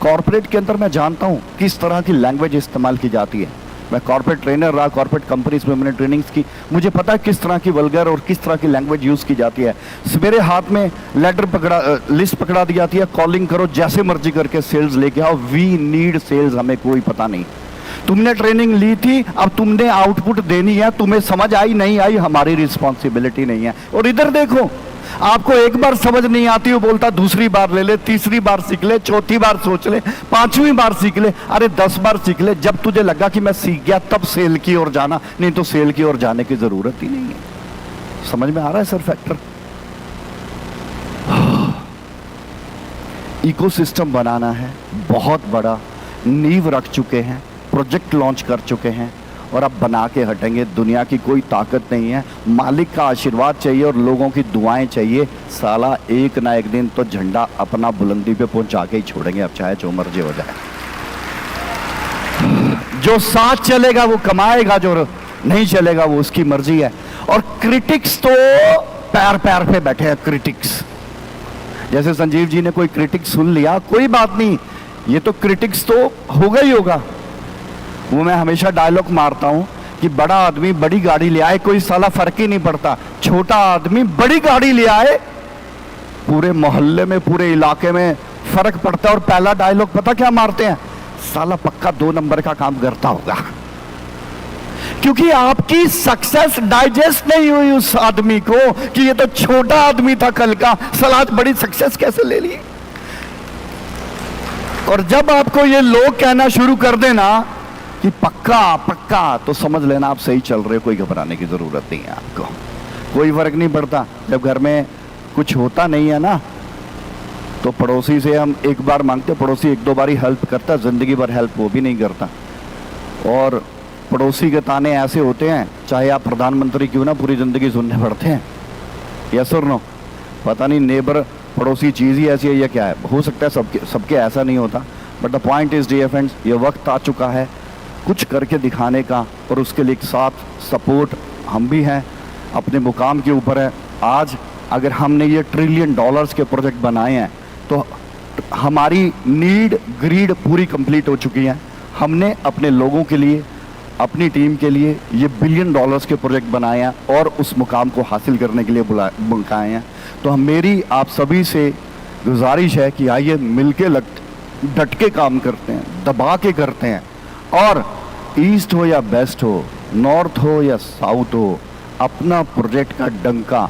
कॉर्पोरेट के अंदर मैं जानता हूँ किस तरह की लैंग्वेज इस्तेमाल की जाती है। मैं कॉर्पोरेट ट्रेनर रहा, कॉर्पोरेट कंपनीज में मैंने ट्रेनिंग्स की, मुझे पता है किस तरह की वल्गर और किस तरह की लैंग्वेज यूज़ की जाती है। मेरे हाथ में लिस्ट पकड़ा दी जाती है, कॉलिंग करो, जैसे मर्जी करके सेल्स लेके आओ। वी नीड सेल्स, हमें कोई पता नहीं। तुमने ट्रेनिंग ली थी, अब तुमने आउटपुट देनी है, तुम्हें समझ आई नहीं आई हमारी रिस्पॉन्सिबिलिटी नहीं है। और इधर देखो, आपको एक बार समझ नहीं आती, वो बोलता दूसरी बार ले ले, तीसरी बार सीख ले, चौथी बार सोच ले, 5वीं बार सीख ले। अरे 10 बार सीख ले, जब तुझे लगा कि मैं सीख गया तब सेल की ओर जाना, नहीं तो सेल की ओर जाने की जरूरत ही नहीं है। समझ में आ रहा है सर फैक्टर? इकोसिस्टम बनाना है, बहुत बड़ा नींव रख चुके हैं, प्रोजेक्ट लॉन्च कर चुके हैं और अब बना के हटेंगे। दुनिया की कोई ताकत नहीं है, मालिक का आशीर्वाद चाहिए और लोगों की दुआएं चाहिए। साला एक ना एक दिन तो झंडा अपना बुलंदी पे पहुंचा के ही छोड़ेंगे, अब चाहे जो मर्जी हो जाए। जो साथ चलेगा वो कमाएगा, जो नहीं चलेगा वो उसकी मर्जी है। और क्रिटिक्स तो पैर पैर पे बैठे हैं। क्रिटिक्स जैसे संजीव जी ने कोई क्रिटिक्स सुन लिया, कोई बात नहीं, ये तो क्रिटिक्स तो होगा ही होगा। वो मैं हमेशा डायलॉग मारता हूं कि बड़ा आदमी बड़ी गाड़ी ले आए, कोई साला फर्क ही नहीं पड़ता। छोटा आदमी बड़ी गाड़ी ले आए, पूरे मोहल्ले में, पूरे इलाके में फर्क पड़ता है। और पहला डायलॉग पता क्या मारते हैं? साला पक्का 2 नंबर का काम करता होगा। क्योंकि आपकी सक्सेस डाइजेस्ट नहीं हुई उस आदमी को कि ये तो छोटा आदमी था कल का, साला बड़ी सक्सेस कैसे ले ली। और जब आपको ये लोग कहना शुरू कर देना कि पक्का पक्का, तो समझ लेना आप सही चल रहे हो, कोई घबराने की जरूरत नहीं है आपको, कोई फर्क नहीं पड़ता। जब घर में कुछ होता नहीं है ना, तो पड़ोसी से हम एक बार मांगते, पड़ोसी 1-2 बार ही हेल्प करता, जिंदगी भर हेल्प वो भी नहीं करता। और पड़ोसी के ताने ऐसे होते हैं, चाहे आप प्रधानमंत्री क्यों ना, पूरी जिंदगी सुनने पड़ते हैं। यस और नो? पता नहीं नेबर पड़ोसी चीज़ ही ऐसी है या क्या है, हो सकता है सबके ऐसा नहीं होता। But the point is dear friends, ये वक्त आ चुका है कुछ करके दिखाने का, और उसके लिए एक साथ सपोर्ट हम भी हैं, अपने मुकाम के ऊपर है। आज अगर हमने ये $1 ट्रिलियन के प्रोजेक्ट बनाए हैं तो हमारी नीड ग्रीड पूरी कंप्लीट हो चुकी है। हमने अपने लोगों के लिए, अपनी टीम के लिए ये $1 बिलियन के प्रोजेक्ट बनाए हैं और उस मुकाम को हासिल करने के लिए बुलाए हैं। तो मेरी आप सभी से गुजारिश है कि आइए मिलके डट के काम करते हैं, दबा के करते हैं। और ईस्ट हो या वेस्ट हो, नॉर्थ हो या साउथ हो, अपना प्रोजेक्ट का डंका,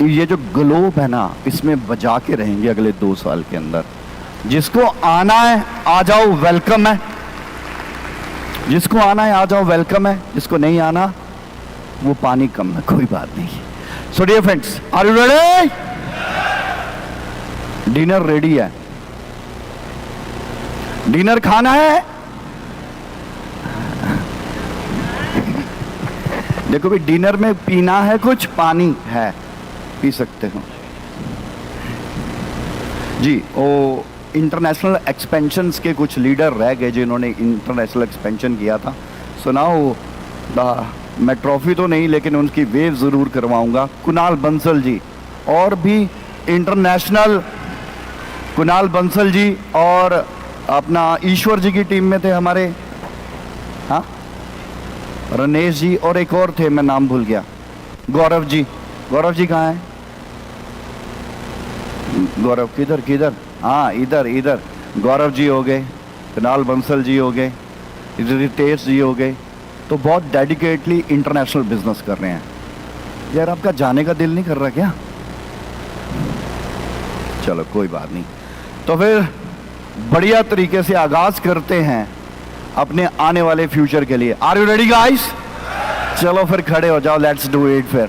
ये जो ग्लोब है ना, इसमें बजा के रहेंगे अगले 2 साल के अंदर। जिसको आना है आ जाओ, वेलकम है। जिसको आना है आ जाओ, वेलकम है। जिसको नहीं आना वो पानी कम है, कोई बात नहीं। So dear friends, are you ready? Dinner ready है, डिनर खाना है। देखो भाई, डिनर में पीना है कुछ, पानी है, पी सकते हो जी। वो इंटरनेशनल एक्सपेंशंस के कुछ लीडर रह गए जिन्होंने इंटरनेशनल एक्सपेंशन किया था। सुनाओ, मैं ट्रॉफी तो नहीं लेकिन उनकी वेव ज़रूर करवाऊंगा। कुणाल बंसल जी, और भी इंटरनेशनल कुणाल बंसल जी और अपना ईश्वर जी की टीम में थे हमारे, हाँ रनेश जी, और एक और थे मैं नाम भूल गया, गौरव जी। गौरव जी कहाँ हैं? गौरव किधर किधर? हाँ इधर इधर। गौरव जी हो गए, कुणाल बंसल जी हो गए, रितेश जी हो गए। तो बहुत डेडिकेटली इंटरनेशनल बिजनेस कर रहे हैं। यार आपका जाने का दिल नहीं कर रहा क्या? चलो कोई बात नहीं, तो फिर बढ़िया तरीके से आगाज करते हैं अपने आने वाले फ्यूचर के लिए। Are you ready guys? चलो फिर खड़े हो जाओ, लेट्स डू इट। फिर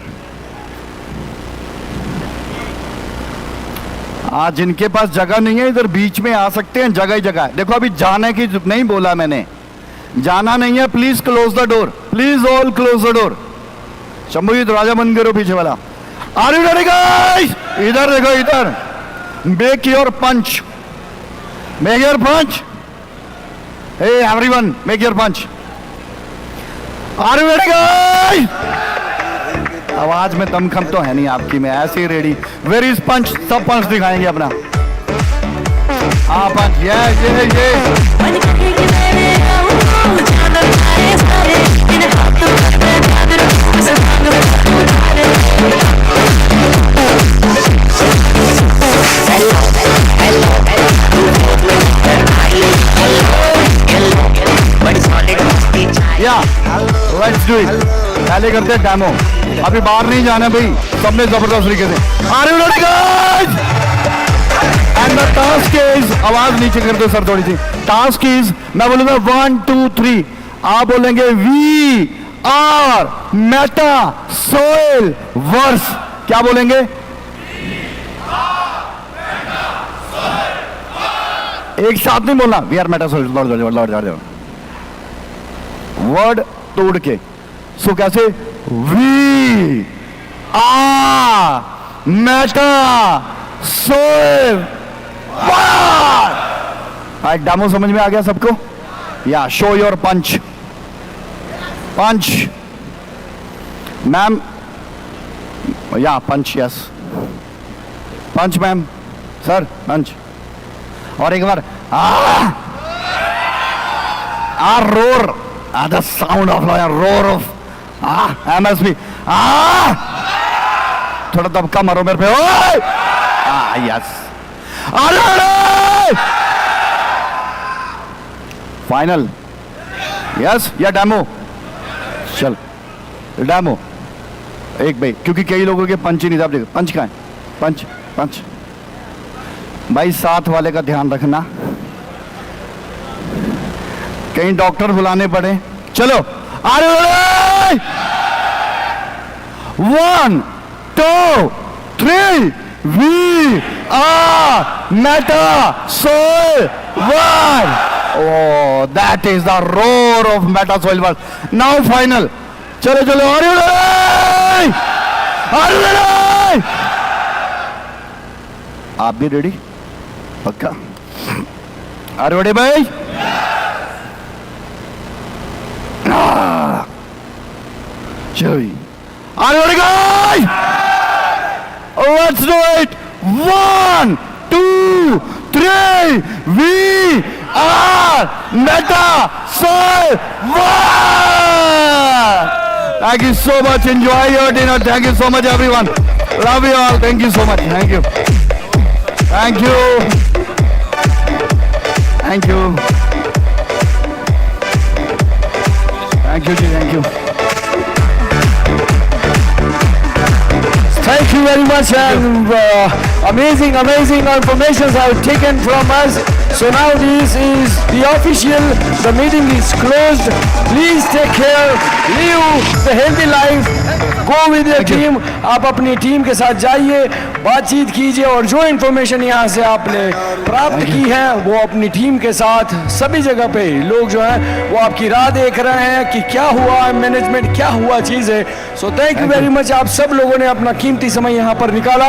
आज जिनके पास जगह नहीं है इधर बीच में आ सकते हैं, जगह ही जगह है। देखो अभी जाने की नहीं बोला मैंने, जाना नहीं है। Please close the door, please all close the door. Shambhu ji दरवाजा बंद करो पीछे वाला। Are you ready guys? इधर देखो, इधर। Make your punch, make your punch. Hey everyone make your punch. Are you ready guys? आवाज में दमखम तो है नहीं आपकी, मैं ऐसे ही रेडी। Where is punch? सब पंच दिखाएंगे अपना। हाँ पंच, ये या लेट्स डू इट। पहले करते हैं डेमो, अभी बाहर नहीं जाना भाई, सबने जबरदस्त तरीके से। Are you ready guys? And the task is, आवाज नीचे कर दो सर थोड़ी सी। टास्क इज, मैं बोलूंगा 1 2 3, आप बोलेंगे we are meta soil verse. क्या बोलेंगे? एक साथ नहीं बोलना, वी आर मेटा सोइल, लौट वर्ड तोड़ के। सो कैसे? We are meta soil verse. Demo समझ में आ गया सबको? या show your punch. Punch ma'am, या punch, yes punch ma'am, sir punch. और एक बार roar, the sound of roar of MSB। थोड़ा दबका मारो मेरे पे। Yes, final. यस या डेमो? चल डेमो एक भाई, क्योंकि कई लोगों के पंच ही नहीं था। देखो पंच कहाँ है? पंच पंच भाई, साथ वाले का ध्यान रखना, कहीं डॉक्टर बुलाने पड़े। चलो आ रहे, 1 2 3, we are meta soil verse. Oh, that is the roar of Meta Soil World. Now final. चलो चलो, are you ready? Are you ready? आप भी रेडी? पक्का? Are you ready भाई? चलो, are you ready guys? Let's do it. 1 2 3, we are Meta Soil World. Thank you so much. Enjoy your dinner. Thank you so much, everyone. Love you all. Thank you so much. Thank you. Thank you. Thank you. Thank you. Thank you.
Thank you very much, and amazing information have taken from us. So now this is the official, the meeting is closed. Please take care, live the healthy life, go with your team. आप अपनी team के साथ जाइए, बातचीत कीजिए और जो information यहाँ से आपने प्राप्त की है वो अपनी टीम के साथ सभी जगह पे लोग जो हैं वो आपकी राह देख रहे हैं कि क्या हुआ मैनेजमेंट, क्या हुआ चीज़ है। So thank you very much, आप सब लोगों ने अपना कीमती समय यहाँ पर निकाला,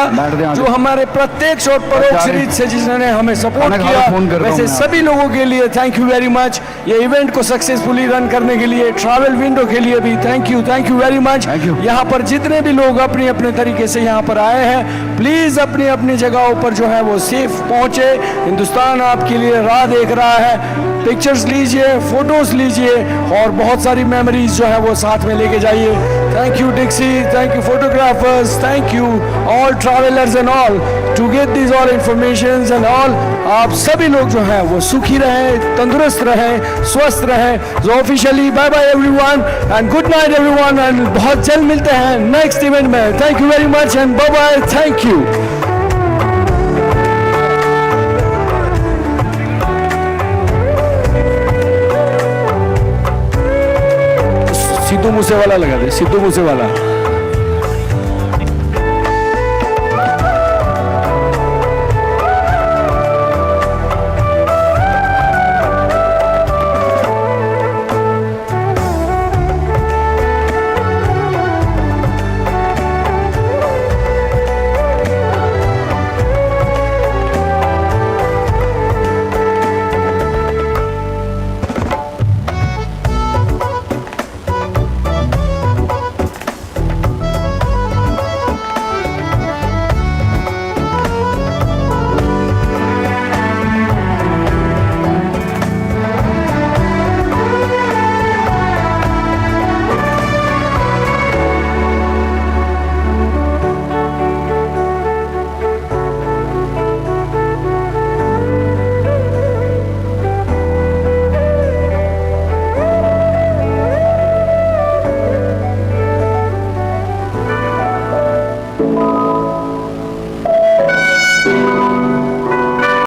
जो हमारे प्रत्यक्ष और परोक्ष सीरीज से जिन्होंने हमें सपोर्ट किया, वैसे सभी लोगों के लिए थैंक यू वेरी मच। ये इवेंट को सक्सेसफुली रन करने के लिए ट्रैवल विंडो के लिए भी थैंक यू वेरी मच। यहाँ पर जितने भी लोग अपने अपने तरीके से यहाँ पर आए हैं, प्लीज अपनी अपनी जगहों पर जो है वो सेफ पहुंचे। हिंदुस्तान आपके लिए राह देख रहा है। पिक्चर्स लीजिए, फोटोज लीजिए और बहुत सारी मेमोरीज जो है वो साथ में लेके जाइए। Thank you Dixie, thank you photographers, thank you all travellers and all to get this all information and all. आप सभी लोग जो है वो सुखी रहें, तंदुरुस्त रहें, स्वस्थ रहें। So officially bye bye everyone and good night everyone, and बहुत जल्द मिलते हैं नेक्स्ट इवेंट में। Thank you very much and bye bye, thank you. Sidhu Moosewala लगा दे, सिद्धू मूसेवाला।